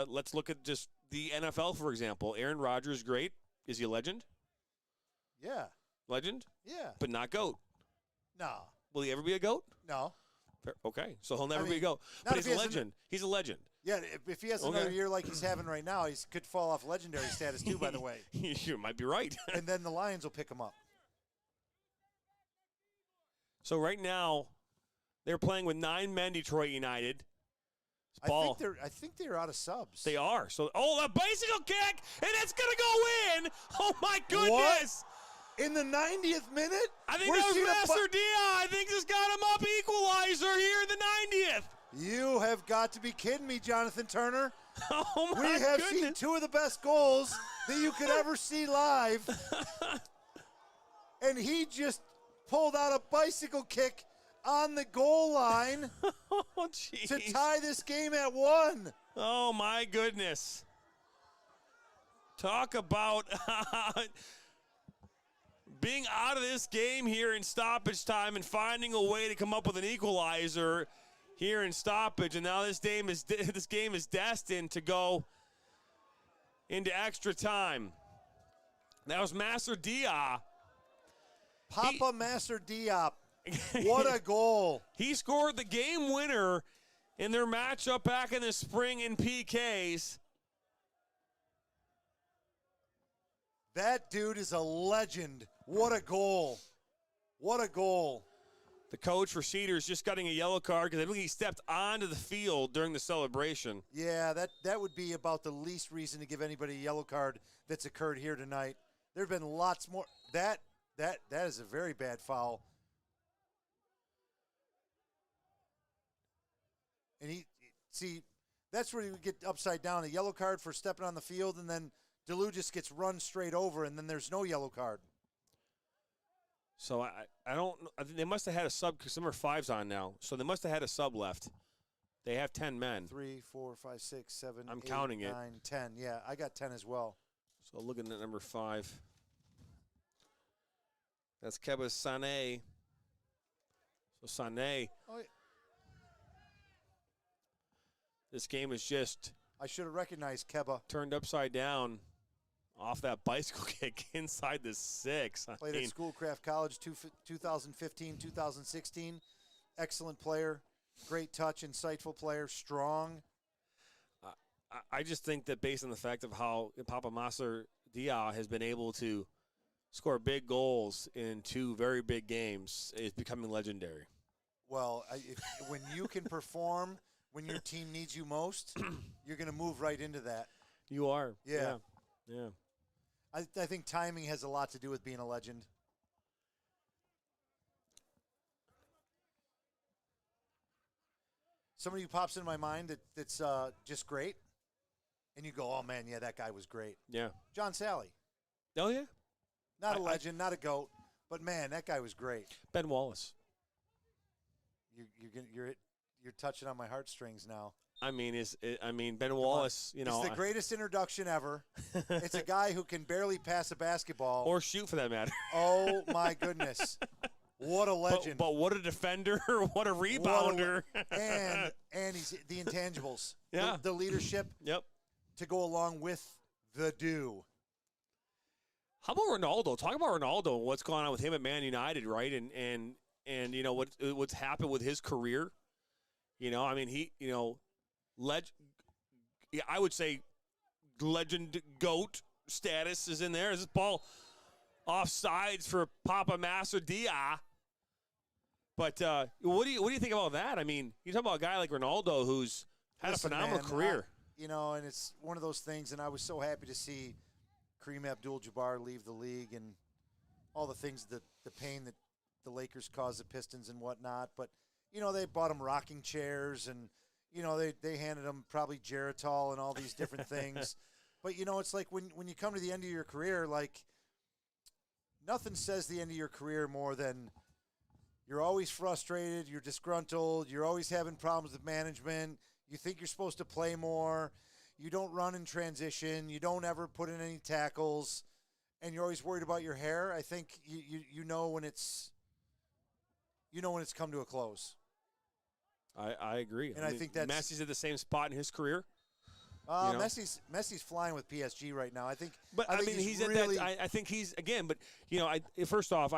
let's look at just the NFL, for example. Aaron Rodgers, great. Is he a legend? Yeah. Legend? Yeah. But not GOAT. No. Will he ever be a GOAT? No. Okay, so he'll never be a GOAT. But he's a legend. He's a legend. Yeah, if he has another year like he's having right now, he could fall off legendary status too, by the way. You might be right. And then the Lions will pick him up. So right now, they're playing with 9 men, Detroit United. I think they're out of subs. They are. So, a bicycle kick, and it's going to go in. Oh, my goodness. What? In the 90th minute? I think that was Master Dia. I think this got him up equalizer here in the 90th. You have got to be kidding me, Jonathan Turner. Oh, my We have goodness. seen two of the best goals that you could ever see live. And he just pulled out a bicycle kick on the goal line to tie this game at 1. Oh, my goodness. Talk about being out of this game here in stoppage time and finding a way to come up with an equalizer here in stoppage, and now this game is destined to go into extra time. That was Master Diop. Master Diop. What a goal. He scored the game winner in their matchup back in the spring in PKs. That dude is a legend. What a goal. What a goal. The coach for Cedars just getting a yellow card because I think he stepped onto the field during the celebration. Yeah, that would be about the least reason to give anybody a yellow card that's occurred here tonight. There have been lots more. That is a very bad foul. And that's where you get upside down. A yellow card for stepping on the field, and then DeLu just gets run straight over, and then there's no yellow card. So I don't know. I think they must have had a sub because number 5's on now. So they must have had a sub left. They have 10 men. 3, 4, 5, 6, 7, I'm 8, counting 9, it. 10. Yeah, I got 10 as well. So looking at number 5. That's Keba Sané. So Sané. Oh, yeah. This game is just I should have recognized Keba. turned upside down off that bicycle kick inside the 6. Played at Schoolcraft College 2015, 2016. Excellent player. Great touch, insightful player, strong. I just think that based on the fact of how Papa Maser Dia has been able to score big goals in 2 very big games, is becoming legendary. Well, when you can perform when your team needs you most, you're going to move right into that. You are. Yeah. Yeah. I think timing has a lot to do with being a legend. Somebody who pops into my mind that's just great, and you go, oh, man, yeah, that guy was great. Yeah. John Sally. Oh, yeah. Not a legend, not a GOAT, but, man, that guy was great. Ben Wallace. You're touching on my heartstrings now. I mean, Ben Wallace, you know. It's the greatest introduction ever. It's a guy who can barely pass a basketball. Or shoot, for that matter. Oh, my goodness. What a legend. But what a defender. What a rebounder. And he's the intangibles. Yeah. The leadership. Yep. To go along with the do. How about Ronaldo? Talk about Ronaldo and what's going on with him at Man United, right? And you know, what's happened with his career. You know, I mean, I would say legend GOAT status is in there. Is this ball offsides for Papa Maser Dia? But what do you think about that? I mean, you talk about a guy like Ronaldo who's had a phenomenal career. And it's one of those things, and I was so happy to see Kareem Abdul-Jabbar leave the league and all the things, the pain that the Lakers caused the Pistons and whatnot. But, you know, they bought him rocking chairs and, you know, they handed him probably Geritol and all these different things. But, you know, it's like when you come to the end of your career, like nothing says the end of your career more than you're always frustrated, you're disgruntled, you're always having problems with management, you think you're supposed to play more, you don't run in transition, you don't ever put in any tackles, and you're always worried about your hair. I think you know when it's come to a close. I agree. And I think that's Messi's at the same spot in his career. Messi's flying with PSG right now. I think. But I mean, he's really, at that. I think he's again. But you know, first off,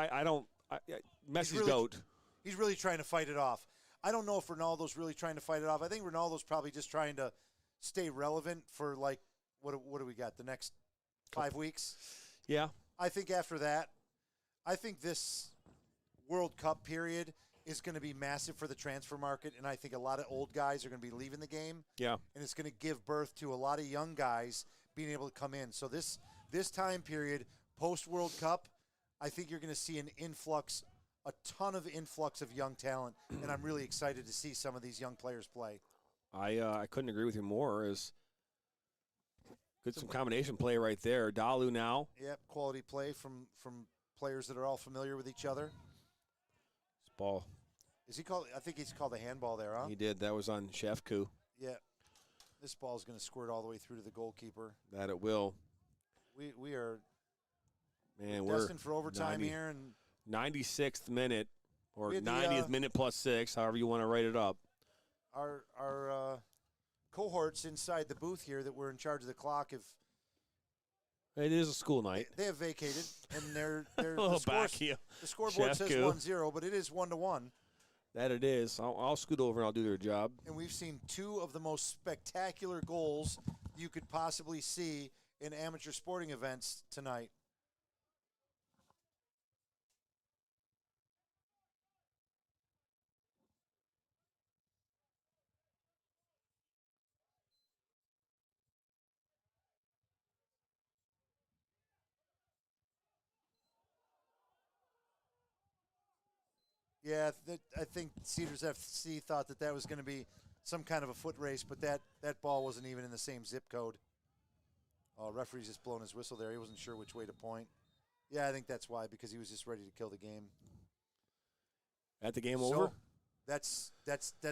Messi's GOAT. He's really trying to fight it off. I don't know if Ronaldo's really trying to fight it off. I think Ronaldo's probably just trying to stay relevant for like what do we got, the next 5 weeks? Yeah. I think after that, I think this World Cup period is going to be massive for the transfer market, and I think a lot of old guys are going to be leaving the game. Yeah. And it's going to give birth to a lot of young guys being able to come in. So this time period, post-World Cup, I think you're going to see a ton of influx of young talent, and I'm really excited to see some of these young players play. I couldn't agree with you more. Some combination play right there. Dalu now. Yep, quality play from players that are all familiar with each other. This ball. Is he called? I think he's called a handball there, huh? He did. That was on Shefku. Yeah. This ball is going to squirt all the way through to the goalkeeper. That it will. We are we're destined for overtime here. And 96th minute or 90th minute plus 6, however you want to write it up. Our cohorts inside the booth here that were in charge of the clock It is a school night. They have vacated, and they're the scoreboard says 1-0, but it is 1-1. That it is. I'll scoot over and I'll do their job. And we've seen 2 of the most spectacular goals you could possibly see in amateur sporting events tonight. Yeah, I think Cedars FC thought that was going to be some kind of a foot race, but that ball wasn't even in the same zip code. Oh, referee's just blowing his whistle there. He wasn't sure which way to point. Yeah, I think that's why, because he was just ready to kill the game. At the game over? That's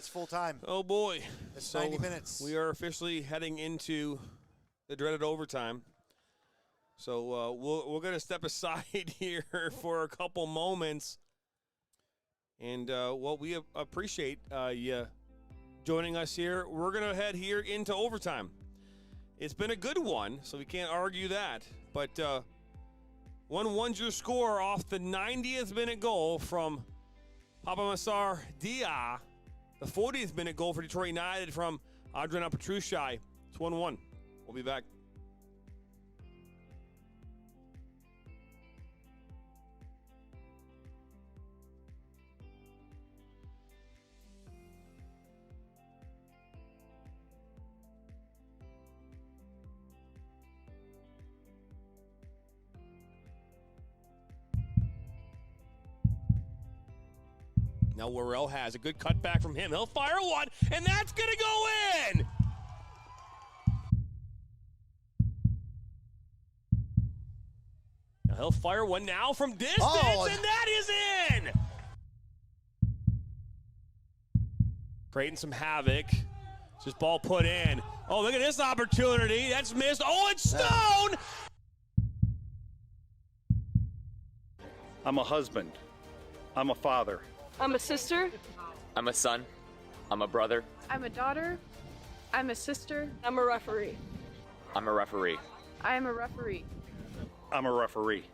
full time. Oh boy. That's So 90 minutes. We are officially heading into the dreaded overtime. So we're going to step aside here for a couple moments. And we appreciate you joining us here. We're going to head here into overtime. It's been a good one, so we can't argue that. But 1-1's your score off the 90th minute goal from Papa Masar Dia. The 40th minute goal for Detroit United from Adriana Petrushai. It's 1-1. We'll be back. Now Worrell has a good cutback from him. He'll fire one, and that's going to go in! Now he'll fire one now from distance, and that is in! Creating some havoc. Just ball put in. Oh, look at this opportunity. That's missed. Oh, it's Stone! I'm a husband. I'm a father. I'm a sister. I'm a son. I'm a brother. I'm a daughter. I'm a sister. I'm a referee. I'm a referee. I am a referee. I'm a referee.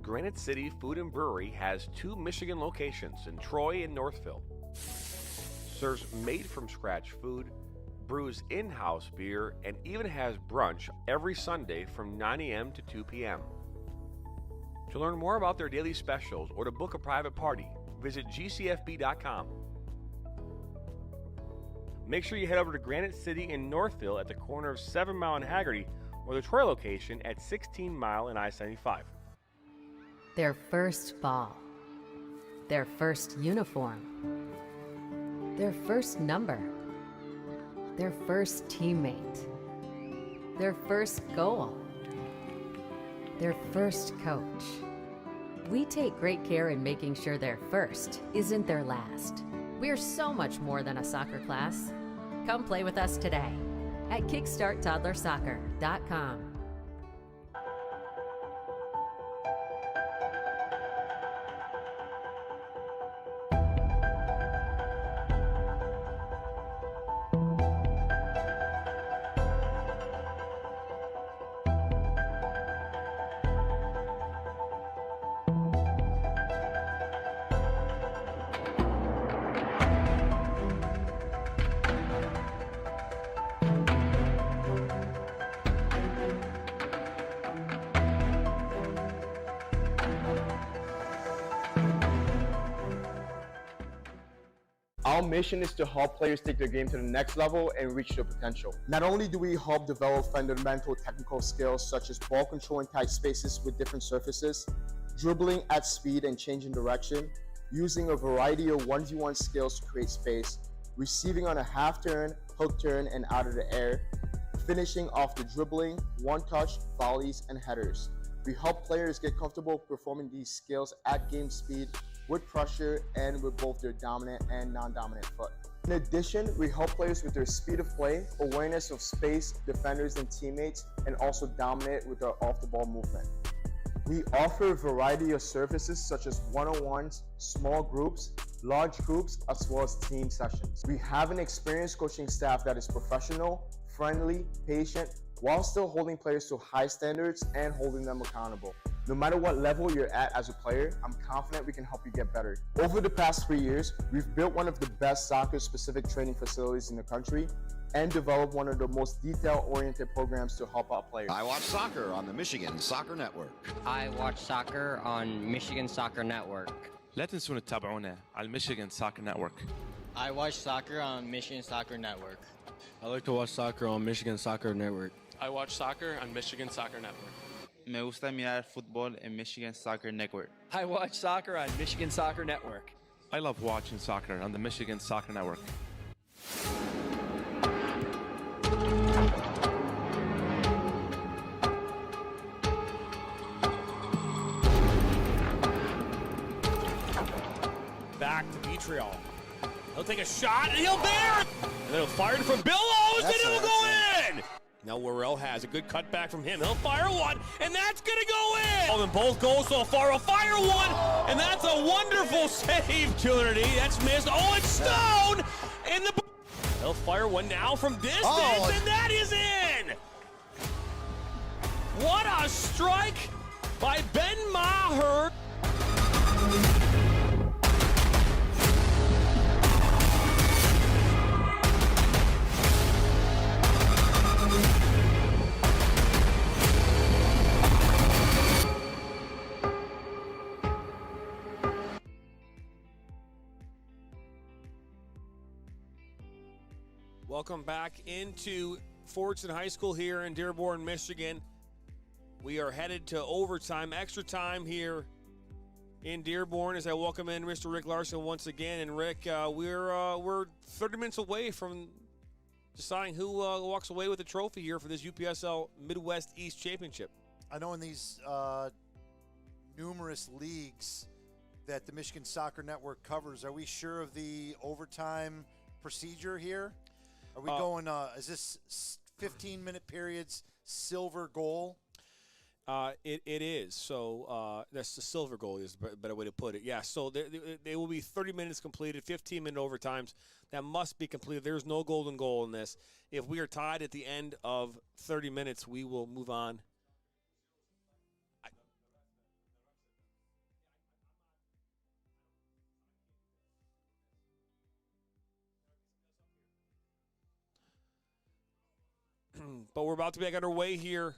Granite City Food and Brewery has 2 Michigan locations in Troy and Northville. Serves made-from-scratch food, brews in-house beer, and even has brunch every Sunday from 9 a.m. to 2 p.m. To learn more about their daily specials or to book a private party, visit gcfb.com. Make sure you head over to Granite City in Northville at the corner of 7 Mile and Haggerty, or the Troy location at 16 Mile and I-75. Their first ball, their first uniform, their first number, their first teammate, their first goal, their first coach. We take great care in making sure their first isn't their last. We're so much more than a soccer class. Come play with us today at kickstarttoddlersoccer.com. Our mission is to help players take their game to the next level and reach their potential. Not only do we help develop fundamental technical skills such as ball control in tight spaces with different surfaces, dribbling at speed and changing direction, using a variety of 1v1 skills to create space, receiving on a half turn, hook turn, and out of the air, finishing off the dribbling, one-touch, volleys, and headers. We help players get comfortable performing these skills at game speed, with pressure, and with both their dominant and non-dominant foot. In addition, we help players with their speed of play, awareness of space, defenders and teammates, and also dominate with their off-the-ball movement. We offer a variety of services such as one-on-ones, small groups, large groups, as well as team sessions. We have an experienced coaching staff that is professional, friendly, patient, while still holding players to high standards and holding them accountable. No matter what level you're at as a player, I'm confident we can help you get better. Over the past 3 years, we've built one of the best soccer-specific training facilities in the country and developed one of the most detail-oriented programs to help out players. I watch soccer on the Michigan Soccer Network. I watch soccer on Michigan Soccer Network. لا تنسون تتابعونا على Michigan Soccer Network. I watch soccer on Michigan Soccer Network. I like to watch soccer on Michigan Soccer Network. I watch soccer on Michigan Soccer Network. Me gusta mirar fútbol en Michigan Soccer Network. I watch soccer on Michigan Soccer Network. I love watching soccer on the Michigan Soccer Network. Back to Vitriol. He'll take a shot and he'll bear it. And then he'll fire it from Billows and it'll go in. Now Worrell has a good cutback from him. He'll fire one and that's going to go in. Oh, and both goals so far. He'll fire one and that's a wonderful save, Trinity. That's missed. Oh, it's Stone in the. He'll fire one now from distance and that is in. What a strike by Ben Maher. Welcome back into Fordson High School here in Dearborn, Michigan. We are headed to overtime, extra time here in Dearborn as I welcome in Mr. Rick Larson once again. And Rick, we're 30 minutes away from deciding who walks away with the trophy here for this UPSL Midwest East Championship. I know in these numerous leagues that the Michigan Soccer Network covers, are we sure of the overtime procedure here? Are we going, is this 15-minute periods, silver goal? It is. So that's the silver goal is a better way to put it. Yeah, so they will be 30 minutes completed, 15-minute overtimes. That must be completed. There's no golden goal in this. If we are tied at the end of 30 minutes, we will move on. But we're about to be back underway here.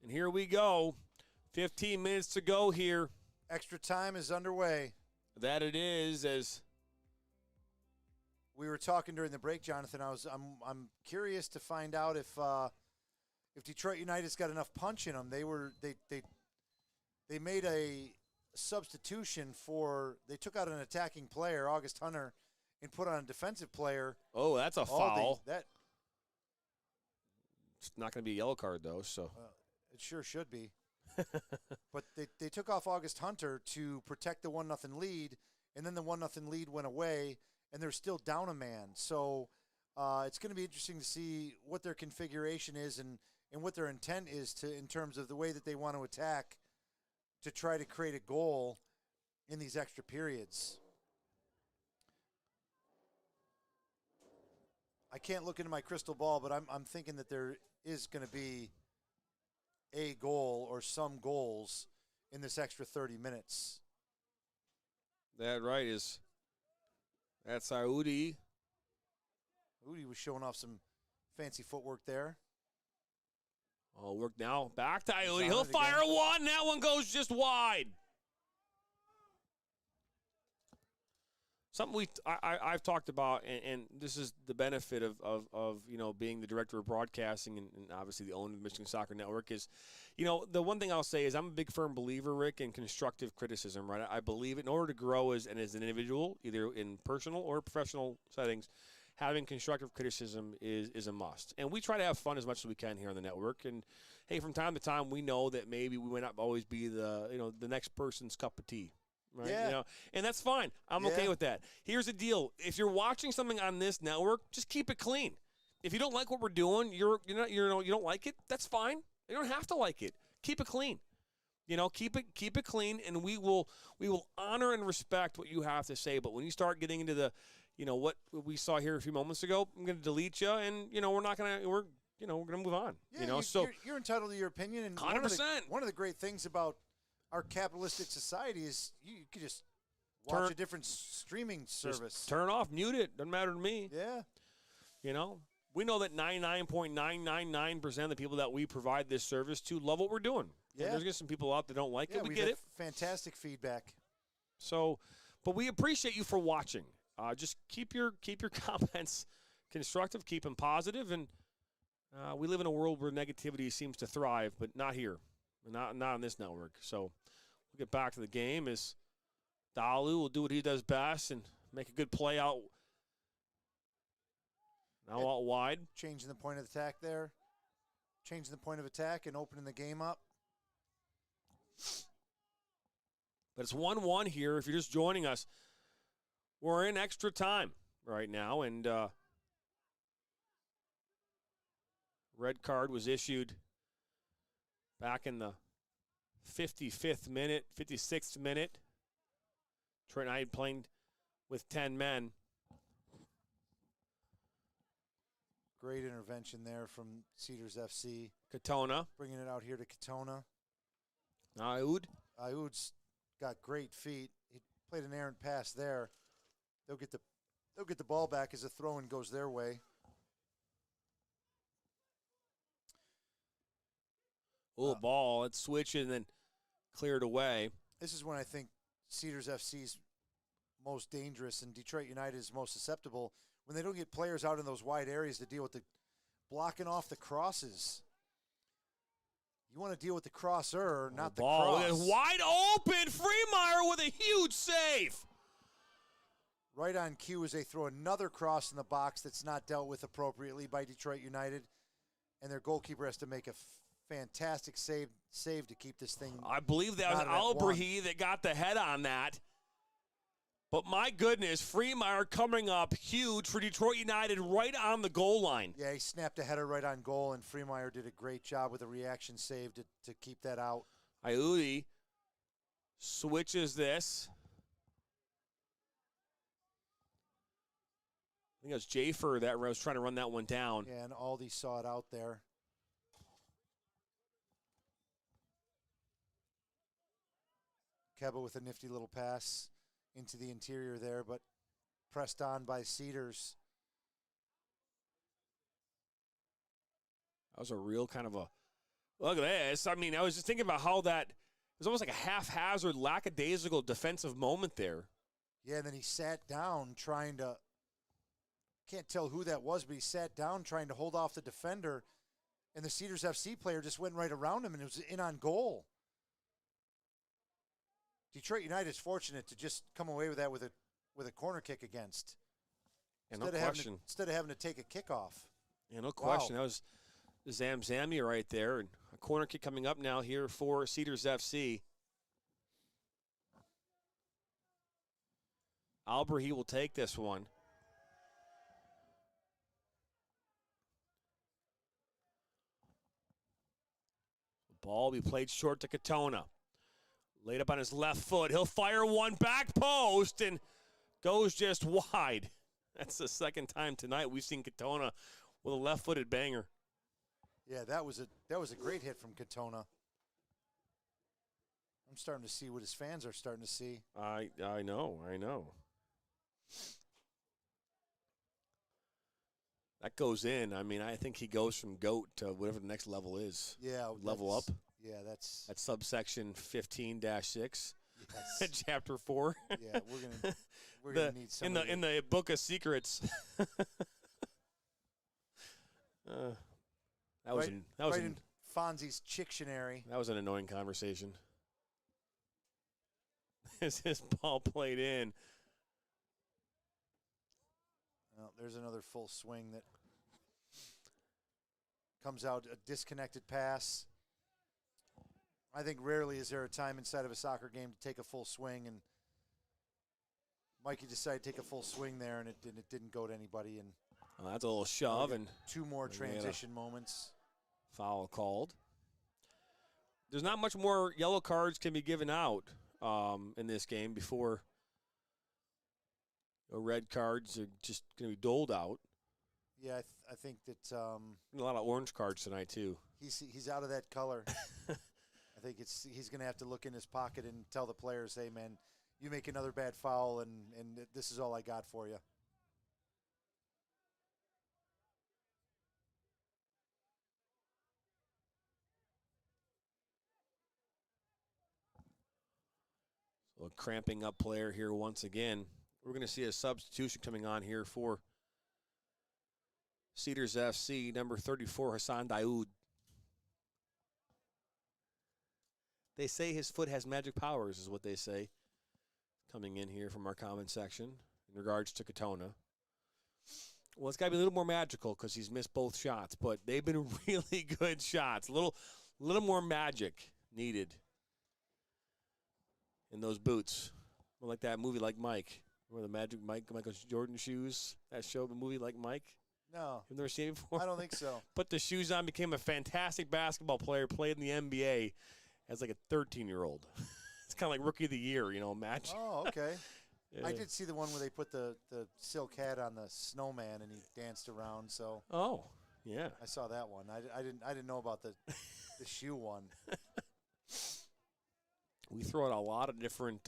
And here we go. 15 minutes to go here. Extra time is underway. That it is. As we were talking during the break, Jonathan, I'm curious to find out if Detroit United's got enough punch in them. They made a substitution they took out an attacking player, August Hunter, and put on a defensive player. Oh, that's a foul. It's not going to be a yellow card, though. So it sure should be. But they took off August Hunter to protect the 1-0 lead, and then the 1-0 lead went away, and they're still down a man. So it's going to be interesting to see what their configuration is and what their intent is in terms of the way that they want to attack to try to create a goal in these extra periods. I can't look into my crystal ball, but I'm thinking that there is going to be a goal or some goals in this extra 30 minutes. That's Udi. Udi was showing off some fancy footwork there. Oh, work now. Back to Udi. He'll fire one. That one goes just wide. Something I've talked about, and this is the benefit of being the director of broadcasting and obviously the owner of the Michigan Soccer Network is, the one thing I'll say is I'm a big firm believer, Rick, in constructive criticism, right? I believe in order to grow as an individual, either in personal or professional settings, having constructive criticism is a must. And we try to have fun as much as we can here on the network. And, hey, from time to time, we know that maybe we might not always be the next person's cup of tea. Right? Yeah. And that's fine. I'm okay with that. Here's the deal. If you're watching something on this network, just keep it clean. If you don't like what we're doing, you don't like it, that's fine. You don't have to like it. Keep it clean. Keep it clean, and we will honor and respect what you have to say. But when you start getting into the, what we saw here a few moments ago, I'm going to delete you, and we're going to move on. Yeah, so you're entitled to your opinion, and 100%. One of the great things about our capitalistic society is you could just watch a different streaming service. Turn off, mute it. Doesn't matter to me. Yeah. We know that 99.999% of the people that we provide this service to love what we're doing. Yeah. And there's some people out that don't like it. We we've get had it. Fantastic feedback. So, but we appreciate you for watching. Just keep your comments constructive, keep them positive, and we live in a world where negativity seems to thrive, but not here. Not on this network. So we'll get back to the game as Dalu will do what he does best and make a good play out. Now out wide. Changing the point of attack there. Changing the point of attack and opening the game up. But it's 1-1 here. If you're just joining us, we're in extra time right now. And red card was issued back in the 55th minute, 56th minute. Detroit United playing with 10 men. Great intervention there from Cedars FC. Katona. Bringing it out here to Katona. Aoud's got great feet. He played an errant pass there. They'll get the ball back as the throw-in goes their way. Ball. It switches and then cleared away. This is when I think Cedars FC's most dangerous and Detroit United is most susceptible, when they don't get players out in those wide areas to deal with the blocking off the crosses. You want to deal with the crosser, not the ball. cross. Wide open. Freemeyer with a huge save. Right on cue as they throw another cross in the box that's not dealt with appropriately by Detroit United, and their goalkeeper has to make a fantastic save to keep this thing. I believe that was Albrahi that got the head on that. But my goodness, Freemeyer coming up huge for Detroit United right on the goal line. Yeah, he snapped a header right on goal, and Freemeyer did a great job with a reaction save to keep that out. Aoudi switches this. I think it was Jafer that was trying to run that one down. Yeah, and Aldi saw it out there. Keba with a nifty little pass into the interior there, but pressed on by Cedars. That was a real kind of a, look at this. I mean, I was just thinking about how that, it was almost like a haphazard, lackadaisical defensive moment there. Yeah, and then he sat down trying to, can't tell who that was, but he sat down trying to hold off the defender, and the Cedars FC player just went right around him, and it was in on goal. Detroit United is fortunate to just come away with that with a corner kick against. Yeah, no question. Instead of having to take a kickoff. Yeah, no question. That was Zamzamia right there. And a corner kick coming up now here for Cedars FC. Albrahi will take this one. The ball will be played short to Katona. Laid up on his left foot. He'll fire one back post and goes just wide. That's the second time tonight we've seen Katona with a left-footed banger. Yeah, that was a great hit from Katona. I'm starting to see what his fans are starting to see. I know. That goes in. I mean, I think he goes from GOAT to whatever the next level is. Yeah. Level up. Yeah, that's subsection 15-6. Yes. Chapter 4. Yeah, we're gonna need some in the Book of Secrets. That was in Fonzie's Chictionary. That was an annoying conversation. As his ball played in. Well, there's another full swing that comes out, a disconnected pass. I think rarely is there a time inside of a soccer game to take a full swing, and Mikey decided to take a full swing there, and it didn't go to anybody. And that's a little shove, and two more transition moments. Foul called. There's not much more yellow cards can be given out in this game before red cards are just going to be doled out. Yeah, I think that a lot of orange cards tonight too. He's out of that color. I think he's going to have to look in his pocket and tell the players, hey, man, you make another bad foul, and this is all I got for you. So a cramping up player here once again. We're going to see a substitution coming on here for Cedars FC, number 34, Hassan Daoud. They say his foot has magic powers, is what they say. Coming in here from our comment section in regards to Katona. Well, it's got to be a little more magical because he's missed both shots, but they've been really good shots. A little more magic needed in those boots. More like that movie Like Mike. Remember the Magic Michael Jordan shoes? That show, the movie Like Mike? No. You've never seen it before? I don't think so. Put the shoes on, became a fantastic basketball player, played in the NBA as like a 13-year-old. It's kind of like Rookie of the Year, match. Oh, okay. Yeah. I did see the one where they put the silk hat on the snowman and he danced around. So. Oh, yeah. I saw that one. I didn't know about the shoe one. We throw out a lot of different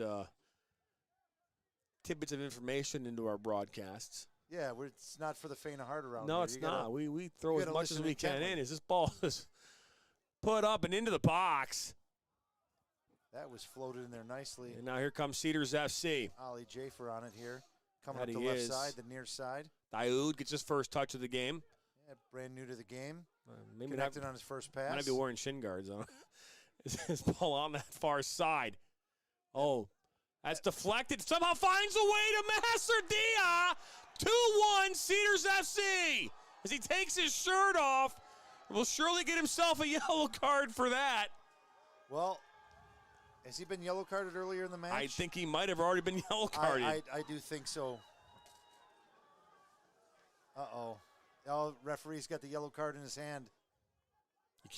tidbits of information into our broadcasts. Yeah, it's not for the faint of heart around No, here. it's not. We throw as much as listen we can intently. in. As this ball is put up and into the box. That was floated in there nicely. And now here comes Cedars FC. Ollie Jafer on it here. Coming That up the he left is. side, the near side. Daoud gets his first touch of the game. Yeah, brand new to the game. Maybe Connected on his first pass. Might not be wearing shin guards on. His ball on that far side. Oh, that's deflected. Somehow finds a way to Masardia. 2-1 Cedars FC. As he takes his shirt off, will surely get himself a yellow card for that. Well, has he been yellow carded earlier in the match? I think he might have already been yellow carded. I do think so. Uh-oh. Oh, referee's got the yellow card in his hand. You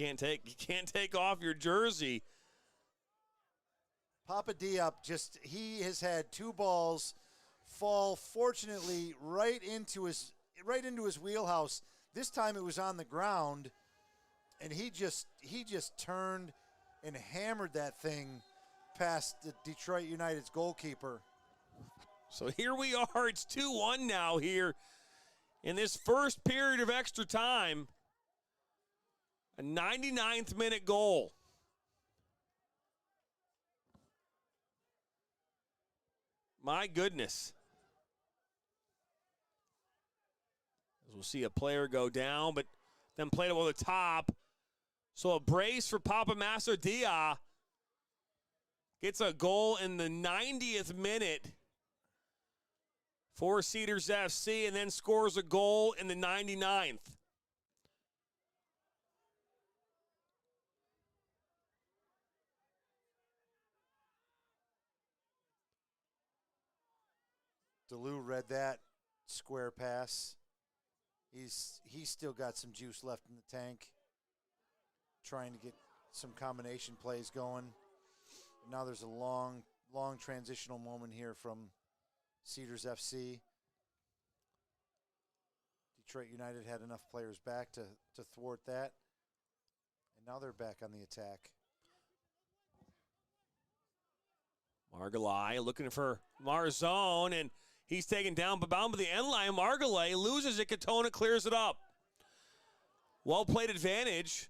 can't take off your jersey. Papa Diop he has had two balls fall fortunately right into his wheelhouse. This time it was on the ground, and he just turned and hammered that thing past the Detroit United's goalkeeper. So here we are. It's 2-1 now here in this first period of extra time. A 99th minute goal. My goodness. As we'll see a player go down, but then played it over the top. So a brace for Papa Masardia. Gets a goal in the 90th minute for Cedars FC and then scores a goal in the 99th. DeLu read that square pass. He's still got some juice left in the tank. Trying to get some combination plays going. Now there's a long transitional moment here from Cedars FC. Detroit United had enough players back to thwart that. And now they're back on the attack. Margalai looking for Marzone, and he's taken down, but bound by the end line. Margalai loses it. Katona clears it up. Well-played advantage.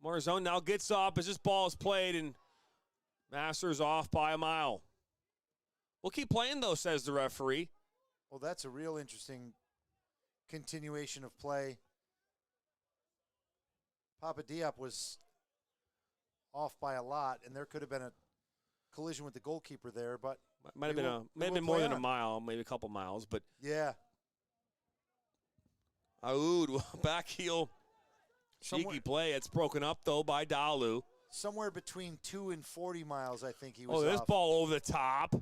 Marzone now gets up as this ball is played, and Masters off by a mile. We'll keep playing, though, says the referee. Well, that's a real interesting continuation of play. Papa Diop was off by a lot, and there could have been a collision with the goalkeeper there, but might have been more than a mile, maybe a couple miles, but yeah. Aoud, back heel, cheeky play. It's broken up though by Dalu. Somewhere between 2 and 40 miles, I think he was. Oh, this ball over the top.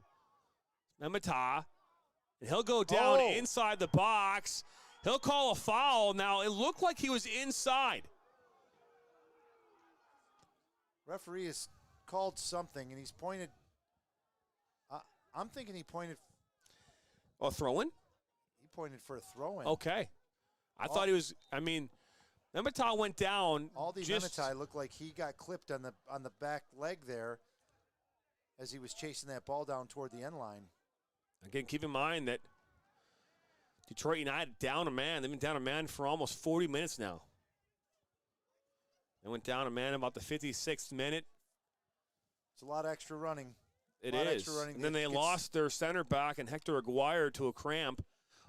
Memeta, and he'll go down inside the box. He'll call a foul. Now it looked like he was inside. Referee has called something, and he's pointed. I'm thinking he pointed. Oh, throw-in? He pointed for a throw-in. Okay. I thought he was. I mean, Memeta went down. Aldi Memeta looked like he got clipped on the back leg there, as he was chasing that ball down toward the end line. Again, keep in mind that Detroit United down a man. They've been down a man for almost 40 minutes now. They went down a man about the 56th minute. It's a lot of extra running. It is. And then they lost their center back and Hector Aguirre to a cramp,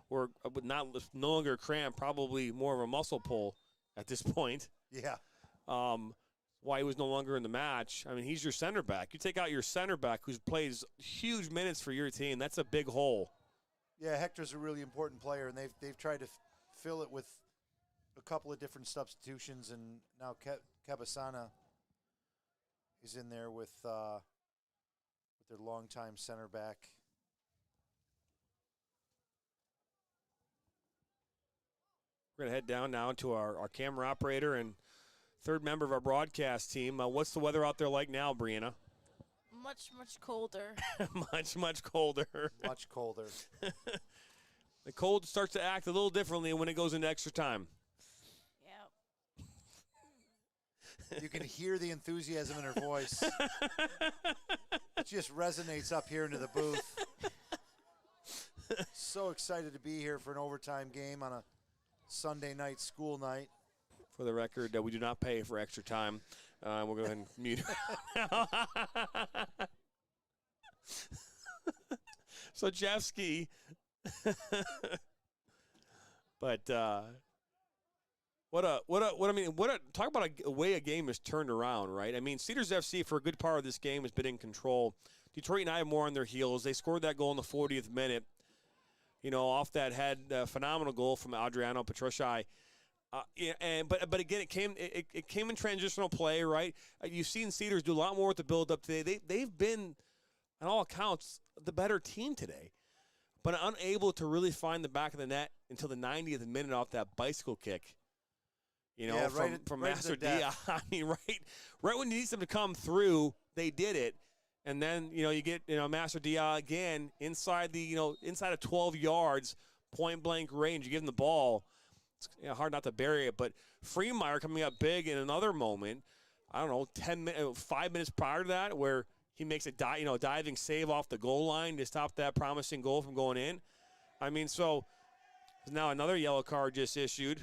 or no longer a cramp, probably more of a muscle pull at this point. Yeah. why he was no longer in the match. I mean, he's your center back. You take out your center back who plays huge minutes for your team. That's a big hole. Yeah, Hector's a really important player, and they've tried to fill it with a couple of different substitutions, and now Cabasana is in there with their longtime center back. We're going to head down now to our camera operator and third member of our broadcast team. What's the weather out there like now, Brianna? Much, much colder. much colder. Much colder. The cold starts to act a little differently when it goes into extra time. Yep. You can hear the enthusiasm in her voice. It just resonates up here into the booth. So excited to be here for an overtime game on a Sunday night, school night. For the record, we do not pay for extra time. We'll go ahead and mute. So Jeffsky, but talk about a way a game is turned around, right? I mean, Cedars FC for a good part of this game has been in control. Detroit United more on their heels. They scored that goal in the 40th minute. You know, off that head, phenomenal goal from Adriano Petrucci. But again, it came in transitional play, right? You've seen Cedars do a lot more with the build-up today. They've been, on all accounts, the better team today, but unable to really find the back of the net until the 90th minute off that bicycle kick. You know, from Master Diaz. I mean, right when you need them to come through, they did it. And then, you get, Master Diaz again inside of 12 yards, point blank range. You give him the ball. It's hard not to bury it. But Freemeyer coming up big in another moment, I don't know, 5 minutes prior to that, where he makes a diving save off the goal line to stop that promising goal from going in. I mean, so now another yellow card just issued.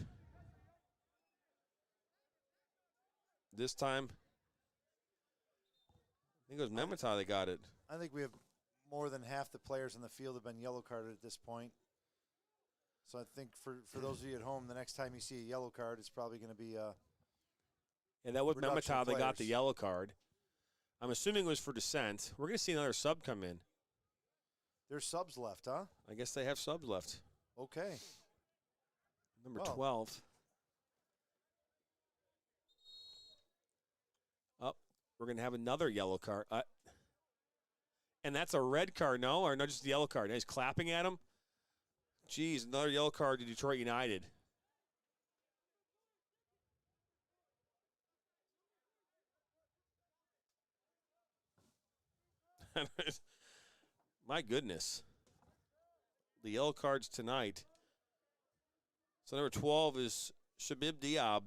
This time, I think it was Memeta that got it. I think we have more than half the players on the field have been yellow carded at this point. So I think for those of you at home, the next time you see a yellow card, it's probably going to be and that was Memeta that got the yellow card. I'm assuming it was for dissent. We're going to see another sub come in. There's subs left, huh? I guess they have subs left. Okay. Number 12. We're going to have another yellow card. And that's a red card, no? Or no, just the yellow card. He's clapping at him. Jeez, another yellow card to Detroit United. My goodness. The yellow cards tonight. So number 12 is Shabib Diab.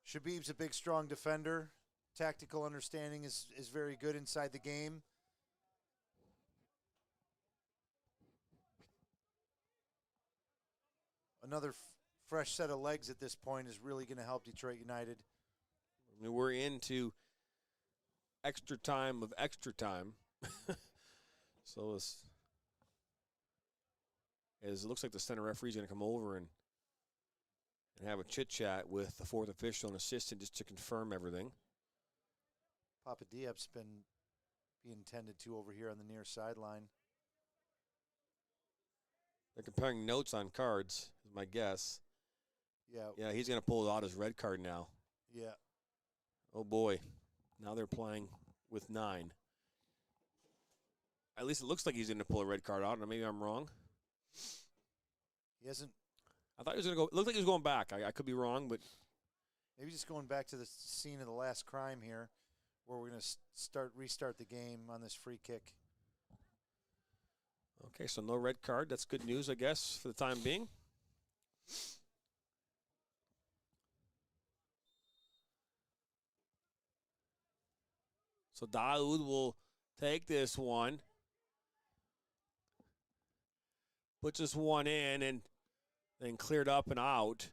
Shabib's a big, strong defender. Tactical understanding is very good inside the game. Another fresh set of legs at this point is really going to help Detroit United. I mean, we're into extra time of extra time. So it looks like the center referee is going to come over and have a chit-chat with the fourth official and assistant just to confirm everything. Papa Diab's been being tended to over here on the near sideline. They're comparing notes on cards, is my guess. Yeah. Yeah, he's going to pull out his red card now. Yeah. Oh, boy. Now they're playing with 9. At least it looks like he's going to pull a red card out. Maybe I'm wrong. He hasn't. I thought he was going to go. It looked like he was going back. I could be wrong, but. Maybe just going back to the scene of the last crime here, where we're going to restart the game on this free kick. Okay, so no red card. That's good news, I guess, for the time being. So Daoud will take this one. Puts this one in and then cleared up and out.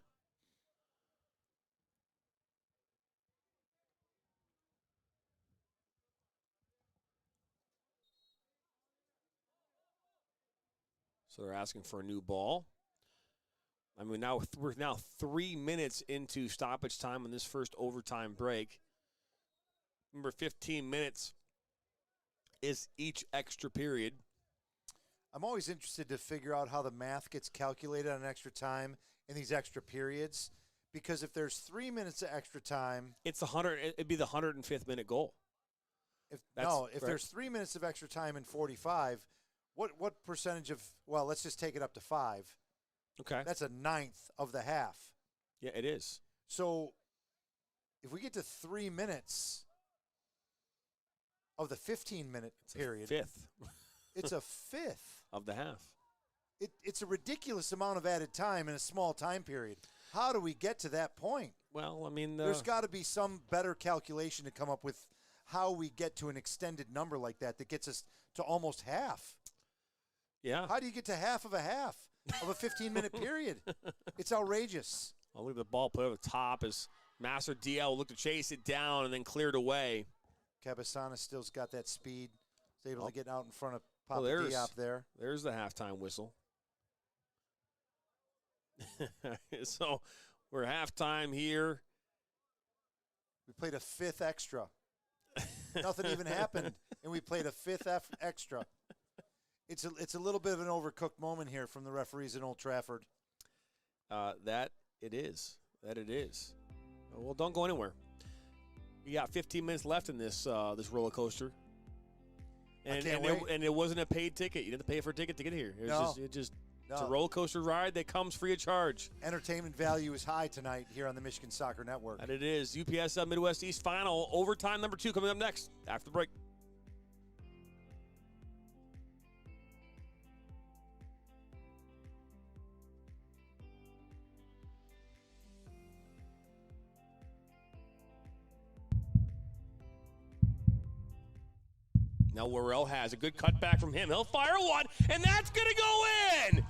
So they're asking for a new ball. I mean, we're now 3 minutes into stoppage time on this first overtime break. Remember, 15 minutes is each extra period. I'm always interested to figure out how the math gets calculated on extra time in these extra periods, because if there's 3 minutes of extra time, it'd be the 105th minute goal. If right. there's 3 minutes of extra time in 45, what percentage of, well, let's just take it up to 5. Okay. That's a ninth of the half. Yeah, it is. So if we get to 3 minutes of the 15-minute period, fifth. It's a fifth of the half. It's a ridiculous amount of added time in a small time period. How do we get to that point? Well, I mean, there's got to be some better calculation to come up with how we get to an extended number like that gets us to almost half. Yeah. How do you get to half of a 15-minute period? It's outrageous. I'll leave the ball put over the top as Master DL looked to chase it down and then cleared away. Cabasana still's got that speed. He's able to get out in front of Papa Well, Diop there. There's the halftime whistle. So we're halftime here. We played a fifth extra. Nothing even happened, and we played a fifth extra. It's a little bit of an overcooked moment here from the referees in Old Trafford. That it is. Well, don't go anywhere. You got 15 minutes left in this roller coaster. And it wasn't a paid ticket. You didn't pay for a ticket to get here. It's a roller coaster ride that comes free of charge. Entertainment value is high tonight here on the Michigan Soccer Network. And it is. UPSL Midwest East Final, overtime number 2 coming up next after the break. Now Worrell has a good cutback from him. He'll fire one, and that's going to go in!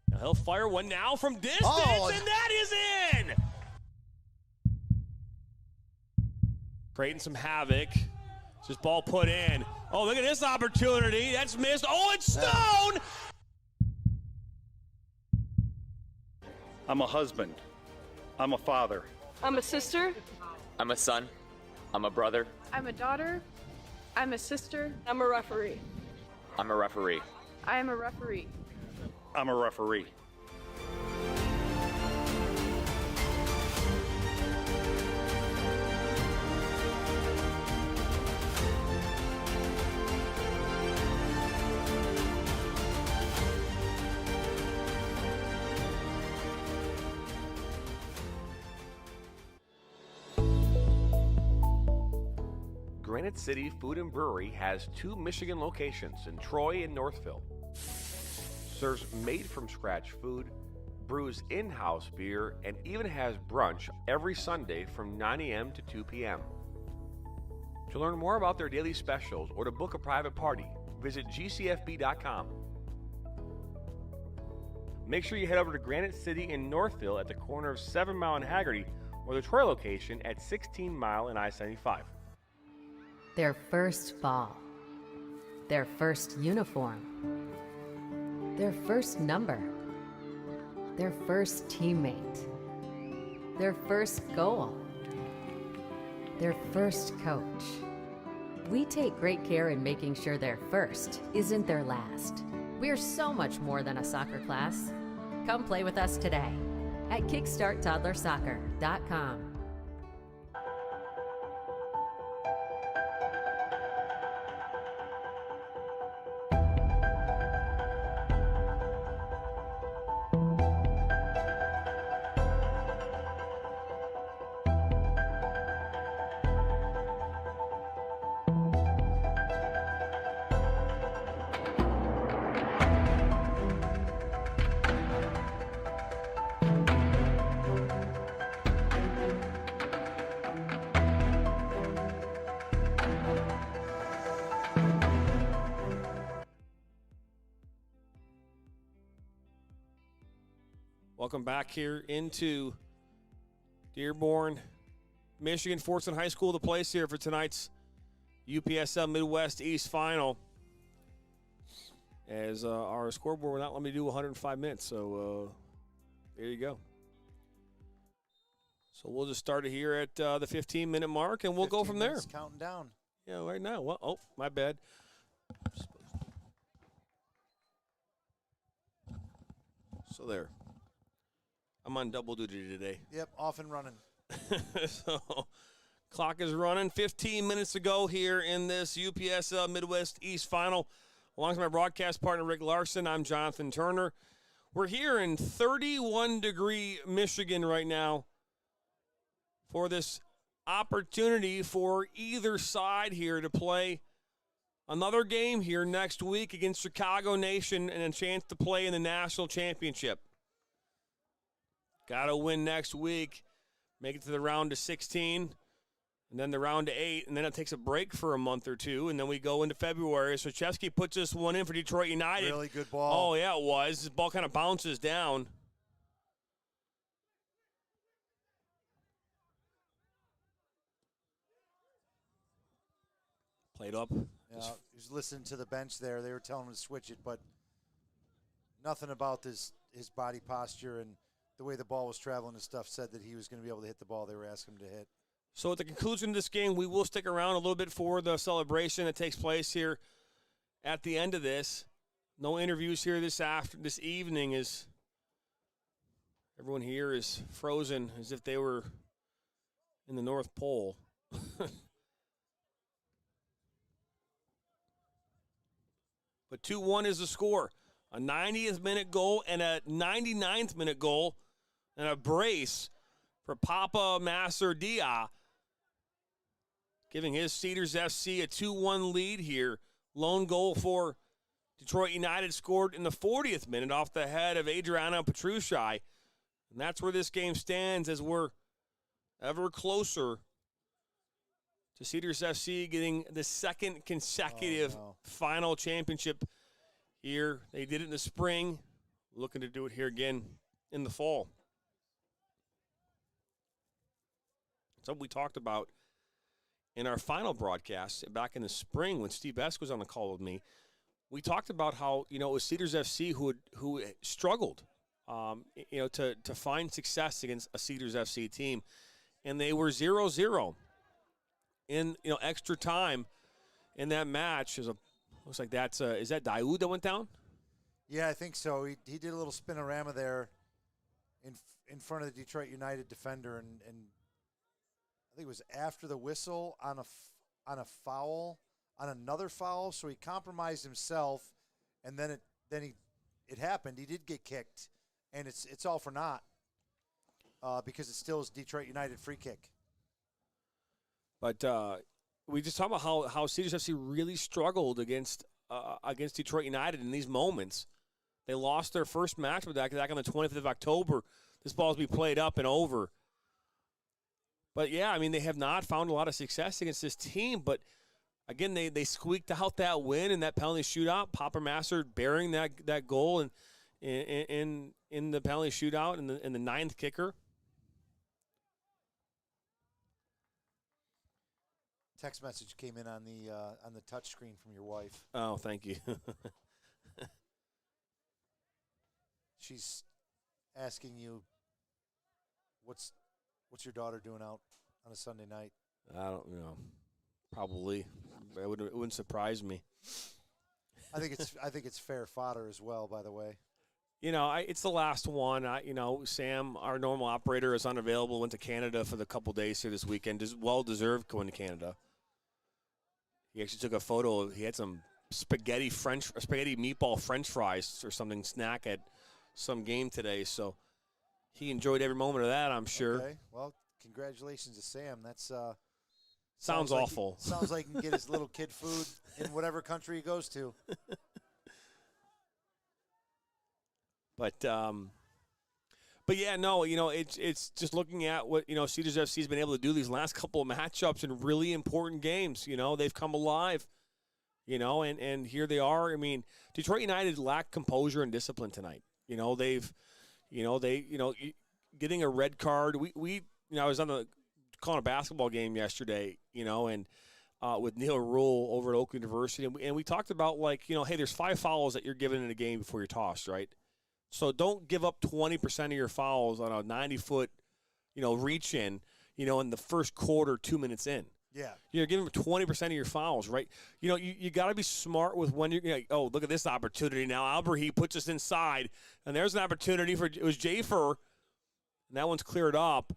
Now he'll fire one now from distance, and that is in! Creating some havoc. Just ball put in. Oh, look at this opportunity. That's missed. Oh, it's Stone! I'm a husband. I'm a father. I'm a sister. I'm a son. I'm a brother. I'm a daughter. I'm a sister. I'm a referee. I'm a referee. I am a referee. I'm a referee. Granite City Food and Brewery has 2 Michigan locations in Troy and Northville. Serves made-from-scratch food, brews in-house beer, and even has brunch every Sunday from 9 a.m. to 2 p.m. To learn more about their daily specials or to book a private party, visit gcfb.com. Make sure you head over to Granite City in Northville at the corner of 7 Mile and Haggerty, or the Troy location at 16 Mile and I-75. Their first ball, their first uniform, their first number, their first teammate, their first goal, their first coach. We take great care in making sure their first isn't their last. We're so much more than a soccer class. Come play with us today at kickstarttoddlersoccer.com. Welcome back here into Dearborn, Michigan. Fordson High School, the place here for tonight's UPSL Midwest East Final. as our scoreboard will not let me do 105 minutes. So there you go. So we'll just start it here at the 15-minute mark, and we'll go from there. Counting down. Yeah, right now. Well, oh, my bad. So there. I'm on double duty today. Yep, off and running. So clock is running. 15 minutes to go here in this UPSL Midwest East Final. Alongside my broadcast partner, Rick Larson, I'm Jonathan Turner. We're here in 31-degree Michigan right now for this opportunity for either side here to play another game here next week against Chicago Nation and a chance to play in the national championship. Got to win next week, make it to the round of 16, and then the round of 8, and then it takes a break for a month or two, and then we go into February. So Chesky puts this one in for Detroit United. Really good ball. Oh, yeah, it was. This ball kind of bounces down. Played up. Yeah, he was listening to the bench there. They were telling him to switch it, but nothing about his body posture and the way the ball was traveling and stuff said that he was going to be able to hit the ball they were asking him to hit. So at the conclusion of this game, we will stick around a little bit for the celebration that takes place here at the end of this. No interviews here this evening, as everyone here is frozen as if they were in the North Pole. But 2-1 is the score. A 90th minute goal and a 99th minute goal and a brace for Papa Masser Dia, giving his Cedars FC a 2-1 lead here. Lone goal for Detroit United scored in the 40th minute off the head of Adriano Petrucci. And that's where this game stands as we're ever closer to Cedars FC getting the second consecutive final championship here. They did it in the spring, looking to do it here again in the fall. Something we talked about in our final broadcast back in the spring when Steve Esk was on the call with me. We talked about how, it was Cedars FC who struggled, to find success against a Cedars FC team. And they were 0-0 in, extra time in that match. Looks like that's, is that Daoud that went down? Yeah, I think so. He did a little spinorama there in front of the Detroit United defender, and I think it was after the whistle on a foul, on another foul. So he compromised himself, and then it happened. He did get kicked, and it's all for naught because it still is Detroit United free kick. But we just talked about how Cedars FC really struggled against Detroit United in these moments. They lost their first match with that back on the 25th of October. This ball's be played up and over. But, yeah, I mean, they have not found a lot of success against this team. But, again, they squeaked out that win in that penalty shootout. Papa Masser bearing that goal in the penalty shootout in the ninth kicker. Text message came in on the touch screen from your wife. Oh, thank you. She's asking you, what's your daughter doing out on a Sunday night? I don't know. Probably. It wouldn't surprise me. I think it's fair fodder as well, by the way. It's the last one. Sam, our normal operator, is unavailable. Went to Canada for the couple days here this weekend. Well-deserved going to Canada. He actually took a photo. He had some spaghetti meatball French fries or something snack at some game today. So he enjoyed every moment of that, I'm sure. Okay. Well, congratulations to Sam. That's sounds awful. Sounds like he can get his little kid food in whatever country he goes to. But yeah, no, it's just looking at what, Cedars FC has been able to do these last couple of matchups in really important games. They've come alive, and here they are. I mean, Detroit United lacked composure and discipline tonight. Getting a red card. I was calling a basketball game yesterday, and with Neil Rule over at Oak University, and we talked about, like, hey, there's 5 fouls that you're given in a game before you're tossed, right? So don't give up 20% of your fouls on a 90-foot, reach in, in the first quarter, 2 minutes in. Yeah. You're giving 20% of your fouls, right? You got to be smart with when you're like, oh, look at this opportunity now. Alberhe puts us inside, and there's an opportunity it was Jafer, and that one's cleared up.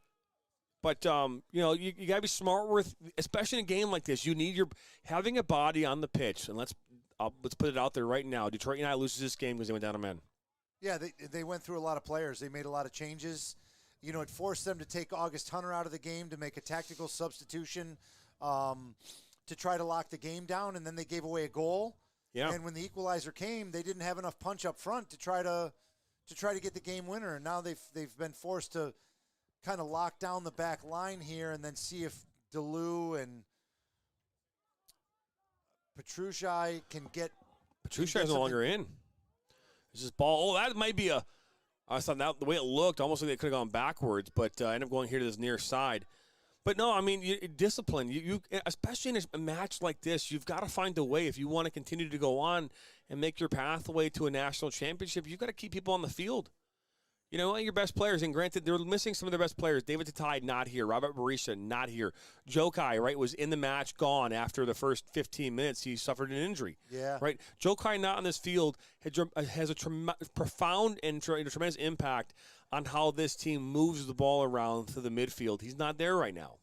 But, you got to be smart with, especially in a game like this, you need having a body on the pitch. And let's put it out there right now. Detroit United loses this game because they went down a man. Yeah, they went through a lot of players. They made a lot of changes. It forced them to take August Hunter out of the game to make a tactical substitution to try to lock the game down, and then they gave away a goal. Yeah. And when the equalizer came, they didn't have enough punch up front to try to get the game winner. And now they've been forced to kind of lock down the back line here and then see if DeLu and Petrushai can get. Petrushai is no longer in. It's just ball. Oh, that might be I thought that the way it looked, almost like they could have gone backwards, but ended up going here to this near side. But no, I mean, discipline. You especially in a match like this, you've got to find a way if you want to continue to go on and make your pathway to a national championship. You've got to keep people on the field. Your best players, and granted, they're missing some of their best players. David Tatai, not here. Robert Barisha, not here. Jokai, right, was in the match, gone after the first 15 minutes. He suffered an injury. Yeah. Right? Jokai not on this field has a profound and tremendous impact on how this team moves the ball around through the midfield. He's not there right now.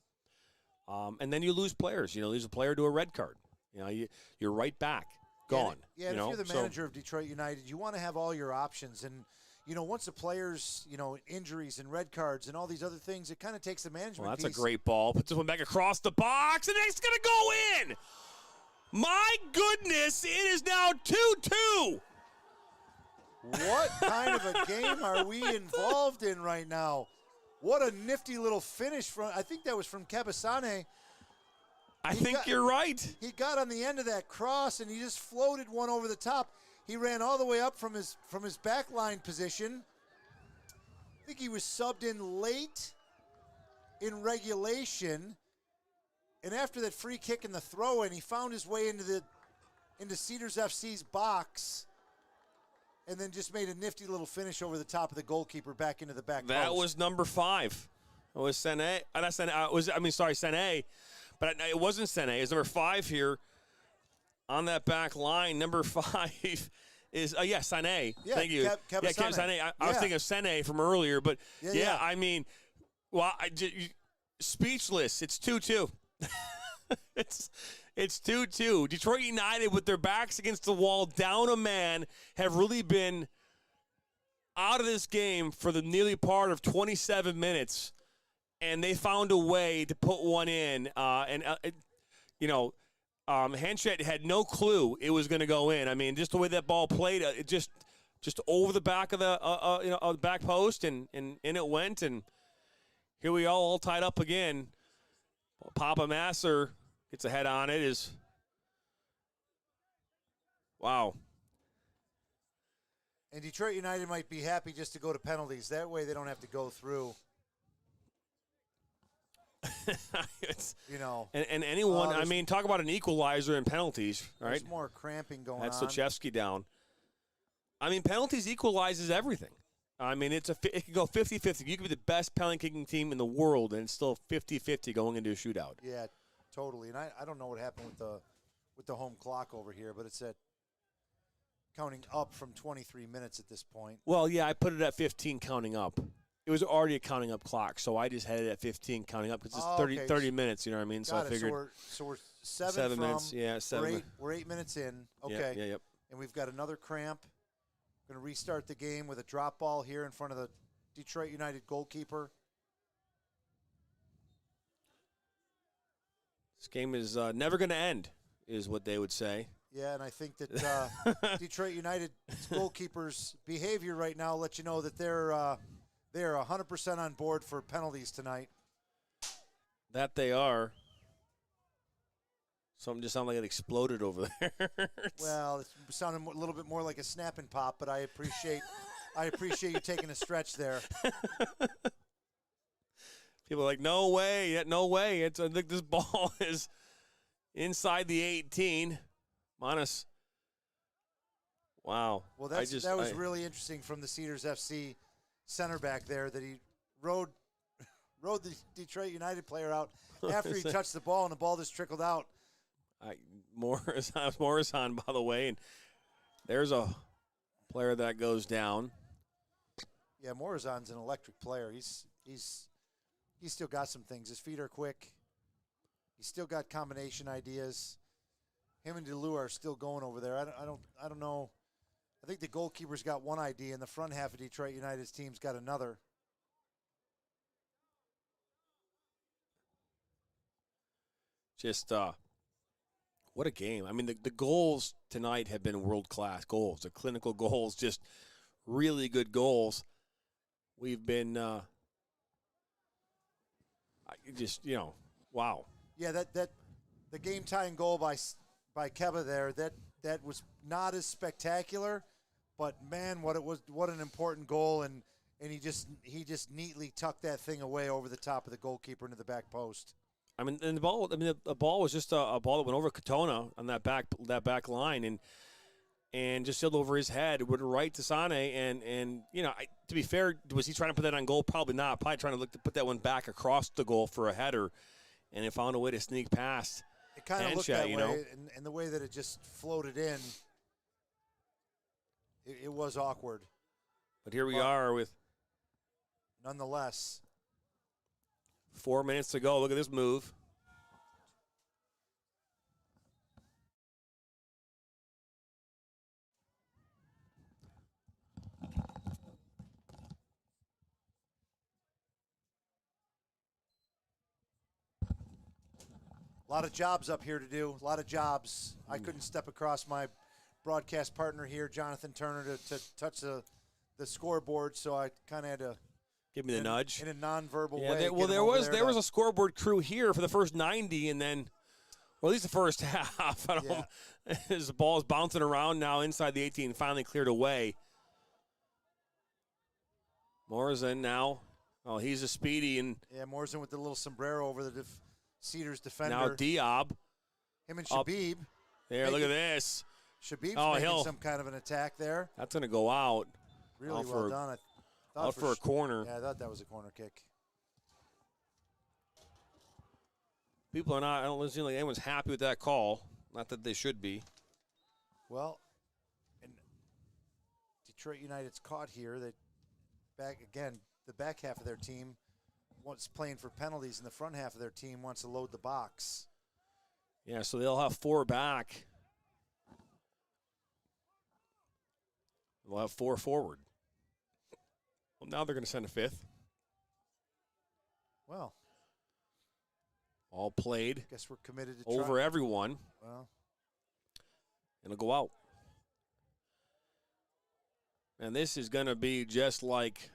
And then you lose players. You lose a player to a red card. You're right back, gone. Yeah, if you're the manager of Detroit United, you want to have all your options. And once the players, injuries and red cards and all these other things, it kind of takes the management. Well, that's piece. a great ball. Puts this one back across the box, and it's going to go in. My goodness, it is now 2-2. What kind of a game are we involved in right now? What a nifty little finish from, I think that was from Cabasane. I think you're right. He got on the end of that cross, and he just floated one over the top. He ran all the way up from his back line position. I think he was subbed in late in regulation. And after that free kick and the throw-in, he found his way into Cedars FC's box and then just made a nifty little finish over the top of the goalkeeper back into the back That post. was number 5. It was Sene. Sene. But it wasn't Sene. It was number 5 here. On that back line, number 5 is Sané. Yeah, Thank you. Sané. I was thinking of Sané from earlier, but Yeah. I mean, well, speechless. It's 2-2. It's 2-2. Detroit United, with their backs against the wall, down a man, have really been out of this game for the nearly part of 27 minutes, and they found a way to put one in. Hanchett had no clue it was going to go in. I mean, just the way that ball played, it just over the back of the back post, and in it went. And here we all tied up again. Papa Masser gets a head on it. Wow. And Detroit United might be happy just to go to penalties. That way they don't have to go through. And anyone, talk about an equalizer in penalties, right? There's more cramping going That's on. Sochevsky down. I mean, penalties equalizes everything. I mean, it can go 50-50. You could be the best penalty kicking team in the world, and it's still 50-50 going into a shootout. Yeah, totally. And I don't know what happened with the home clock over here, but it's at counting up from 23 minutes at this point. Well, yeah, I put it at 15 counting up. It was already a counting up clock, so I just had it at 15 counting up because it's 30 minutes, you know what I mean? So I figured. So we're 7 minutes, yeah, 7. We're 8 minutes in. Okay. Yeah, yep. And we've got another cramp. Going to restart the game with a drop ball here in front of the Detroit United goalkeeper. This game is never going to end, is what they would say. Yeah, and I think that Detroit United goalkeeper's behavior right now lets you know that they're 100% on board for penalties tonight. That they are. Something just sounded like it exploded over there. Well, it sounded a little bit more like a snap and pop, but I appreciate you taking a stretch there. People are like, no way, no way. It's I think this ball is inside the 18. Manas. Wow. Well, that was really interesting from the Cedars FC center back there that he rode the Detroit United player out after he touched the ball, and the ball just trickled out. Morrison, by the way, and there's a player that goes down. Yeah, Morrison's an electric player. He's still got some things. His feet are quick. He's still got combination ideas. Him and DeLue are still going over there. I don't know. I think the goalkeeper's got one idea, and the front half of Detroit United's team's got another. Just what a game. I mean, the goals tonight have been world-class goals. The clinical goals, just really good goals. We've been wow. Yeah, that the game-tying goal by Keba there, that was not as spectacular, but man, what an important goal, and he just neatly tucked that thing away over the top of the goalkeeper into the back post. I mean, and the ball was just a ball that went over Katona on that back line, and just sailed over his head, went right to Sane, and to be fair, was he trying to put that on goal? Probably not. Probably trying to put that one back across the goal for a header, and it found a way to sneak past. It kind of looked that way, and the way that it just floated in, it was awkward. But here we are with, nonetheless, 4 minutes to go. Look at this move. A lot of jobs up here to do. A lot of jobs. I couldn't step across my broadcast partner here, Jonathan Turner, to touch the scoreboard, so I kind of had to give me the nudge in a nonverbal way. There was a scoreboard crew here for the first 90, and then, well, at least the first half. I don't know. As the ball is bouncing around now inside the 18, finally cleared away. Morrison now. Oh, he's a speedy and Morrison with the little sombrero over the Cedars defender. Now Diab. Him and Shabib. There, look at this. Shabib's making some kind of an attack there. That's going to go out. Really well done. Out for a corner. Yeah, I thought that was a corner kick. People are not, I don't seem like anyone's happy with that call. Not that they should be. Well, and Detroit United's caught here. That the back half of their team wants playing for penalties, and the front half of their team wants to load the box. Yeah, so they'll have 4 back. They'll have 4 forward. Well, now they're going to send a 5th. Well, all played. Guess we're committed to over everyone. Well, it'll go out. And this is going to be just like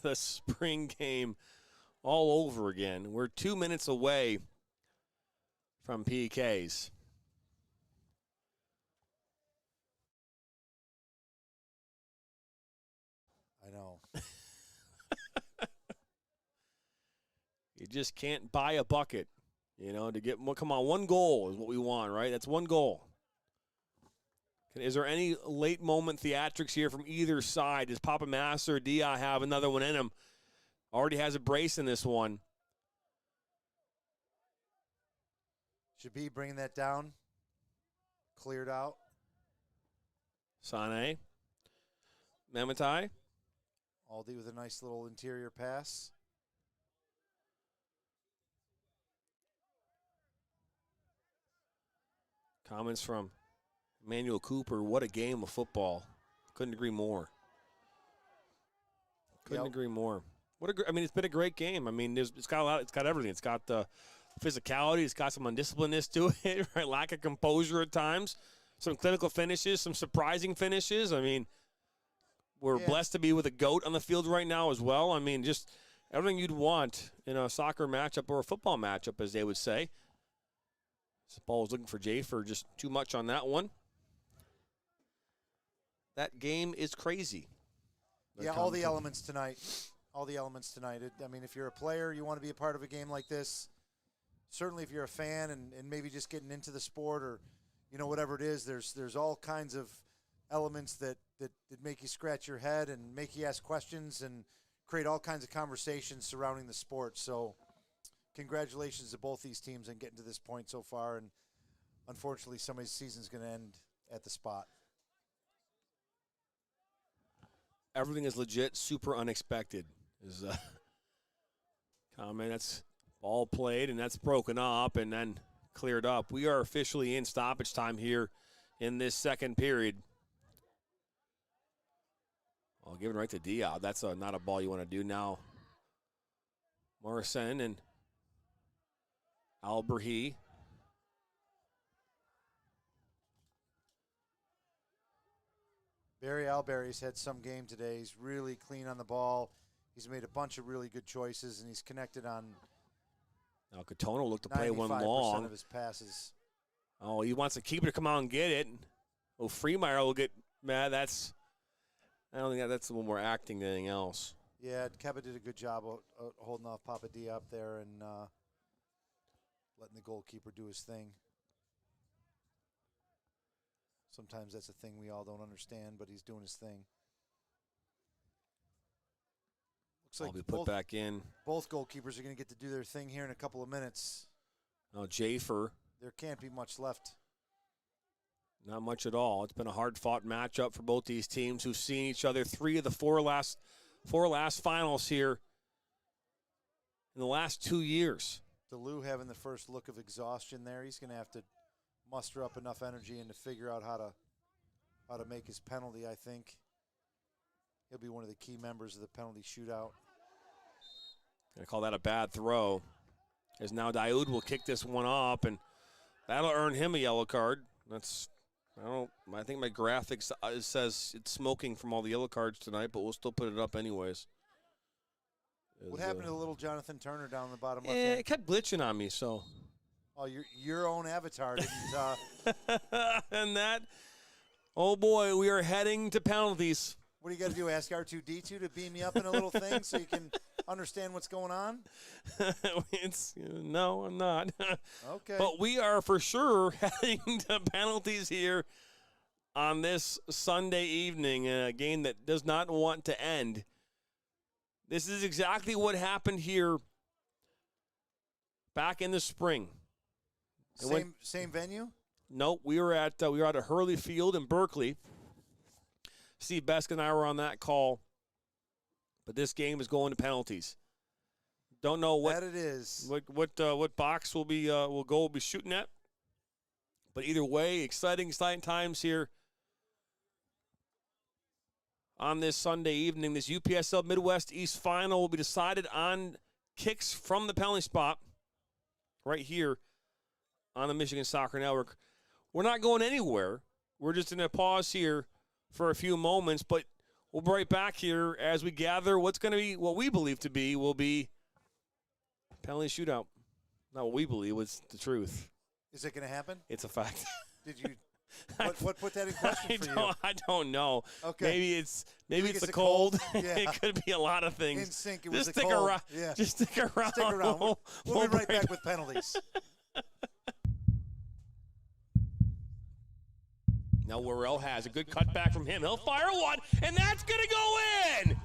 the spring game all over again. We're 2 minutes away from PKs. I know. You just can't buy a bucket, to get more. Come on, 1 goal is what we want, right? That's 1 goal. Is there any late moment theatrics here from either side? Does Papa Mass or Dia have another one in him? Already has a brace in this one. Shabib bringing that down. Cleared out. Sane. Mamatai. Aldi with a nice little interior pass. Comments from Emmanuel Cooper. What a game of football. Couldn't agree more. Couldn't agree more. It's been a great game. I mean, it's got a lot. It's got everything. It's got the physicality. It's got some undisciplinedness to it. Right? Lack of composure at times. Some clinical finishes. Some surprising finishes. I mean, we're blessed to be with a GOAT on the field right now as well. I mean, just everything you'd want in a soccer matchup or a football matchup, as they would say. This ball was looking for Jay for just too much on that one. That game is crazy. All the elements tonight. All the elements tonight. I mean, if you're a player, you want to be a part of a game like this. certainly if you're a fan and maybe just getting into the sport or, whatever it is, there's all kinds of elements that make you scratch your head and make you ask questions and create all kinds of conversations surrounding the sport. So congratulations to both these teams on getting to this point so far. And unfortunately, somebody's season's going to end at the spot. Everything is legit, super unexpected is a comment. That's ball played, and that's broken up and then cleared up. We are officially in stoppage time here in this second period. I'll give it right to Diab. That's not a ball you want to do now. Morrison and Alberhi. Barry Alberry's had some game today. He's really clean on the ball. He's made a bunch of really good choices, and he's connected on Now Katono looked to play one 95% long. of his passes. Oh, he wants the keeper to come out and get it. Oh, Freemeyer will get mad. I don't think that's a little more acting than anything else. Yeah, Keba did a good job of holding off Papa D up there and letting the goalkeeper do his thing. Sometimes that's a thing we all don't understand, but he's doing his thing. Looks like I'll be put back in. Both goalkeepers are going to get to do their thing here in a couple of minutes. Now Jafer. There can't be much left. Not much at all. It's been a hard-fought matchup for both these teams who've seen each other 3 of the 4 last finals here in the last 2 years. DeLu having the first look of exhaustion there. He's going to have to muster up enough energy and to figure out how to make his penalty, I think. He'll be one of the key members of the penalty shootout. I call that a bad throw, as now Daoud will kick this one up, and that'll earn him a yellow card. I think my graphics says it's smoking from all the yellow cards tonight, but we'll still put it up anyways. What happened to the little Jonathan Turner down the bottom left Yeah, hand? it kept glitching on me, so. Oh, your own avatar didn't. And that, oh boy, we are heading to penalties. What do you got to do? Ask R2D2 to beam me up in a little thing so you can understand what's going on? No, I'm not. Okay. But we are for sure heading to penalties here on this Sunday evening, a game that does not want to end. This is exactly what happened here back in the spring. Same venue? No, we were at Hurley Field in Berkeley. Steve Besk and I were on that call, but this game is going to penalties. Don't know what that it is. What box will be shooting at, but either way, exciting times here on this Sunday evening. This UPSL Midwest East Final will be decided on kicks from the penalty spot right here on the Michigan Soccer Network. We're not going anywhere. We're just in a pause here for a few moments, but we'll be right back here as we gather what's going to be, what we believe to be, will be penalty shootout. Not what we believe, it's the truth. Is it going to happen? It's a fact. Did you? What put that in question for you? I don't know. Okay. Maybe it's the a cold. Yeah. It could be a lot of things. In sync, it was Just the stick cold. around. Yeah. Just stick around. Stick around. We'll be right back with penalties. Now Worrell has a good cutback from him. He'll fire one, and that's going to go in.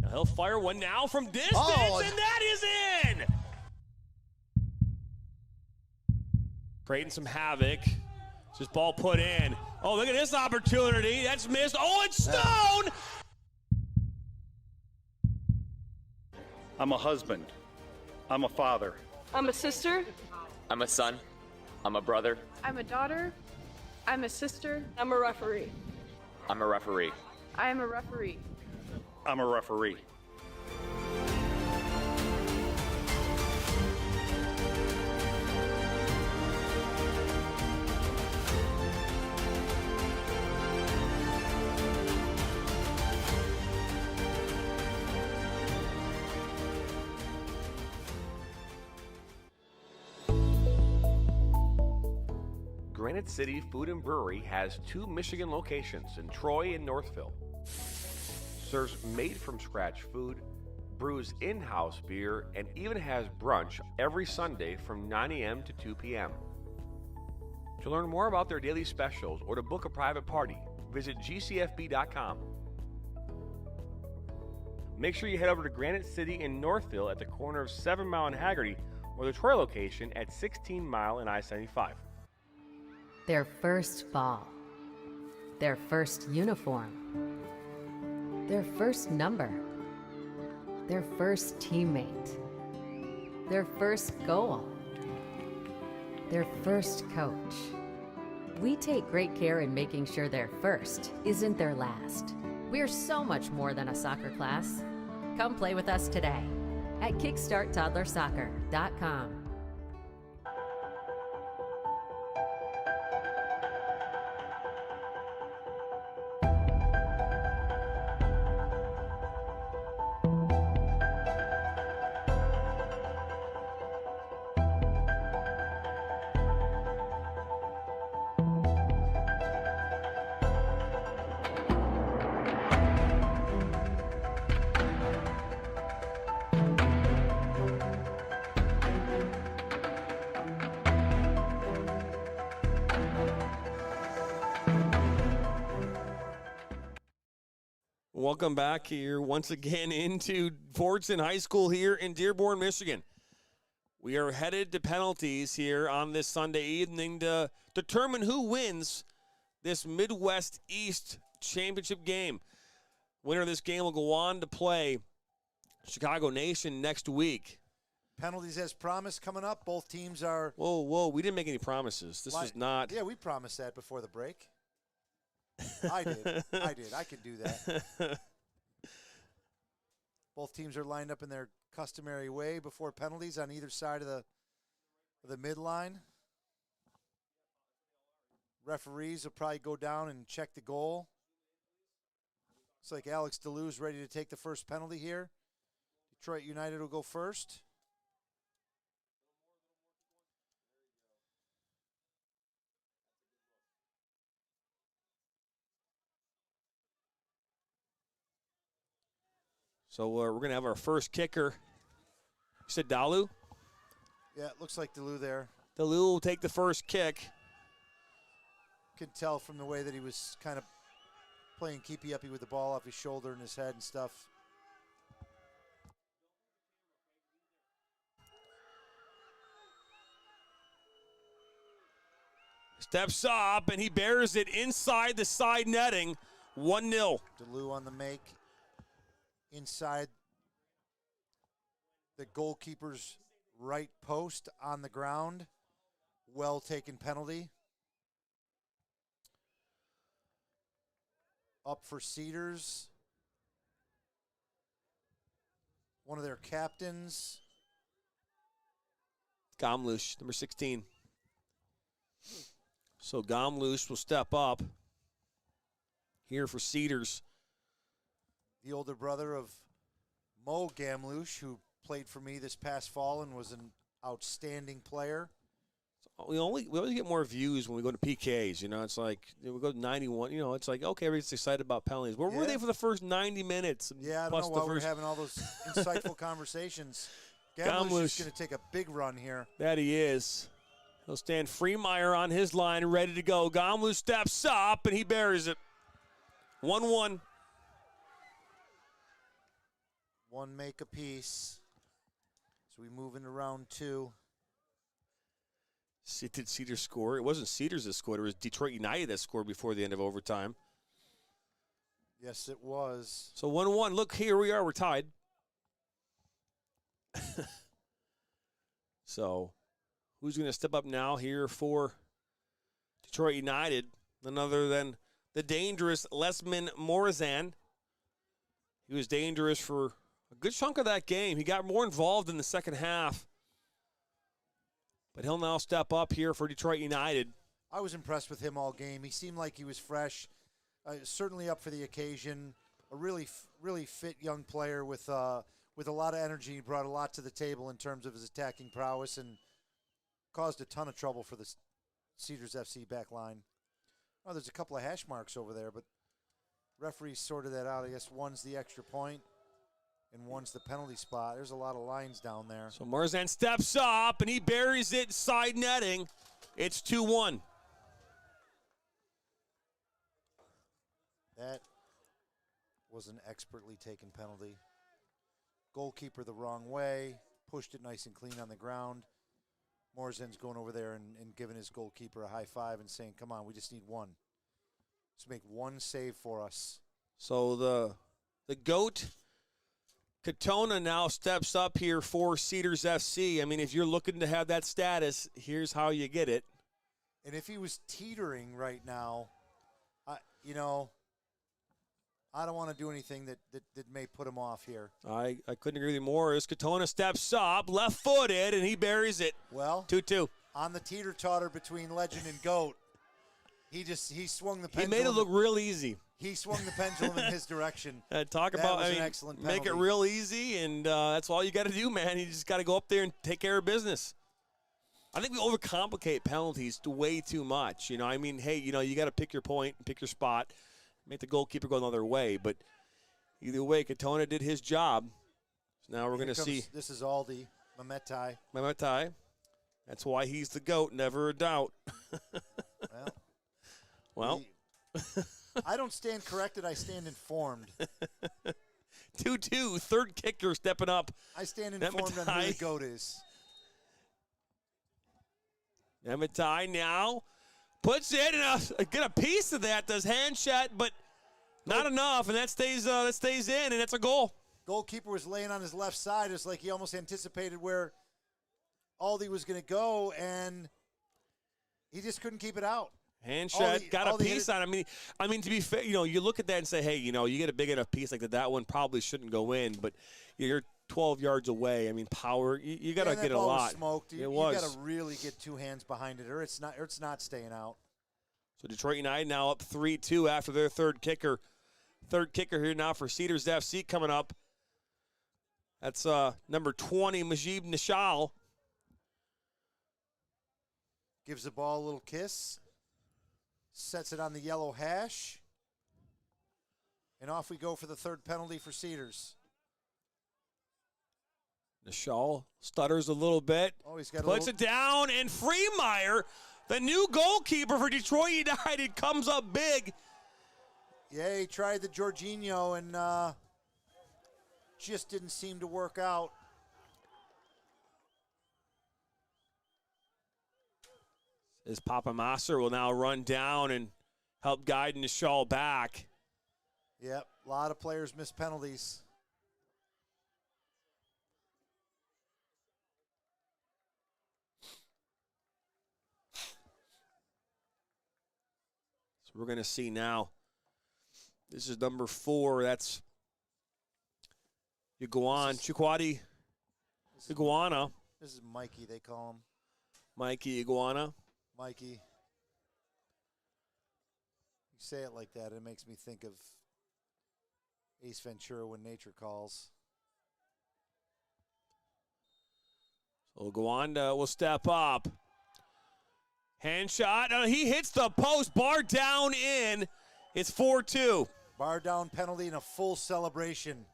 Now he'll fire one now from distance, and that is in. Creating some havoc. Just ball put in. Oh, look at this opportunity. That's missed. Oh, it's Stone. I'm a husband. I'm a father. I'm a sister. I'm a son. I'm a brother. I'm a daughter. I'm a sister. I'm a referee. I'm a referee. I am a referee. I'm a referee. Granite City Food and Brewery has 2 Michigan locations in Troy and Northville. serves made-from-scratch food, brews in-house beer, and even has brunch every Sunday from 9 a.m. to 2 p.m. To learn more about their daily specials or to book a private party, visit gcfb.com. Make sure you head over to Granite City in Northville at the corner of 7 Mile and Haggerty, or the Troy location at 16 Mile and I-75. Their first ball. Their first uniform. Their first number. Their first teammate. Their first goal. Their first coach. We take great care in making sure their first isn't their last. We're so much more than a soccer class. Come play with us today at kickstarttoddlersoccer.com. Welcome back here once again into Fordson High School here in Dearborn, Michigan. We are headed to penalties here on this Sunday evening to determine who wins this Midwest East Championship game. Winner of this game will go on to play Chicago Nation next week. Penalties as promised coming up. Both teams are... Whoa, we didn't make any promises. This is not... Yeah, we promised that before the break. I did. I can do that. Both teams are lined up in their customary way before penalties on either side of the midline. Referees will probably go down and check the goal. Looks like Alex DeLue's ready to take the first penalty here. Detroit United will go first. So we're going to have our first kicker. You said Dalu? Yeah, it looks like DeLue there. DeLue will take the first kick. Can tell from the way that he was kind of playing keepy-uppy with the ball off his shoulder and his head and stuff. Steps up, and he bears it inside the side netting. 1-0. DeLue on the make. Inside the goalkeeper's right post on the ground. Well taken penalty. Up for Cedars. One of their captains. Gomlush, number 16. So Gomlush will step up here for Cedars. The older brother of Mo Gamlush, who played for me this past fall and was an outstanding player. We always get more views when we go to PKs. You know, it's like we go to 91. You know, it's like, okay, everybody's excited about penalties. Where were they for the first 90 minutes? Yeah, I don't know why we're having all those insightful conversations. Gamlush is going to take a big run here. That he is. He'll stand Freemeyer on his line, ready to go. Gamlush steps up, and he buries it. 1-1. One make apiece. So we move into round two. Did Cedars score? It wasn't Cedars that scored. It was Detroit United that scored before the end of overtime. Yes, it was. So 1-1. Look, here we are. We're tied. So who's going to step up now here for Detroit United? None other than the dangerous Lesman Morazan. He was dangerous for a good chunk of that game. He got more involved in the second half. But he'll now step up here for Detroit United. I was impressed with him all game. He seemed like he was fresh, certainly up for the occasion. A really fit young player with a lot of energy. He brought a lot to the table in terms of his attacking prowess and caused a ton of trouble for the Cedars FC back line. Oh, there's a couple of hash marks over there, but Referees sorted that out. I guess one's the extra point and one's the penalty spot. There's a lot of lines down there. So Marzan steps up, and he buries it side netting. It's 2-1. That was an expertly taken penalty. Goalkeeper the wrong way, pushed it nice and clean on the ground. Marzan's going over there and giving his goalkeeper a high five and saying, come on, we just need one. Just make one save for us. So the GOAT, Katona, now steps up here for Cedars FC. I mean, if you're looking to have that status, here's how you get it. And if he was teetering right now, I don't want to do anything that may put him off here. I couldn't agree with you more. As Katona steps up, left-footed, and he buries it. Well, 2-2. On the teeter-totter between legend and GOAT, he swung the pendulum. He made it look real easy. He swung the pendulum in his direction. Talk about, an excellent penalty. Make it real easy, and that's all you got to do, man. You just got to go up there and take care of business. I think we overcomplicate penalties way too much. I mean, hey, you got to pick your point, pick your spot, make the goalkeeper go another way. But either way, Katona did his job. So now we're going to see. This is Aldi, Mehmetai. Mehmetai. That's why he's the GOAT, never a doubt. Well. I don't stand corrected, I stand informed. 2-2, third kicker stepping up. I stand informed on who the GOAT is. Mehmetai now puts it and get a piece of that. Does hand shot, but not enough, and that stays in, and it's a goal. Goalkeeper was laying on his left side. It's like he almost anticipated where Aldi was going to go, and he just couldn't keep it out. Hand shot, got a piece on it. I mean, to be fair, you look at that and say, hey, you get a big enough piece like that one probably shouldn't go in, but you're 12 yards away. I mean, power, you got to get a lot. Was smoked. You got to really get two hands behind it, or it's not staying out. So Detroit United now up 3-2 after their third kicker. Third kicker here now for Cedars FC coming up. That's number 20, Majib Nishal. Gives the ball a little kiss. Sets it on the yellow hash. And off we go for the third penalty for Cedars. Nishal stutters a little bit. Oh, he's got puts it down, and Freemeyer, the new goalkeeper for Detroit United, comes up big. Yeah, he tried the Jorginho and just didn't seem to work out. As Papa Master will now run down and help guide Nishal back. Yep, a lot of players miss penalties. So we're going to see now. This is number 4. That's Chukwudi Iguana. This is Mikey, they call him. Mikey Iguana. Mikey. You say it like that, it makes me think of Ace Ventura when nature calls. So Gwanda will step up. Hand shot. He hits the post. Bar down in. It's 4-2. Bar down penalty and a full celebration.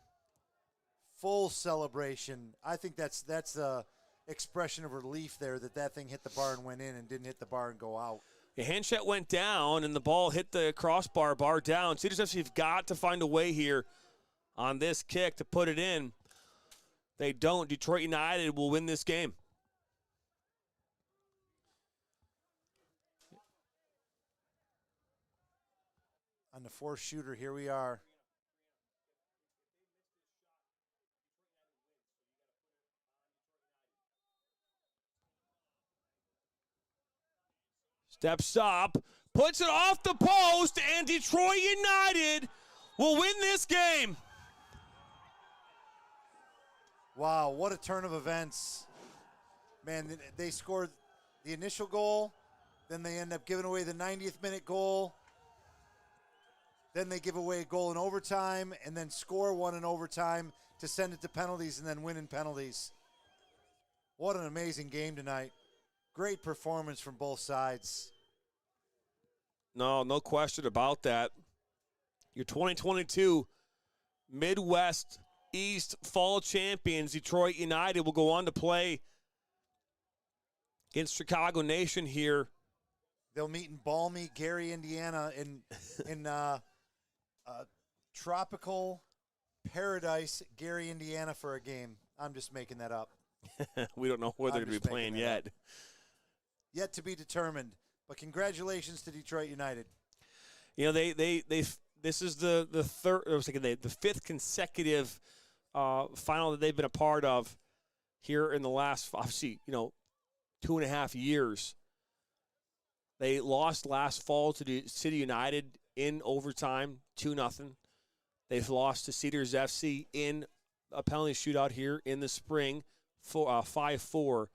Full celebration. I think that's the expression of relief there that thing hit the bar and went in and didn't hit the bar and go out. The hand shot went down and the ball hit the crossbar, bar down. Cedars FC have got to find a way here on this kick to put it in. They don't. Detroit United will win this game. On the fourth shooter, here we are. Steps up, puts it off the post, and Detroit United will win this game. Wow, what a turn of events. Man, they scored the initial goal, then they end up giving away the 90th minute goal. Then they give away a goal in overtime and then score one in overtime to send it to penalties and then win in penalties. What an amazing game tonight. Great performance from both sides. No question about that. Your 2022 Midwest East Fall Champions, Detroit United, will go on to play against Chicago Nation here. They'll meet in balmy Gary, Indiana, in tropical paradise, Gary, Indiana, for a game. I'm just making that up. We don't know where they're going to be playing yet. Yet to be determined. But congratulations to Detroit United. You know, this is the fifth consecutive final that they've been a part of here in the last, obviously, 2.5 years. They lost last fall to the City United in overtime, 2-0. They've lost to CEDARS FC in a penalty shootout here in the spring, 5-4.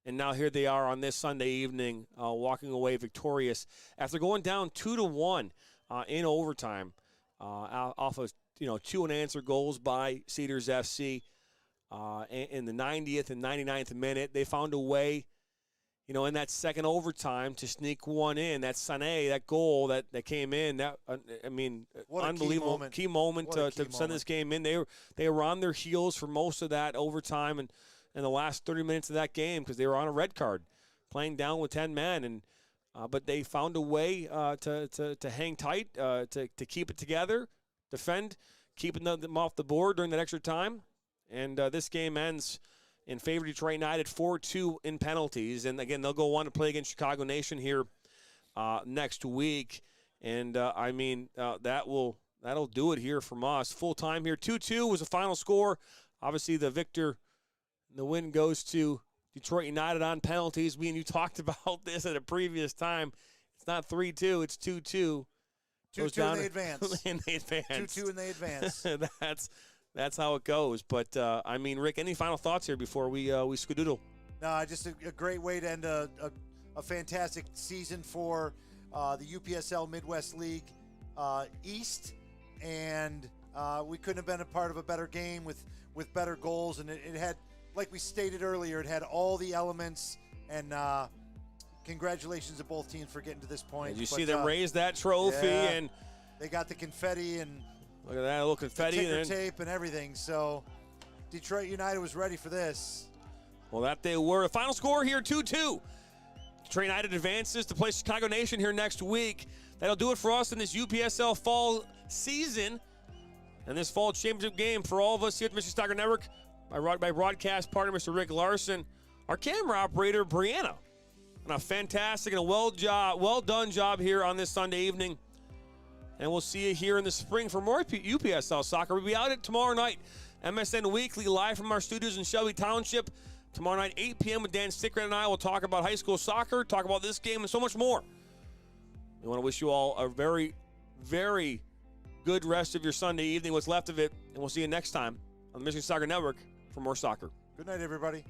And now here they are on this Sunday evening, walking away victorious after going down 2-1 in overtime off of 2 unanswered goals by CEDARS FC in the 90th and 99th minute. They found a way, in that second overtime to sneak one in. That Sané, that goal that came in, what unbelievable key moment to send this game in. They were on their heels for most of that overtime and the last 30 minutes of that game because they were on a red card, playing down with 10 men. But they found a way to hang tight, to keep it together, defend, keeping them off the board during that extra time. And this game ends in favor of Detroit United, 4-2 in penalties. And, again, they'll go on to play against Chicago Nation here next week. And, that'll do it here from us. Full time here. 2-2 was the final score. Obviously, the win goes to Detroit United on penalties. Me and you talked about this at a previous time. It's not 3-2, it's 2-2. 2-2 and they advance. 2-2 and they advance. That's how it goes. But, Rick, any final thoughts here before we skedoodle? No, just a great way to end a fantastic season for the UPSL Midwest League East. And we couldn't have been a part of a better game with better goals. And it had, like we stated earlier, it had all the elements. And congratulations to both teams for getting to this point. Did you see them raise that trophy? Yeah, and they got the confetti and look at that, a little confetti. Ticker tape and everything. So Detroit United was ready for this. Well, that they were. The final score here, 2-2. Detroit United advances to play Chicago Nation here next week. That'll do it for us in this UPSL fall season and this fall championship game for all of us here at the Michigan Soccer Network. My broadcast partner, Mr. Rick Larson, our camera operator, Brianna, and a fantastic and a well done job here on this Sunday evening. And we'll see you here in the spring for more UPSL soccer. We'll be out at tomorrow night, MSN Weekly, live from our studios in Shelby Township. Tomorrow night, 8 p.m. with Dan Stickran and I will talk about high school soccer, talk about this game, and so much more. We want to wish you all a very, very good rest of your Sunday evening, what's left of it, and we'll see you next time on the Michigan Soccer Network for more soccer. Good night, everybody.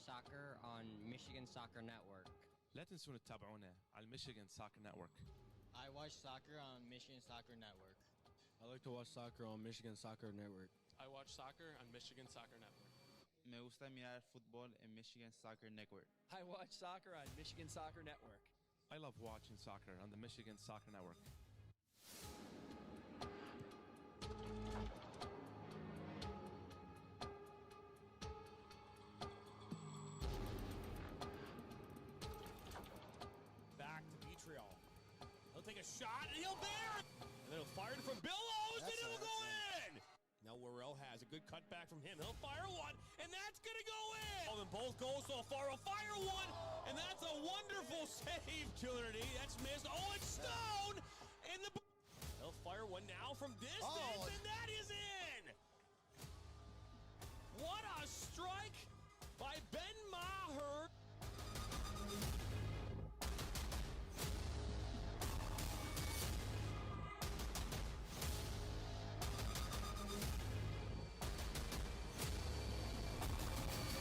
Soccer on Michigan Soccer Network. لا تنسوا تتابعونا على Michigan Soccer Network. I watch soccer on Michigan Soccer Network. I like to watch soccer on Michigan Soccer Network. I watch soccer on Michigan Soccer Network. Me gusta mirar fútbol en Michigan Soccer Network. I watch soccer on Michigan Soccer Network. I love watching soccer on the Michigan Soccer Network. Shot, and he'll bear it. And then he'll fire it from Billows, and it'll go in. Now Worrell has a good cutback from him. He'll fire one, and that's going to go in. And both goals so far. He'll fire one, and that's a wonderful save, Trinity. That's missed. Oh, it's Stone. And he'll fire one now from distance, and that is in. What a strike by Ben Maher. Network.